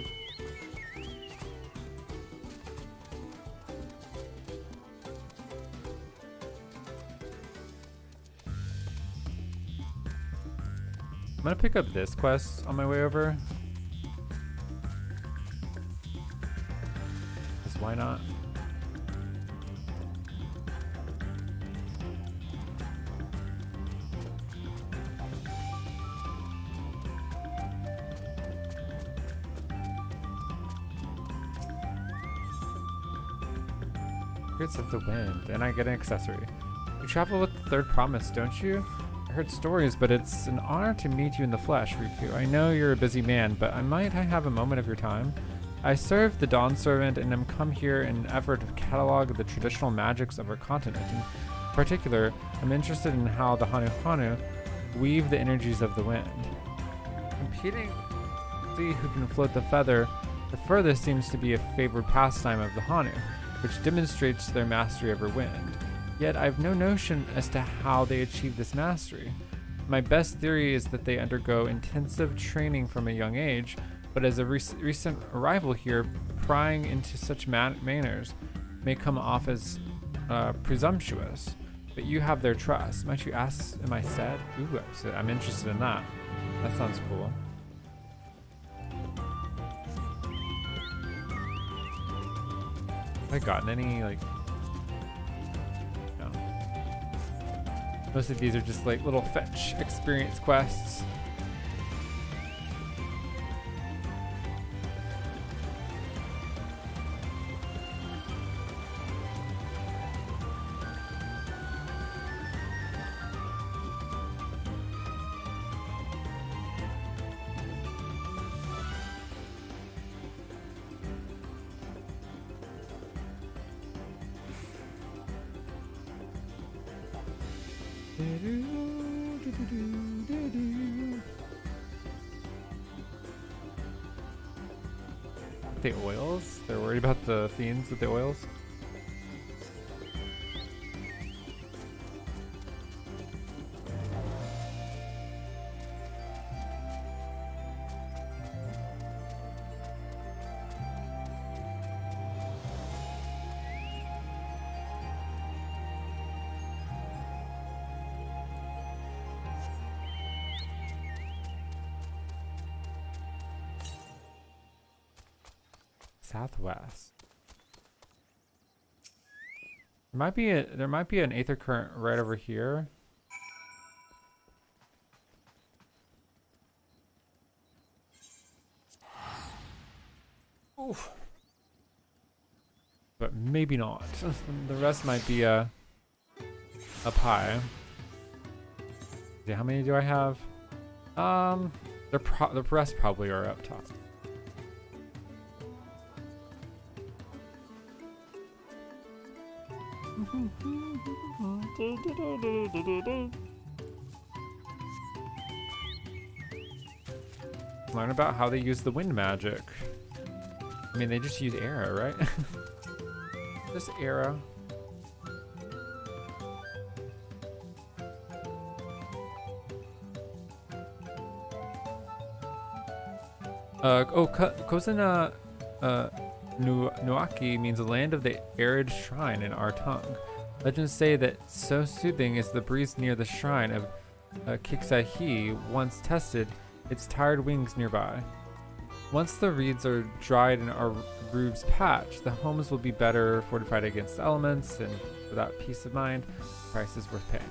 I'm gonna pick up this quest on my way over. Because why not? Of the wind, and I get an accessory. You travel with the third promise, don't you? I heard stories, but it's an honor to meet you in the flesh, Riku. I know you're a busy man, but I have a moment of your time. I serve the Dawn Servant and am come here in an effort to catalog the traditional magics of our continent. In particular, I'm interested in how the Hanuhanu weave the energies of the wind. Competing to see who can float the feather the furthest seems to be a favored pastime of the Hanu, which demonstrates their mastery over wind. Yet I've no notion as to how they achieve this mastery. My best theory is that they undergo intensive training from a young age, but as a recent arrival here, prying into such manners may come off as presumptuous. But you have their trust. Might you ask, am I sad? Ooh, I'm interested in that. That sounds cool. Have I gotten any, like... No. Most of these are just like little fetch experience quests. The oils? They're worried about the fiends with the oils? Southwest. There might be an aether current right over here. Oof. But maybe not. The rest might be up high. Yeah, how many do I have? The rest probably are up top. Learn about how they use the wind magic. I mean, they just use arrow, right? Just arrow. Kozuna Nuaki means the land of the arid shrine in our tongue. Legends say that so soothing is the breeze near the shrine of Kiksahi once tested its tired wings nearby. Once the reeds are dried and our roofs patched, the homes will be better fortified against the elements, and for that peace of mind, the price is worth paying.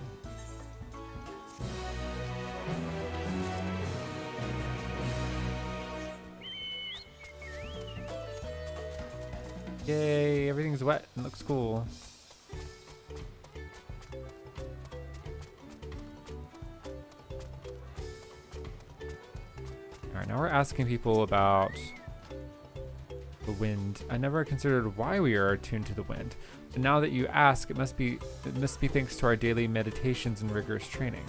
Yay, everything's wet and looks cool. Alright, now we're asking people about the wind. I never considered why we are attuned to the wind, but now that you ask, it must be thanks to our daily meditations and rigorous training.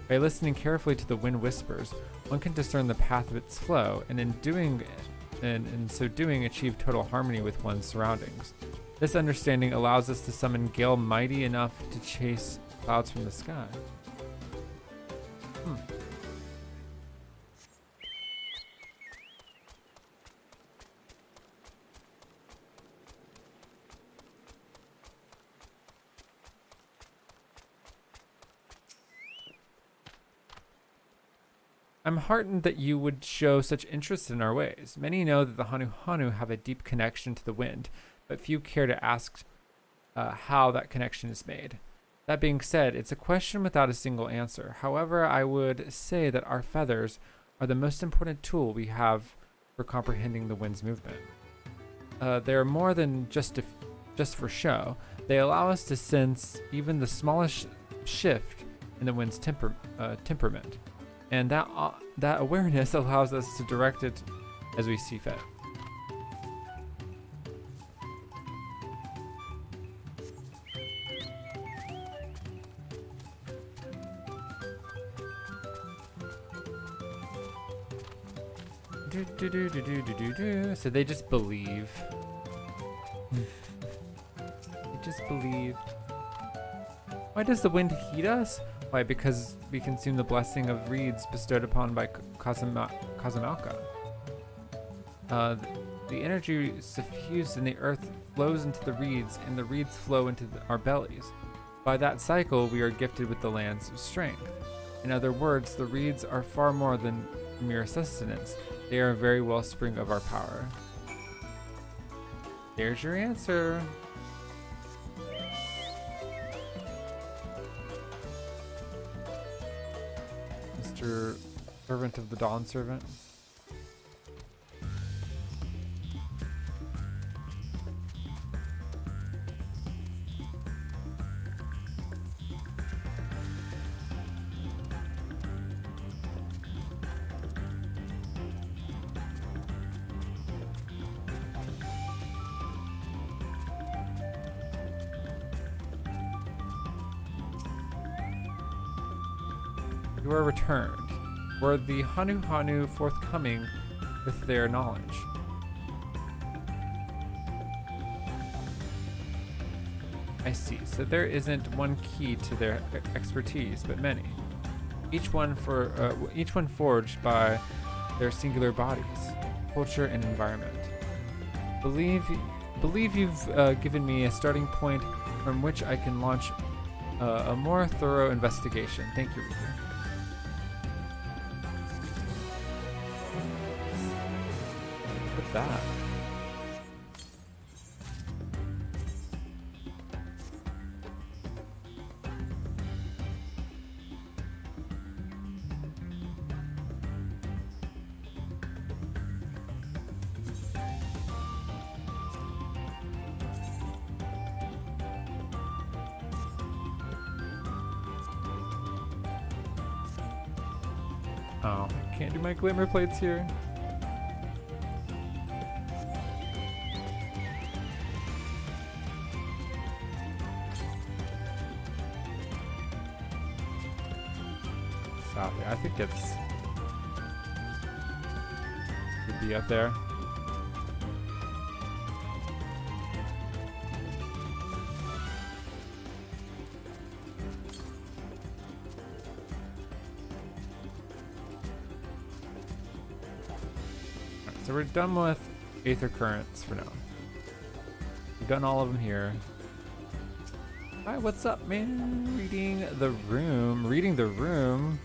By listening carefully to the wind whispers, one can discern the path of its flow, and in so doing achieve total harmony with one's surroundings. This understanding allows us to summon gale mighty enough to chase clouds from the sky. I'm heartened that you would show such interest in our ways. Many know that the Hanhanu have a deep connection to the wind, but few care to ask how that connection is made. That being said, it's a question without a single answer. However, I would say that our feathers are the most important tool we have for comprehending the wind's movement. They are more than just for show. They allow us to sense even the smallest shift in the wind's temperament. And that awareness allows us to direct it as we see fit. So they just believe. They just believe. Why does the wind heat us? Why? Because we consume the blessing of reeds bestowed upon by Kazumalka. The energy suffused in the earth flows into the reeds, and the reeds flow into our bellies. By that cycle, we are gifted with the land's strength. In other words, the reeds are far more than mere sustenance. They are a very wellspring of our power. There's your answer. Mr. Servant of the Dawn Servant. You are returned. Were the Hanuhanu forthcoming with their knowledge? I see. So there isn't one key to their expertise, but many. Each one forged by their singular bodies, culture, and environment. Believe you've given me a starting point from which I can launch a more thorough investigation. Thank you, Reaper. That. Oh, I can't do my glimmer plates here. I think it's could be up there. Right, so we're done with Aether Currents for now. We've done all of them here. Hi, what's up, man? Reading the room.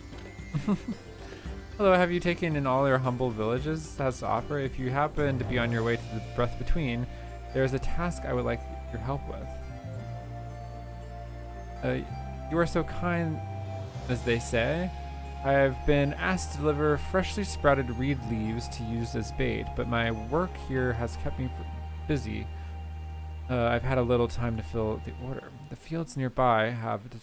Hello, have you taken in all your humble villages has to offer? If you happen to be on your way to the Breath Between, there is a task I would like your help with. You are so kind, as they say. I have been asked to deliver freshly sprouted reed leaves to use as bait, but my work here has kept me busy. I've had a little time to fill the order. The fields nearby have the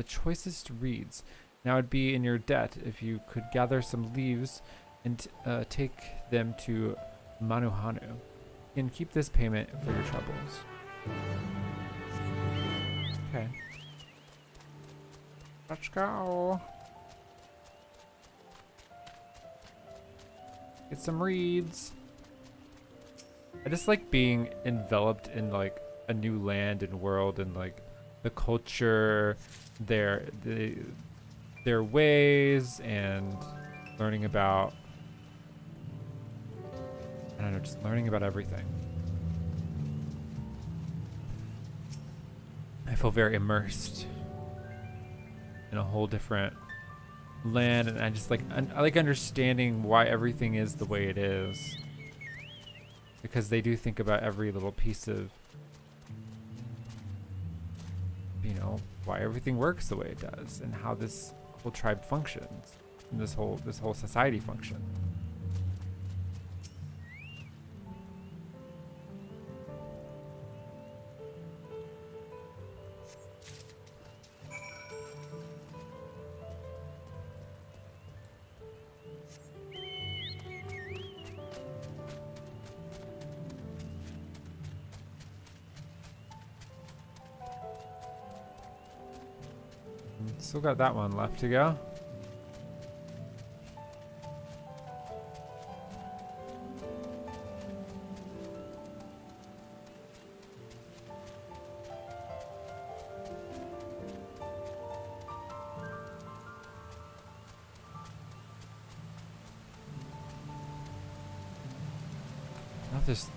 choicest reeds. Now it'd be in your debt if you could gather some leaves and take them to Hanuhanu. You can keep this payment for your troubles. Okay. Let's go. Get some reeds. I just like being enveloped in like a new land and world and like the culture, their ways, and learning about, I don't know, just learning about everything. I feel very immersed in a whole different land, and I just like, I like understanding why everything is the way it is, because they do think about every little piece of, you know, why everything works the way it does and how this whole tribe functions and this whole society functions. Still got that one left to go. this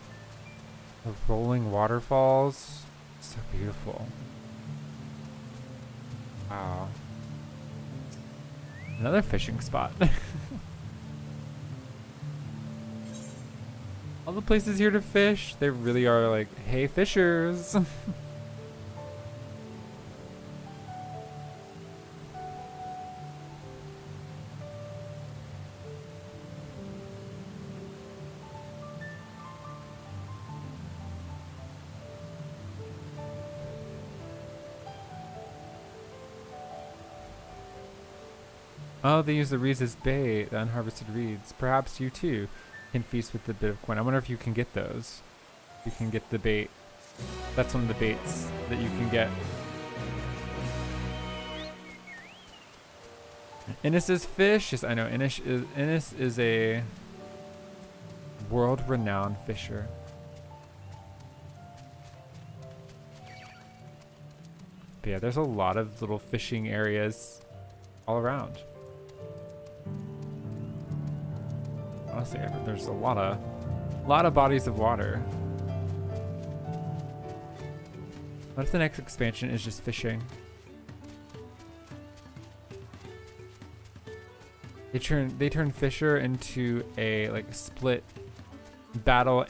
the rolling waterfalls. So beautiful. Wow. Another fishing spot. All the places here to fish, they really are like, hey fishers. Oh, they use the reeds as bait, the unharvested reeds. Perhaps you too can feast with a bit of coin. I wonder if you can get those. You can get the bait. That's one of the baits that you can get. Innes is fish. Yes, I know. Innes is a world-renowned fisher. But yeah, there's a lot of little fishing areas all around. Honestly, there's a lot of bodies of water. What if the next expansion is just fishing? They turn Fisher into a like split battle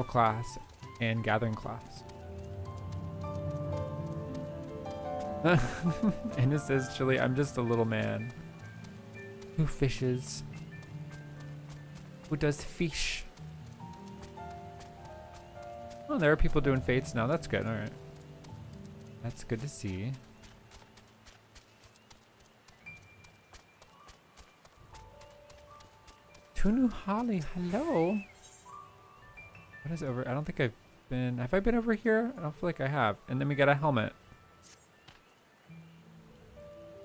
class and gathering class. And it says, Chili, I'm just a little man who fishes, who does fish. Oh, there are people doing fates now. That's good. All right. That's good to see. Tunu Holly, hello. What is over? I don't think I've been. Have I been over here? I don't feel like I have. And then we got a helmet.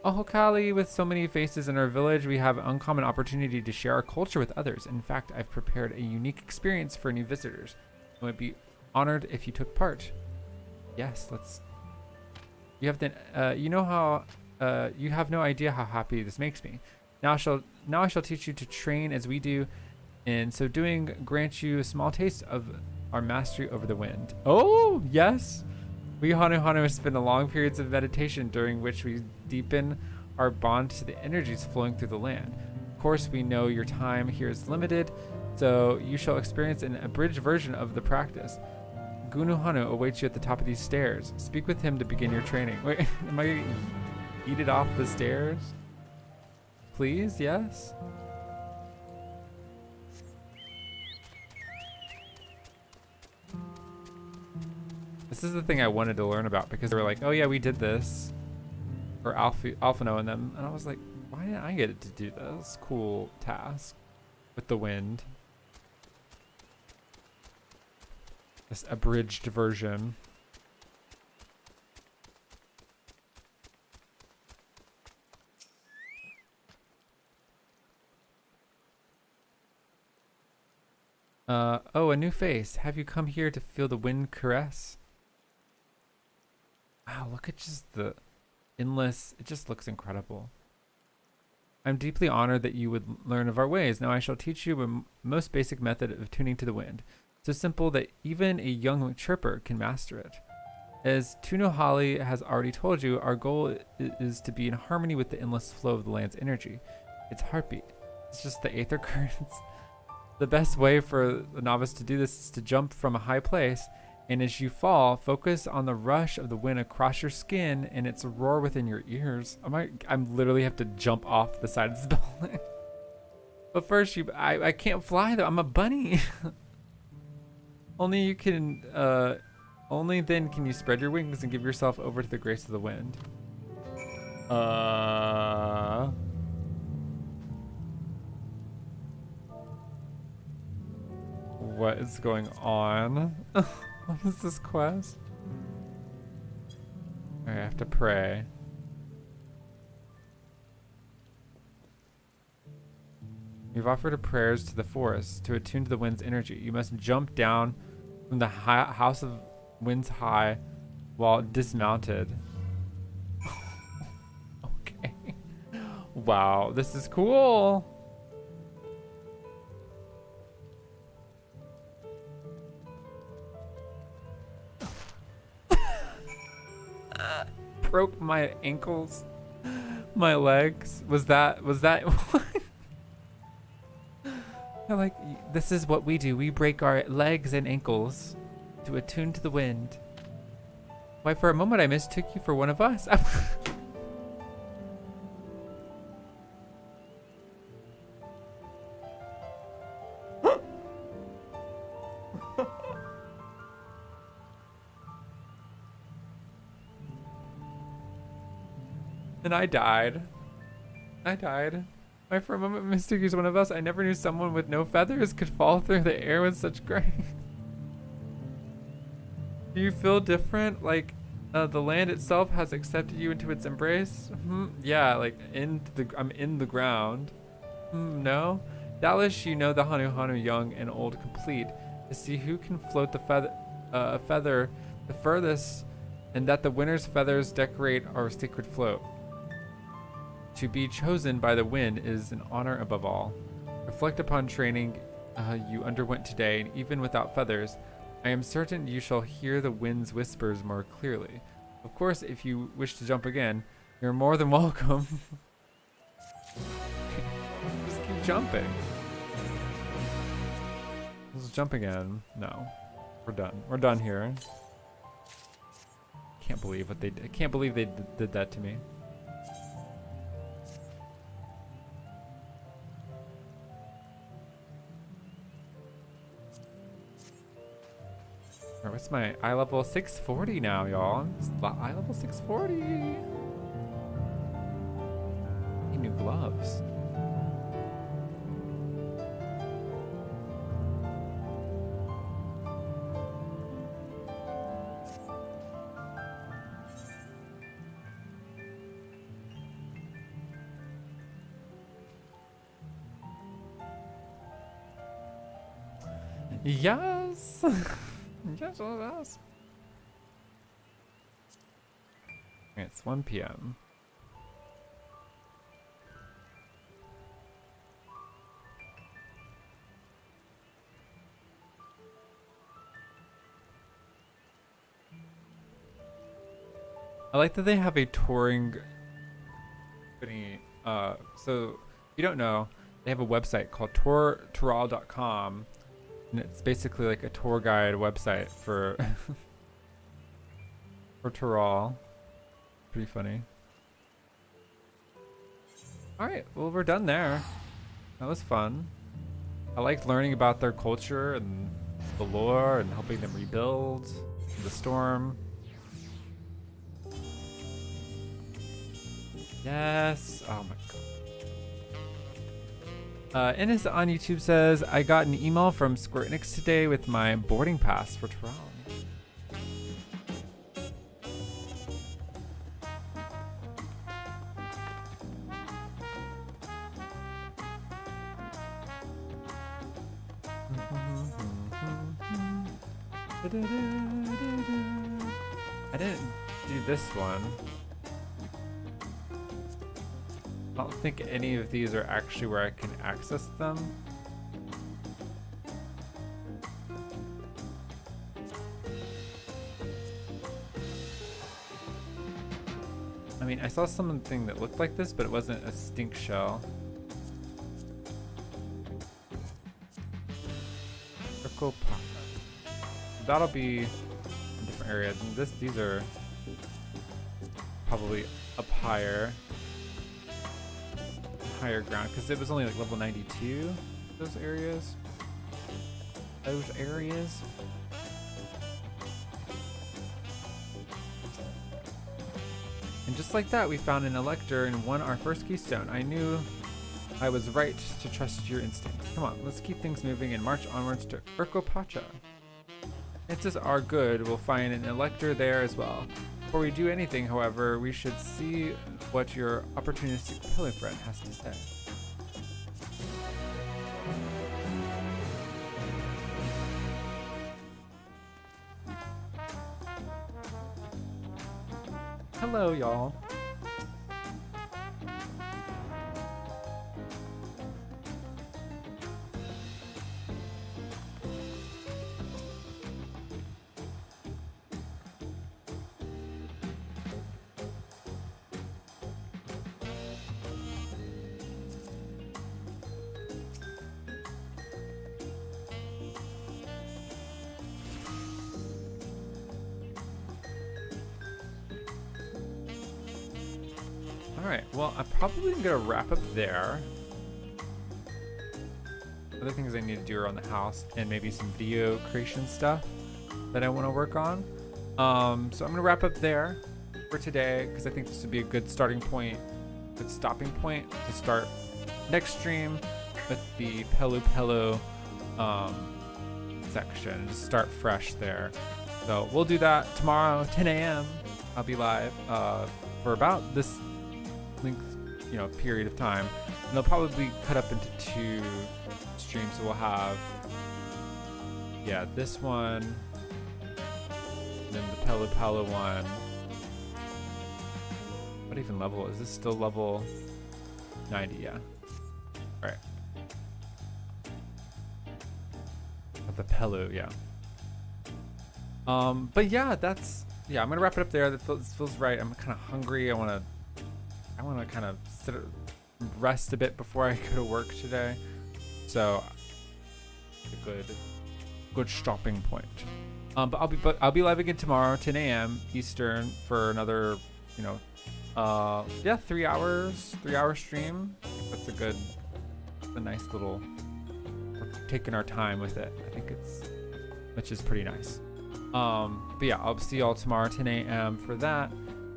Oh, Kali, with so many faces in our village, we have an uncommon opportunity to share our culture with others. In fact, I've prepared a unique experience for new visitors. I would be honored if you took part. Yes, let's. You have the. You know how. You have no idea how happy this makes me. Now I shall teach you to train as we do. In so doing, grant you a small taste of our mastery over the wind. Oh yes. We Hanuhanu spend long periods of meditation during which we deepen our bond to the energies flowing through the land. Of course, we know your time here is limited, so you shall experience an abridged version of the practice. Gunuhanu awaits you at the top of these stairs. Speak with him to begin your training. Wait, am I gonna eat it off the stairs? Please, yes? This is the thing I wanted to learn about because they were like, oh yeah, we did this. Or Alphano and them. And I was like, why didn't I get to do this cool task with the wind? This abridged version. Oh, a new face. Have you come here to feel the wind caress? Wow, look at just the endless, it just looks incredible. I'm deeply honored that you would learn of our ways. Now I shall teach you a most basic method of tuning to the wind. So simple that even a young chirper can master it. As Tuno Holly has already told you, our goal is to be in harmony with the endless flow of the land's energy. Its heartbeat. It's just the aether currents. The best way for the novice to do this is to jump from a high place, and as you fall, focus on the rush of the wind across your skin and its roar within your ears. I'm literally have to jump off the side of this building. But first, I can't fly though. I'm a bunny. Only you can. Only then can you spread your wings and give yourself over to the grace of the wind. What is going on? What is this quest? I have to pray. You've offered prayers to the forest to attune to the wind's energy. You must jump down from the house of winds high while dismounted. Okay. Wow, this is cool. broke my ankles, my legs. Was that what? They're like, this is what we do. We break our legs and ankles to attune to the wind. Why, for a moment I mistook you for one of us. And I died. Why, for a moment mistook you as one of us. I never knew someone with no feathers could fall through the air with such grace. Do you feel different? Like the land itself has accepted you into its embrace? Yeah, like I'm in the ground. No? Doubtless you know the Hanuhanu young and old complete, to see who can float the feather the furthest, and that the winner's feathers decorate our sacred float. To be chosen by the wind is an honor above all. Reflect upon training you underwent today, and even without feathers, I am certain you shall hear the wind's whispers more clearly. Of course, if you wish to jump again, you're more than welcome. Just keep jumping. Let's jump again. No, we're done. We're done here. Can't believe what they did. I can't believe they did that to me. Alright, what's my eye level? 640 now, y'all. Eye level 640. Need new gloves. Yes. Yes. It's 1 p.m. I like that they have a touring company. So if you don't know, they have a website called toural.com. And it's basically like a tour guide website for for Tyrol. Pretty funny. Alright, well, we're done there. That was fun. I liked learning about their culture and the lore and helping them rebuild the storm. Yes. Oh my god. Ennis on YouTube says, I got an email from Square Enix today with my boarding pass for Tyrol. I didn't do this one. I don't think any of these are actually where I can access them. I mean, I saw something that looked like this, but it wasn't a stink shell. Circle pop. That'll be a different area. These are probably up higher ground, because it was only like level 92, those areas. And just like that, we found an elector and won our first keystone. I knew I was right to trust your instincts. Come on, let's keep things moving and march onwards to Urkopacha. Chances are good we'll find an elector there as well. Before we do anything, however, we should see what your opportunistic pillar friend has to say. Hello, y'all. All right, well, I'm probably gonna wrap up there. Other things I need to do around the house and maybe some video creation stuff that I want to work on. So I'm gonna wrap up there for today because I think this would be a good starting point, good stopping point to start next stream with the Pelu Pelu section. Just start fresh there. So we'll do that tomorrow, 10 a.m. I'll be live for about this length, period of time, and they'll probably be cut up into 2 streams. So we'll have, this one, and then the Pelu Pelu one. What even level is this? Still level 90? Yeah. All right. The Pelu, yeah. But yeah, I'm gonna wrap it up there. That feels right. I'm kind of hungry. I wanna kind of rest a bit before I go to work today. So a good stopping point. But I'll be live again tomorrow, 10 a.m. Eastern, for another 3-hour stream. That's a nice little. We're taking our time with it. I think which is pretty nice. But yeah, I'll see y'all tomorrow, 10 a.m. for that.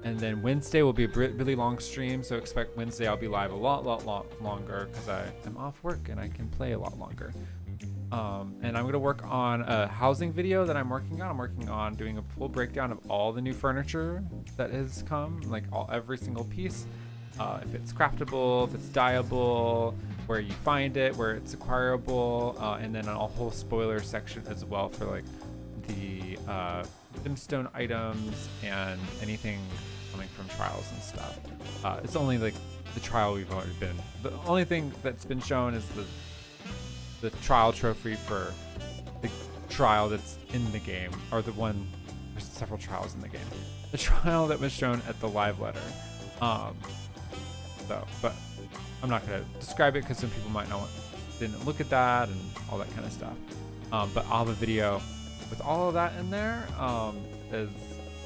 And then Wednesday will be a really long stream, so expect Wednesday I'll be live a lot longer because I am off work and I can play a lot longer. And I'm gonna work on a housing video that I'm working on. I'm working on doing a full breakdown of all the new furniture that has come, like every single piece. If it's craftable, if it's dyeable, where you find it, where it's acquirable, and then a whole spoiler section as well for like the gemstone items and anything coming from trials and stuff. It's only like the trial we've already been. The only thing that's been shown is the trial trophy for the trial that's in the game, or the one. There's several trials in the game. The trial that was shown at the live letter. But I'm not gonna describe it because some people might didn't look at that and all that kind of stuff. But I'll have a video with all of that in there as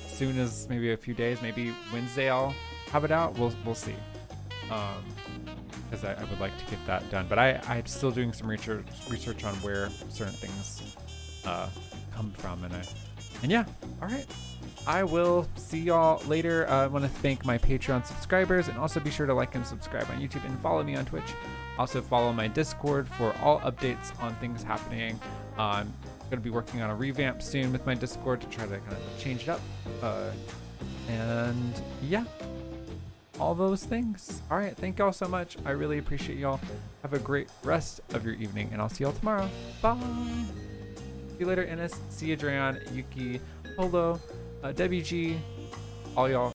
soon as maybe a few days, maybe Wednesday I'll have it out. We'll see. Because I would like to get that done, but I'm still doing some research on where certain things come from, and yeah. All right. I will see y'all later. I want to thank my Patreon subscribers, and also be sure to like and subscribe on YouTube and follow me on Twitch. Also follow my Discord for all updates on things happening. I'm going to be working on a revamp soon with my Discord to try to kind of change it up. And yeah, all those things. All right. Thank y'all so much. I really appreciate y'all. Have a great rest of your evening, and I'll see y'all tomorrow. Bye. See you later, Ennis. See you, Drayon, Yuki, Polo, WG, all y'all.